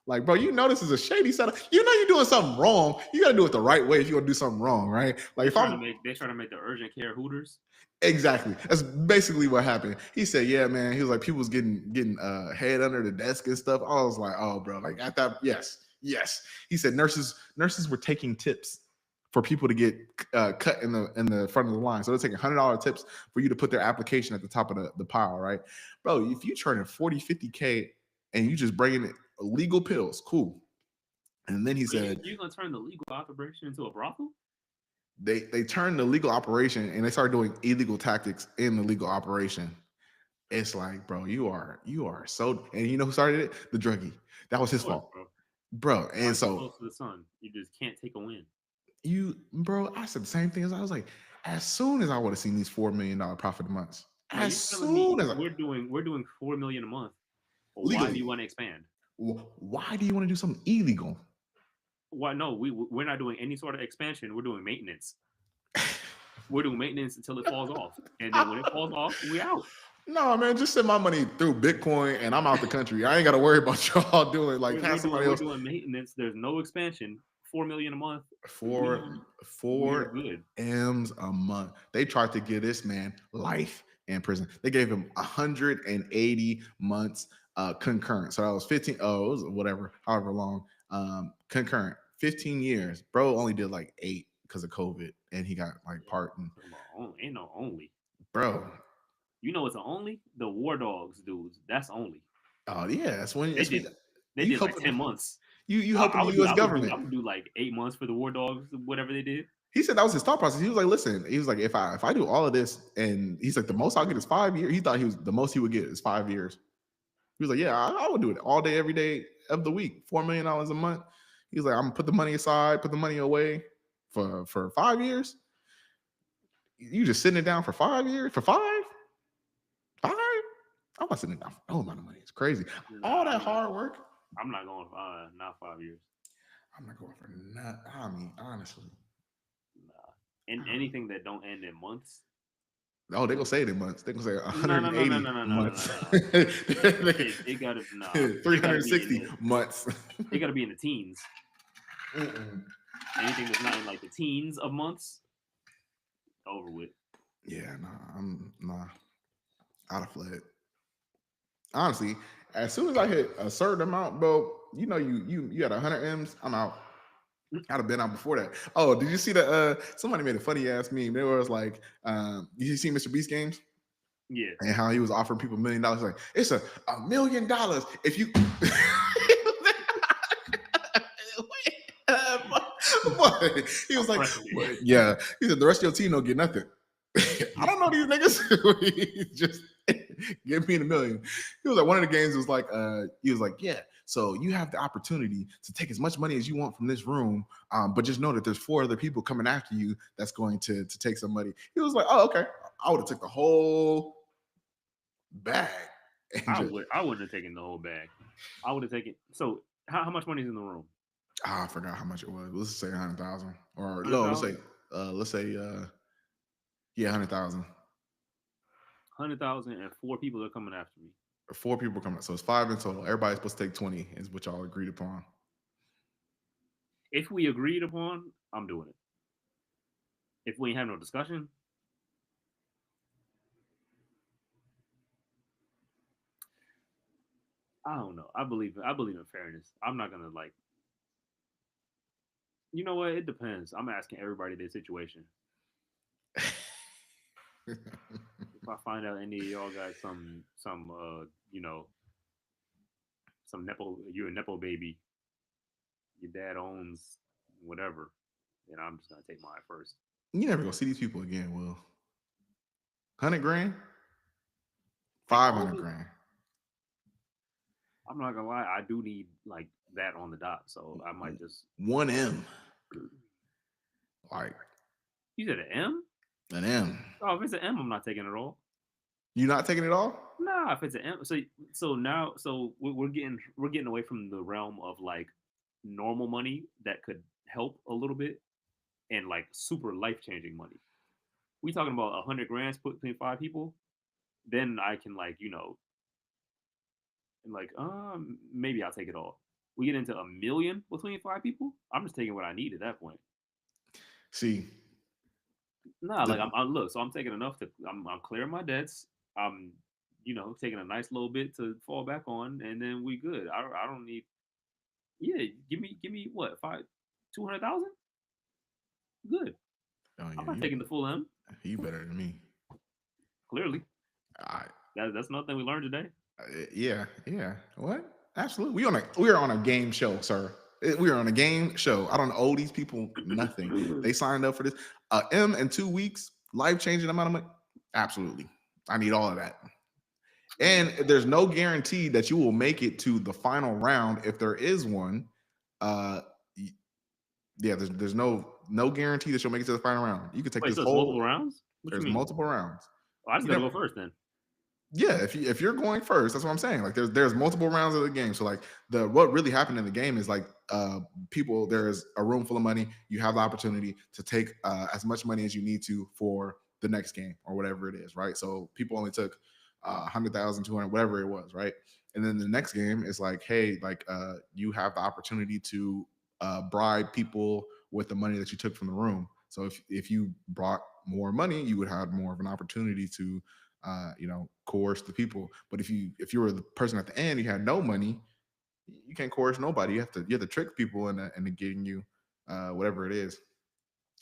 [SPEAKER 1] Like, bro, you know this is a shady setup. You know you're doing something wrong. You gotta do it the right way if you're gonna do something wrong, right? Like if I'm
[SPEAKER 2] They trying to make the urgent care Hooters.
[SPEAKER 1] exactly. That's basically what happened. He said, "Yeah, man." He was like, "People was getting head under the desk and stuff." I was like, "Oh, bro!" Like at that, yes, yes. He said nurses were taking tips for people to get cut in the front of the line. So they're taking $100 tips for you to put their application at the top of the pile, right, bro? If you turn in 40, 50K and you just bringing in legal pills, cool. And then he
[SPEAKER 2] But
[SPEAKER 1] said
[SPEAKER 2] you gonna turn the legal operation into a brothel?
[SPEAKER 1] they turned the legal operation and they started doing illegal tactics in the legal operation. It's like, bro, you are so, and you know who started it? The druggie. That was
[SPEAKER 2] Of
[SPEAKER 1] his
[SPEAKER 2] course,
[SPEAKER 1] fault,
[SPEAKER 2] bro.
[SPEAKER 1] bro. And
[SPEAKER 2] Life is
[SPEAKER 1] so
[SPEAKER 2] close to the sun. You just can't take a win.
[SPEAKER 1] bro, I said the same thing as I was like, as soon as I would have seen these $4 million profit months,
[SPEAKER 2] Bro,
[SPEAKER 1] as
[SPEAKER 2] you telling me
[SPEAKER 1] soon as
[SPEAKER 2] we're doing 4 million a month? Well, why do
[SPEAKER 1] legally,
[SPEAKER 2] you want to expand?
[SPEAKER 1] why do you want to do something illegal?
[SPEAKER 2] Why no? We're not doing any sort of expansion. We're doing maintenance. We're doing maintenance until it falls off, and then when it falls off, we out.
[SPEAKER 1] No, man, just send my money through Bitcoin and I'm out the country. I ain't got to worry about y'all doing like have somebody
[SPEAKER 2] We're
[SPEAKER 1] else
[SPEAKER 2] doing maintenance. There's no expansion. 4 million a month.
[SPEAKER 1] four
[SPEAKER 2] We are
[SPEAKER 1] four
[SPEAKER 2] good.
[SPEAKER 1] M's a month. They tried to give this man life in prison. They gave him 180 months concurrent. So that was 15. Oh, it was whatever, however long. Concurrent. 15 years. Bro only did like 8 because of COVID, and he got like pardoned.
[SPEAKER 2] Talking about only, ain't no only.
[SPEAKER 1] Bro.
[SPEAKER 2] You know it's a only the war dogs dudes. That's only.
[SPEAKER 1] Oh yeah,
[SPEAKER 2] They did they
[SPEAKER 1] you
[SPEAKER 2] did like
[SPEAKER 1] helping
[SPEAKER 2] 10 months.
[SPEAKER 1] you
[SPEAKER 2] I,
[SPEAKER 1] helping
[SPEAKER 2] I
[SPEAKER 1] the
[SPEAKER 2] would do
[SPEAKER 1] U.S.
[SPEAKER 2] I would do I
[SPEAKER 1] government.
[SPEAKER 2] would do like 8 months for the war dogs, whatever they did.
[SPEAKER 1] He said that was his thought process. He was like, listen, he was like, if I do all of this, and he's like, the most I'll get is 5 years. He thought he was the most he would get is 5 years. He was like, yeah, I would do it all day, every day of the week, $4 million a month. He was like, I'm gonna put the money aside, put the money away for 5 years. You just sitting it down for 5 years, for five. I'm not sitting it down for no amount of money. It's crazy. All
[SPEAKER 2] Nah,
[SPEAKER 1] that hard work.
[SPEAKER 2] I'm not going not 5 years.
[SPEAKER 1] I'm not going for nothing. I mean, honestly.
[SPEAKER 2] Nah. And anything that don't end in months.
[SPEAKER 1] Oh, they gonna say it in months. They gonna say
[SPEAKER 2] No, no, no, no,
[SPEAKER 1] 180
[SPEAKER 2] no, no, no, no, no,
[SPEAKER 1] months,
[SPEAKER 2] no. It gotta nah. It gotta be in
[SPEAKER 1] 360
[SPEAKER 2] the
[SPEAKER 1] months.
[SPEAKER 2] it gotta be in the teens.
[SPEAKER 1] Mm-mm.
[SPEAKER 2] Anything that's not in like the teens of months, over with.
[SPEAKER 1] Yeah, nah, I'm nah. I'd have fled. Honestly, as soon as I hit a certain amount, bro, you know you had 100 M's, I'm out. I'd have been out before that. Oh, did you see the somebody made a funny ass meme? There was like, you see Mr. Beast games?
[SPEAKER 2] Yeah.
[SPEAKER 1] And how he was offering people $1 million. Like, it's $1 million if you he was like,
[SPEAKER 2] Unprecedented.
[SPEAKER 1] yeah. He said the rest of your team don't get nothing. I don't know these niggas. Just give me the million. He was like, one of the games was like, he was like, yeah. So you have the opportunity to take as much money as you want from this room, but just know that there's 4 other people coming after you that's going to take some money. He was like, oh, okay. I would have took the whole bag and just
[SPEAKER 2] I wouldn't have taken the whole bag. I would have taken so how much money is in the room?
[SPEAKER 1] I forgot how much it was. Let's say 100,000, or
[SPEAKER 2] Hundred
[SPEAKER 1] no,
[SPEAKER 2] thousand?
[SPEAKER 1] let's say yeah, 100,000.
[SPEAKER 2] 100,000 and 4 people are coming after me.
[SPEAKER 1] 4 people coming, so it's 5 in total. Everybody's supposed to take 20, is what y'all agreed upon.
[SPEAKER 2] If we agreed upon, I'm doing it. If we ain't have no discussion, I don't know. I believe in fairness. I'm not gonna like You know what? It depends. I'm asking everybody their situation. If I find out any of y'all got some you know, some nepo, you're a nepo baby, your dad owns whatever, then I'm just gonna take mine first.
[SPEAKER 1] You never gonna see these people again, Will. 100 grand,
[SPEAKER 2] Take
[SPEAKER 1] five
[SPEAKER 2] all of
[SPEAKER 1] hundred
[SPEAKER 2] it.
[SPEAKER 1] grand.
[SPEAKER 2] I'm not gonna lie, I do need like that on the dot, so I might just.
[SPEAKER 1] One M, like
[SPEAKER 2] You said an M?
[SPEAKER 1] an M.
[SPEAKER 2] Oh, if it's an M, I'm not taking it all.
[SPEAKER 1] You not taking it all?
[SPEAKER 2] Nah, if it's an M, so now we're getting away from the realm of like normal money that could help a little bit and like super life changing money. We talking about 100 grand split between five people, then I can like and like maybe I'll take it all. We get into a million between five people, I'm just taking what I need at that point.
[SPEAKER 1] See,
[SPEAKER 2] Nah, like
[SPEAKER 1] the
[SPEAKER 2] I'm look, so I'm taking enough to I'm clearing my debts. I'm taking a nice little bit to fall back on, and then we good. I don't need. Yeah, give me what 200,000. Good.
[SPEAKER 1] oh
[SPEAKER 2] I'm
[SPEAKER 1] yeah,
[SPEAKER 2] not taking the full M.
[SPEAKER 1] you better than me.
[SPEAKER 2] Clearly,
[SPEAKER 1] I,
[SPEAKER 2] that's nothing we learned today.
[SPEAKER 1] yeah, yeah. What? Absolutely. We are on a game show, sir. We are on a game show. I don't owe these people nothing. They signed up for this. M in 2 weeks, life changing amount of money. Absolutely. I need all of that. And there's no guarantee that you will make it to the final round if there is one. Uh, yeah, there's no guarantee that you'll make it to the final round. You could take
[SPEAKER 2] Wait,
[SPEAKER 1] this
[SPEAKER 2] so it's multiple
[SPEAKER 1] whole.
[SPEAKER 2] rounds? What you
[SPEAKER 1] There's
[SPEAKER 2] mean?
[SPEAKER 1] multiple rounds.
[SPEAKER 2] Oh, I just
[SPEAKER 1] You
[SPEAKER 2] gotta
[SPEAKER 1] never.
[SPEAKER 2] go first then.
[SPEAKER 1] Yeah, if you're going first, that's what I'm saying. Like there's multiple rounds of the game. So like what really happened in the game is like people there's a room full of money. You have the opportunity to take as much money as you need to for the next game or whatever it is, right? So people only took 100,000, 200, whatever it was, right? And then the next game is like, hey, like you have the opportunity to bribe people with the money that you took from the room. So if you brought more money, you would have more of an opportunity to coerce the people. But if you were the person at the end, you had no money, you can't coerce nobody. You have to trick people into getting you whatever it is.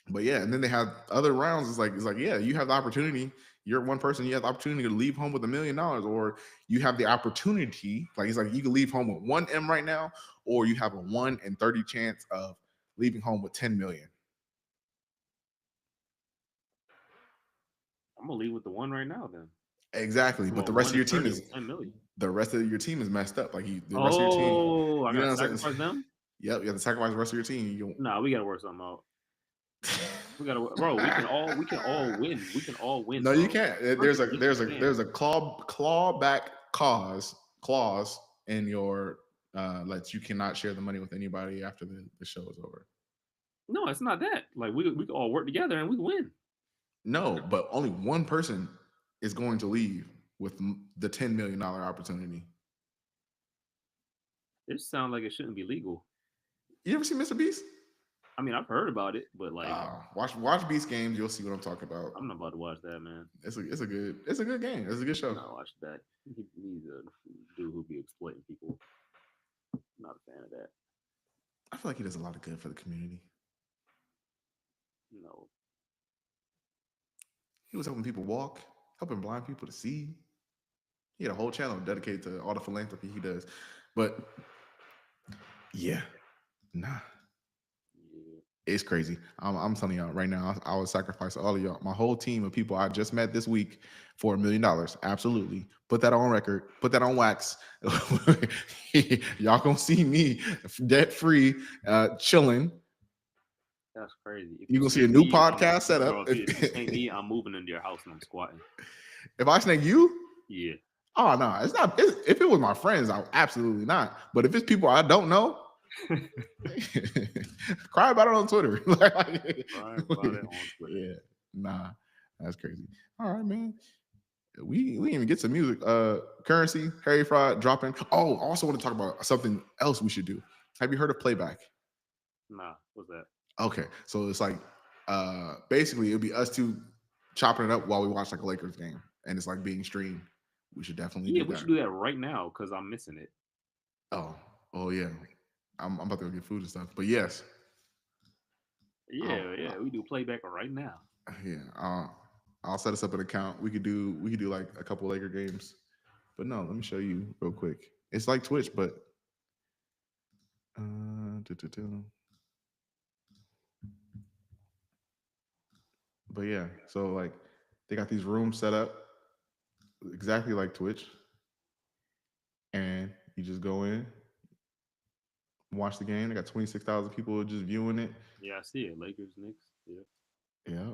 [SPEAKER 1] But yeah, and then they have other rounds. It's like yeah, you have the opportunity. You're one person. You have the opportunity to leave home with $1 million, or you have the opportunity. Like it's like you can leave home with 1 M right now, or you have a 1 in 30 chance of leaving home with 10 million.
[SPEAKER 2] I'm gonna leave with the one right now then.
[SPEAKER 1] Exactly. But
[SPEAKER 2] Well,
[SPEAKER 1] the rest
[SPEAKER 2] one
[SPEAKER 1] of
[SPEAKER 2] in
[SPEAKER 1] your team
[SPEAKER 2] 30
[SPEAKER 1] is
[SPEAKER 2] with 10 million.
[SPEAKER 1] messed up. Like the rest of your team,
[SPEAKER 2] Oh, I
[SPEAKER 1] you know
[SPEAKER 2] gotta
[SPEAKER 1] what I'm saying?
[SPEAKER 2] sacrifice them.
[SPEAKER 1] Yep, you have to sacrifice the rest of your team. You
[SPEAKER 2] Nah, we gotta work something out. We gotta, bro. We can all win. We can all win,
[SPEAKER 1] no, you
[SPEAKER 2] bro.
[SPEAKER 1] can't.
[SPEAKER 2] First,
[SPEAKER 1] There's a
[SPEAKER 2] just
[SPEAKER 1] there's a
[SPEAKER 2] understand.
[SPEAKER 1] there's a clawback clause in your that you cannot share the money with anybody after the show is over.
[SPEAKER 2] No, it's not that. Like we can all work together and we can win.
[SPEAKER 1] No, but only one person is going to leave with the $10 million opportunity.
[SPEAKER 2] It sounds like it shouldn't be legal.
[SPEAKER 1] You ever see Mr. Beast?
[SPEAKER 2] I mean, I've heard about it, but like,
[SPEAKER 1] Watch Beast games. You'll see what I'm talking about.
[SPEAKER 2] I'm not about to watch that, man.
[SPEAKER 1] It's a good game. It's a good
[SPEAKER 2] I'm
[SPEAKER 1] show.
[SPEAKER 2] not watching that. He's a dude who be exploiting people. Not a fan of that.
[SPEAKER 1] I feel like he does a lot of good for the community.
[SPEAKER 2] No.
[SPEAKER 1] He was helping people walk, helping blind people to see. He had a whole channel dedicated to all the philanthropy he does. But yeah, nah,
[SPEAKER 2] Yeah.
[SPEAKER 1] it's crazy. I'm telling y'all right now, I would sacrifice all of y'all, my whole team of people I just met this week for $1 million. Absolutely. Put that on record. Put that on wax. Y'all gonna see me debt free, chilling.
[SPEAKER 2] That's crazy. If
[SPEAKER 1] You
[SPEAKER 2] you
[SPEAKER 1] gonna see a
[SPEAKER 2] snake
[SPEAKER 1] new
[SPEAKER 2] me,
[SPEAKER 1] podcast setup.
[SPEAKER 2] bro. If you snake me, I'm moving into your house and I'm squatting.
[SPEAKER 1] If I snake you,
[SPEAKER 2] Yeah.
[SPEAKER 1] oh no, it's not. If it was my friends, I absolutely not. But if it's people I don't know, cry about it on Twitter.
[SPEAKER 2] Right about it on Twitter.
[SPEAKER 1] Yeah, nah, that's crazy. All right, man. We didn't even get some music. Currency, Harry Fraud dropping. Oh, I also want to talk about something else we should do. Have you heard of playback?
[SPEAKER 2] Nah, what's that?
[SPEAKER 1] Okay, so it's like basically it'll be us two chopping it up while we watch like a Lakers game, and it's like being streamed. We should definitely
[SPEAKER 2] Yeah,
[SPEAKER 1] do
[SPEAKER 2] we
[SPEAKER 1] that.
[SPEAKER 2] should do that right now because I'm missing it.
[SPEAKER 1] Oh, oh yeah. I'm about to go get food and stuff. But yes,
[SPEAKER 2] Yeah, yeah, we do playback right now.
[SPEAKER 1] Yeah, I'll set us up an account. We could do like a couple Laker games. But no, let me show you real quick. It's like Twitch, but uh, duh, duh, duh. But yeah. So like they got these rooms set up exactly like Twitch, and you just go in, watch the game. They got 26,000 people just viewing it.
[SPEAKER 2] Yeah, I see it. Lakers, Knicks. Yeah.
[SPEAKER 1] Yeah,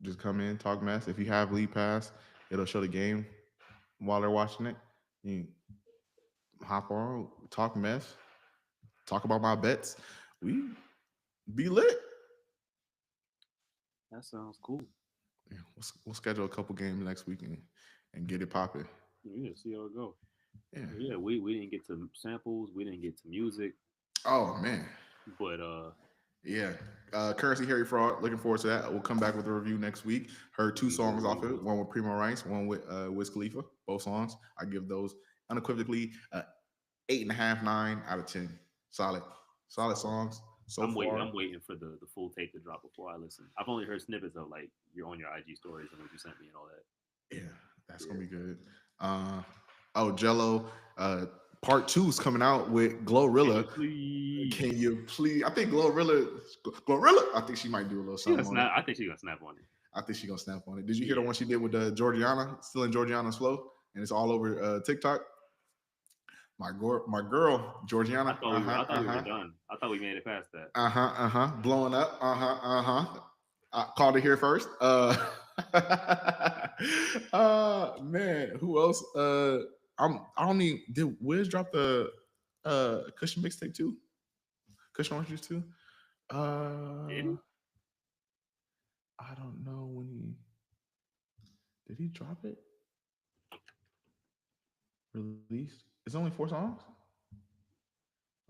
[SPEAKER 1] just come in, talk mess. If you have League Pass, it'll show the game while they're watching it. You hop on, talk mess, talk about my bets. We be lit.
[SPEAKER 2] That sounds cool.
[SPEAKER 1] Yeah, we'll schedule a couple games next week and get it popping.
[SPEAKER 2] Yeah, see how it go.
[SPEAKER 1] Yeah.
[SPEAKER 2] Yeah, we didn't get to samples, we didn't get to music,
[SPEAKER 1] Oh man.
[SPEAKER 2] but
[SPEAKER 1] Yeah. Currency Harry Fraud. Looking forward to that. We'll come back with a review next week. Heard two
[SPEAKER 2] we will,
[SPEAKER 1] songs
[SPEAKER 2] we
[SPEAKER 1] off of
[SPEAKER 2] will.
[SPEAKER 1] it. One with Primo Rice, one with Wiz Khalifa. Both songs. I give those unequivocally 8.5, 9 out of 10. Solid. Solid
[SPEAKER 2] Solid.
[SPEAKER 1] songs so
[SPEAKER 2] I'm waiting.
[SPEAKER 1] far.
[SPEAKER 2] I'm waiting for the full tape to drop before I listen. I've only heard snippets of like you're on your IG stories and what you sent me and all that.
[SPEAKER 1] Yeah, that's gonna
[SPEAKER 2] Yeah.
[SPEAKER 1] be good. Uh oh, Jello. Part two is coming out with
[SPEAKER 2] Can
[SPEAKER 1] Glorilla.
[SPEAKER 2] you please?
[SPEAKER 1] Can you please? I think Glorilla. I think she might do a little
[SPEAKER 2] She gonna
[SPEAKER 1] something on it.
[SPEAKER 2] snap. I think she gonna snap on it.
[SPEAKER 1] I think she's gonna snap on it. Did you hear the
[SPEAKER 2] Yeah.
[SPEAKER 1] one she did with Georgiana? Still in Georgiana's flow, and it's all over TikTok. My girl Georgiana.
[SPEAKER 2] I thought we were done. I thought we made it past that.
[SPEAKER 1] Blowing up. I called it here first. Man, who else? I don't even did Wiz drop the Cushion mixtape too? Cushion Orange Juice too?
[SPEAKER 2] Did he?
[SPEAKER 1] I don't know when he drop it released. It's only 4 songs.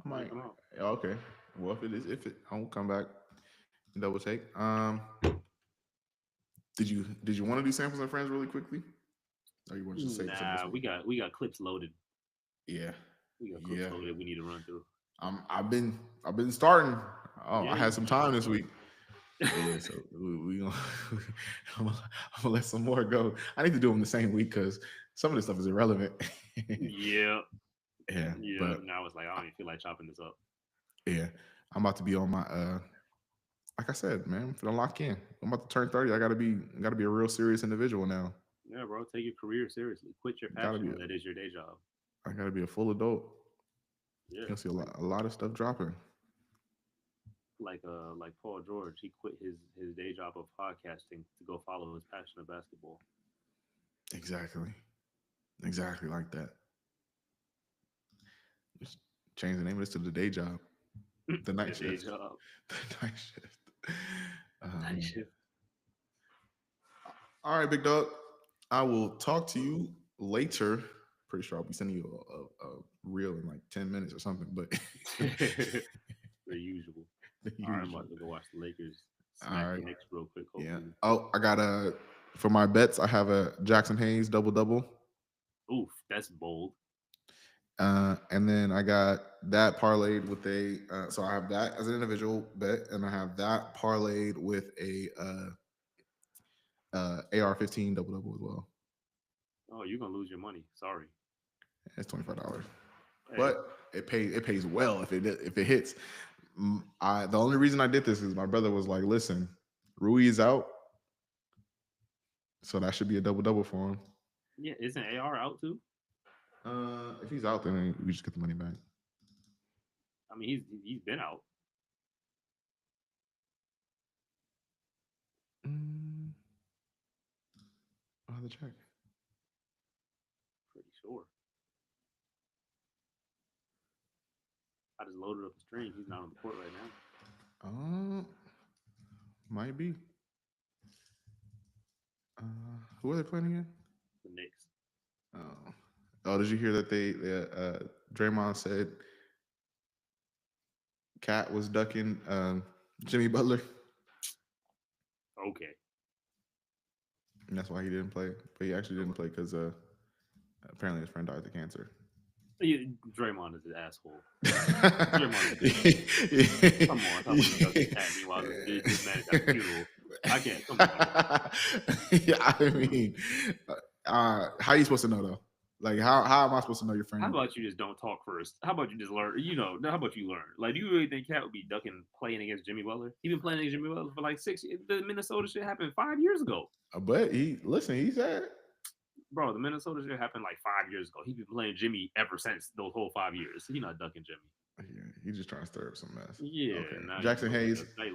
[SPEAKER 1] I
[SPEAKER 2] When
[SPEAKER 1] might.
[SPEAKER 2] it come out?
[SPEAKER 1] Okay. Well, if it, I will come back and double take. Did you want to do samples and friends really quickly? Or you want to just save it for next
[SPEAKER 2] Nah,
[SPEAKER 1] week?
[SPEAKER 2] we got clips loaded.
[SPEAKER 1] Yeah.
[SPEAKER 2] We got clips
[SPEAKER 1] Yeah.
[SPEAKER 2] loaded. We need to run through.
[SPEAKER 1] I've been starting. Oh,
[SPEAKER 2] Yeah,
[SPEAKER 1] I had some time this week.
[SPEAKER 2] you
[SPEAKER 1] Yeah, so we gonna I'm gonna let some more go. I need to do them the same week because some of this stuff is irrelevant.
[SPEAKER 2] yeah,
[SPEAKER 1] Yeah,
[SPEAKER 2] yeah.
[SPEAKER 1] but
[SPEAKER 2] Now it's like I don't even feel like chopping this up.
[SPEAKER 1] yeah, I'm about to be on my like I said, man, I'm gonna lock in. I'm about to turn 30. I gotta be a real serious individual now.
[SPEAKER 2] Yeah, bro. Take your career seriously. Quit your
[SPEAKER 1] Gotta
[SPEAKER 2] passion
[SPEAKER 1] be
[SPEAKER 2] that is your day job.
[SPEAKER 1] I gotta be a full adult.
[SPEAKER 2] Yeah,
[SPEAKER 1] You'll see a lot of stuff dropping.
[SPEAKER 2] like Paul George, he quit his day job of podcasting to go follow his passion of basketball.
[SPEAKER 1] Exactly. Exactly like that. Just change the name of this to the day job. The night
[SPEAKER 2] The day
[SPEAKER 1] shift.
[SPEAKER 2] job,
[SPEAKER 1] The night shift.
[SPEAKER 2] night
[SPEAKER 1] Um,
[SPEAKER 2] shift.
[SPEAKER 1] all right, big dog. I will talk to you later. Pretty sure I'll be sending you a reel in like 10 minutes or something, but
[SPEAKER 2] The usual.
[SPEAKER 1] the
[SPEAKER 2] All right, I'm
[SPEAKER 1] usual.
[SPEAKER 2] about to go watch the Lakers smack
[SPEAKER 1] All
[SPEAKER 2] the
[SPEAKER 1] right.
[SPEAKER 2] Knicks real quick.
[SPEAKER 1] Yeah.
[SPEAKER 2] Hopefully,
[SPEAKER 1] Oh, I got for my bets, I have a Jackson Hayes double double.
[SPEAKER 2] oof, that's bold.
[SPEAKER 1] And then I got that parlayed with so I have that as an individual bet, and I have that parlayed with a AR-15 double double as well.
[SPEAKER 2] Oh, you're gonna lose your money. Sorry.
[SPEAKER 1] It's $25,
[SPEAKER 2] Hey,
[SPEAKER 1] but it pays well if it hits. The only reason I did this is my brother was like, "Listen, Rui is out, so that should be a double double for him.
[SPEAKER 2] yeah, isn't AR out too?
[SPEAKER 1] If he's out, then we just get the money back."
[SPEAKER 2] I mean, he's been out.
[SPEAKER 1] Mm, I'll have to check.
[SPEAKER 2] Pretty sure. I just loaded up the stream. He's not on the court right now.
[SPEAKER 1] Uh, might be. Who are they playing again?
[SPEAKER 2] The Knicks.
[SPEAKER 1] Oh, oh, did you hear that Draymond said Cat was ducking Jimmy Butler,
[SPEAKER 2] Okay.
[SPEAKER 1] and that's why he didn't play. But he actually didn't play because apparently his friend died of cancer.
[SPEAKER 2] Yeah, Draymond is an asshole. Draymond is a bitch. Come on, talk about you ducking the cat. Meanwhile, this man is at the funeral. I can't. Come on, bro.
[SPEAKER 1] Yeah, I mean, how you supposed to know though? Like, how am I supposed to know your
[SPEAKER 2] How
[SPEAKER 1] friend?
[SPEAKER 2] about you just don't talk first? How about you just learn? How about you learn? Like, do you really think Cat would be ducking playing against Jimmy Butler? He been playing against Jimmy Butler for like 6 years. The Minnesota shit happened 5 years ago.
[SPEAKER 1] But he said,
[SPEAKER 2] Bro, the Minnesota shit happened like 5 years ago. He been playing Jimmy ever since those whole 5 years. He not ducking Jimmy.
[SPEAKER 1] yeah, he's just trying to stir up some mess.
[SPEAKER 2] Yeah,
[SPEAKER 1] Okay,
[SPEAKER 2] now you
[SPEAKER 1] Jackson
[SPEAKER 2] look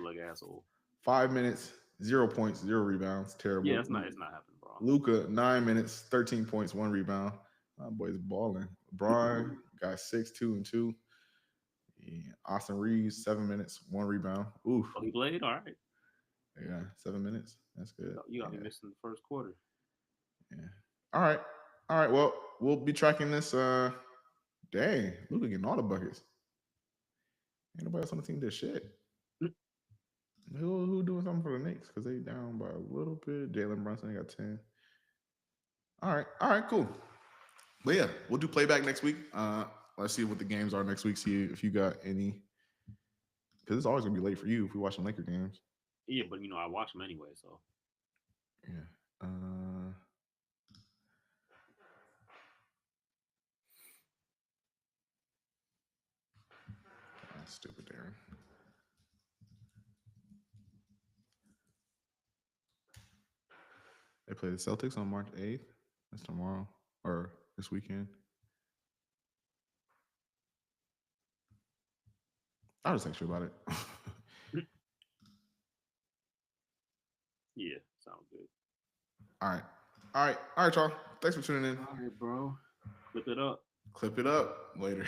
[SPEAKER 2] like
[SPEAKER 1] Hayes,
[SPEAKER 2] asshole.
[SPEAKER 1] 5 minutes, 0 points, 0 rebounds,
[SPEAKER 2] Yeah,
[SPEAKER 1] terrible.
[SPEAKER 2] it's not happening, bro.
[SPEAKER 1] Luca, 9 minutes, 13 points, 1 rebound. My boy's balling. LeBron got 6, 2, and 2. Yeah. Austin Reeves, 7 minutes, 1 rebound. Ooh,
[SPEAKER 2] Oh, he played. All right.
[SPEAKER 1] yeah, 7 minutes. That's good.
[SPEAKER 2] You got me
[SPEAKER 1] Yeah,
[SPEAKER 2] missing the first quarter.
[SPEAKER 1] yeah. All right, all right. Well, we'll be tracking this. Dang, Luca getting all the buckets. Ain't nobody else on the team did shit. Who doing something for the Knicks? Because they down by a little bit. Jalen Brunson they got 10. All right, cool. But yeah, we'll do playback next week. Let's see what the games are next week. See if you got any. Because it's always gonna be late for you if we watching Laker games.
[SPEAKER 2] Yeah, but I watch him anyway. So
[SPEAKER 1] Yeah. Stupid Darren. They play the Celtics on March 8th. That's tomorrow or this weekend. I'll just text you about it.
[SPEAKER 2] yeah, sounds good.
[SPEAKER 1] All right. All right, y'all. Thanks for tuning in.
[SPEAKER 2] All right, bro. Clip it up.
[SPEAKER 1] Clip it up later.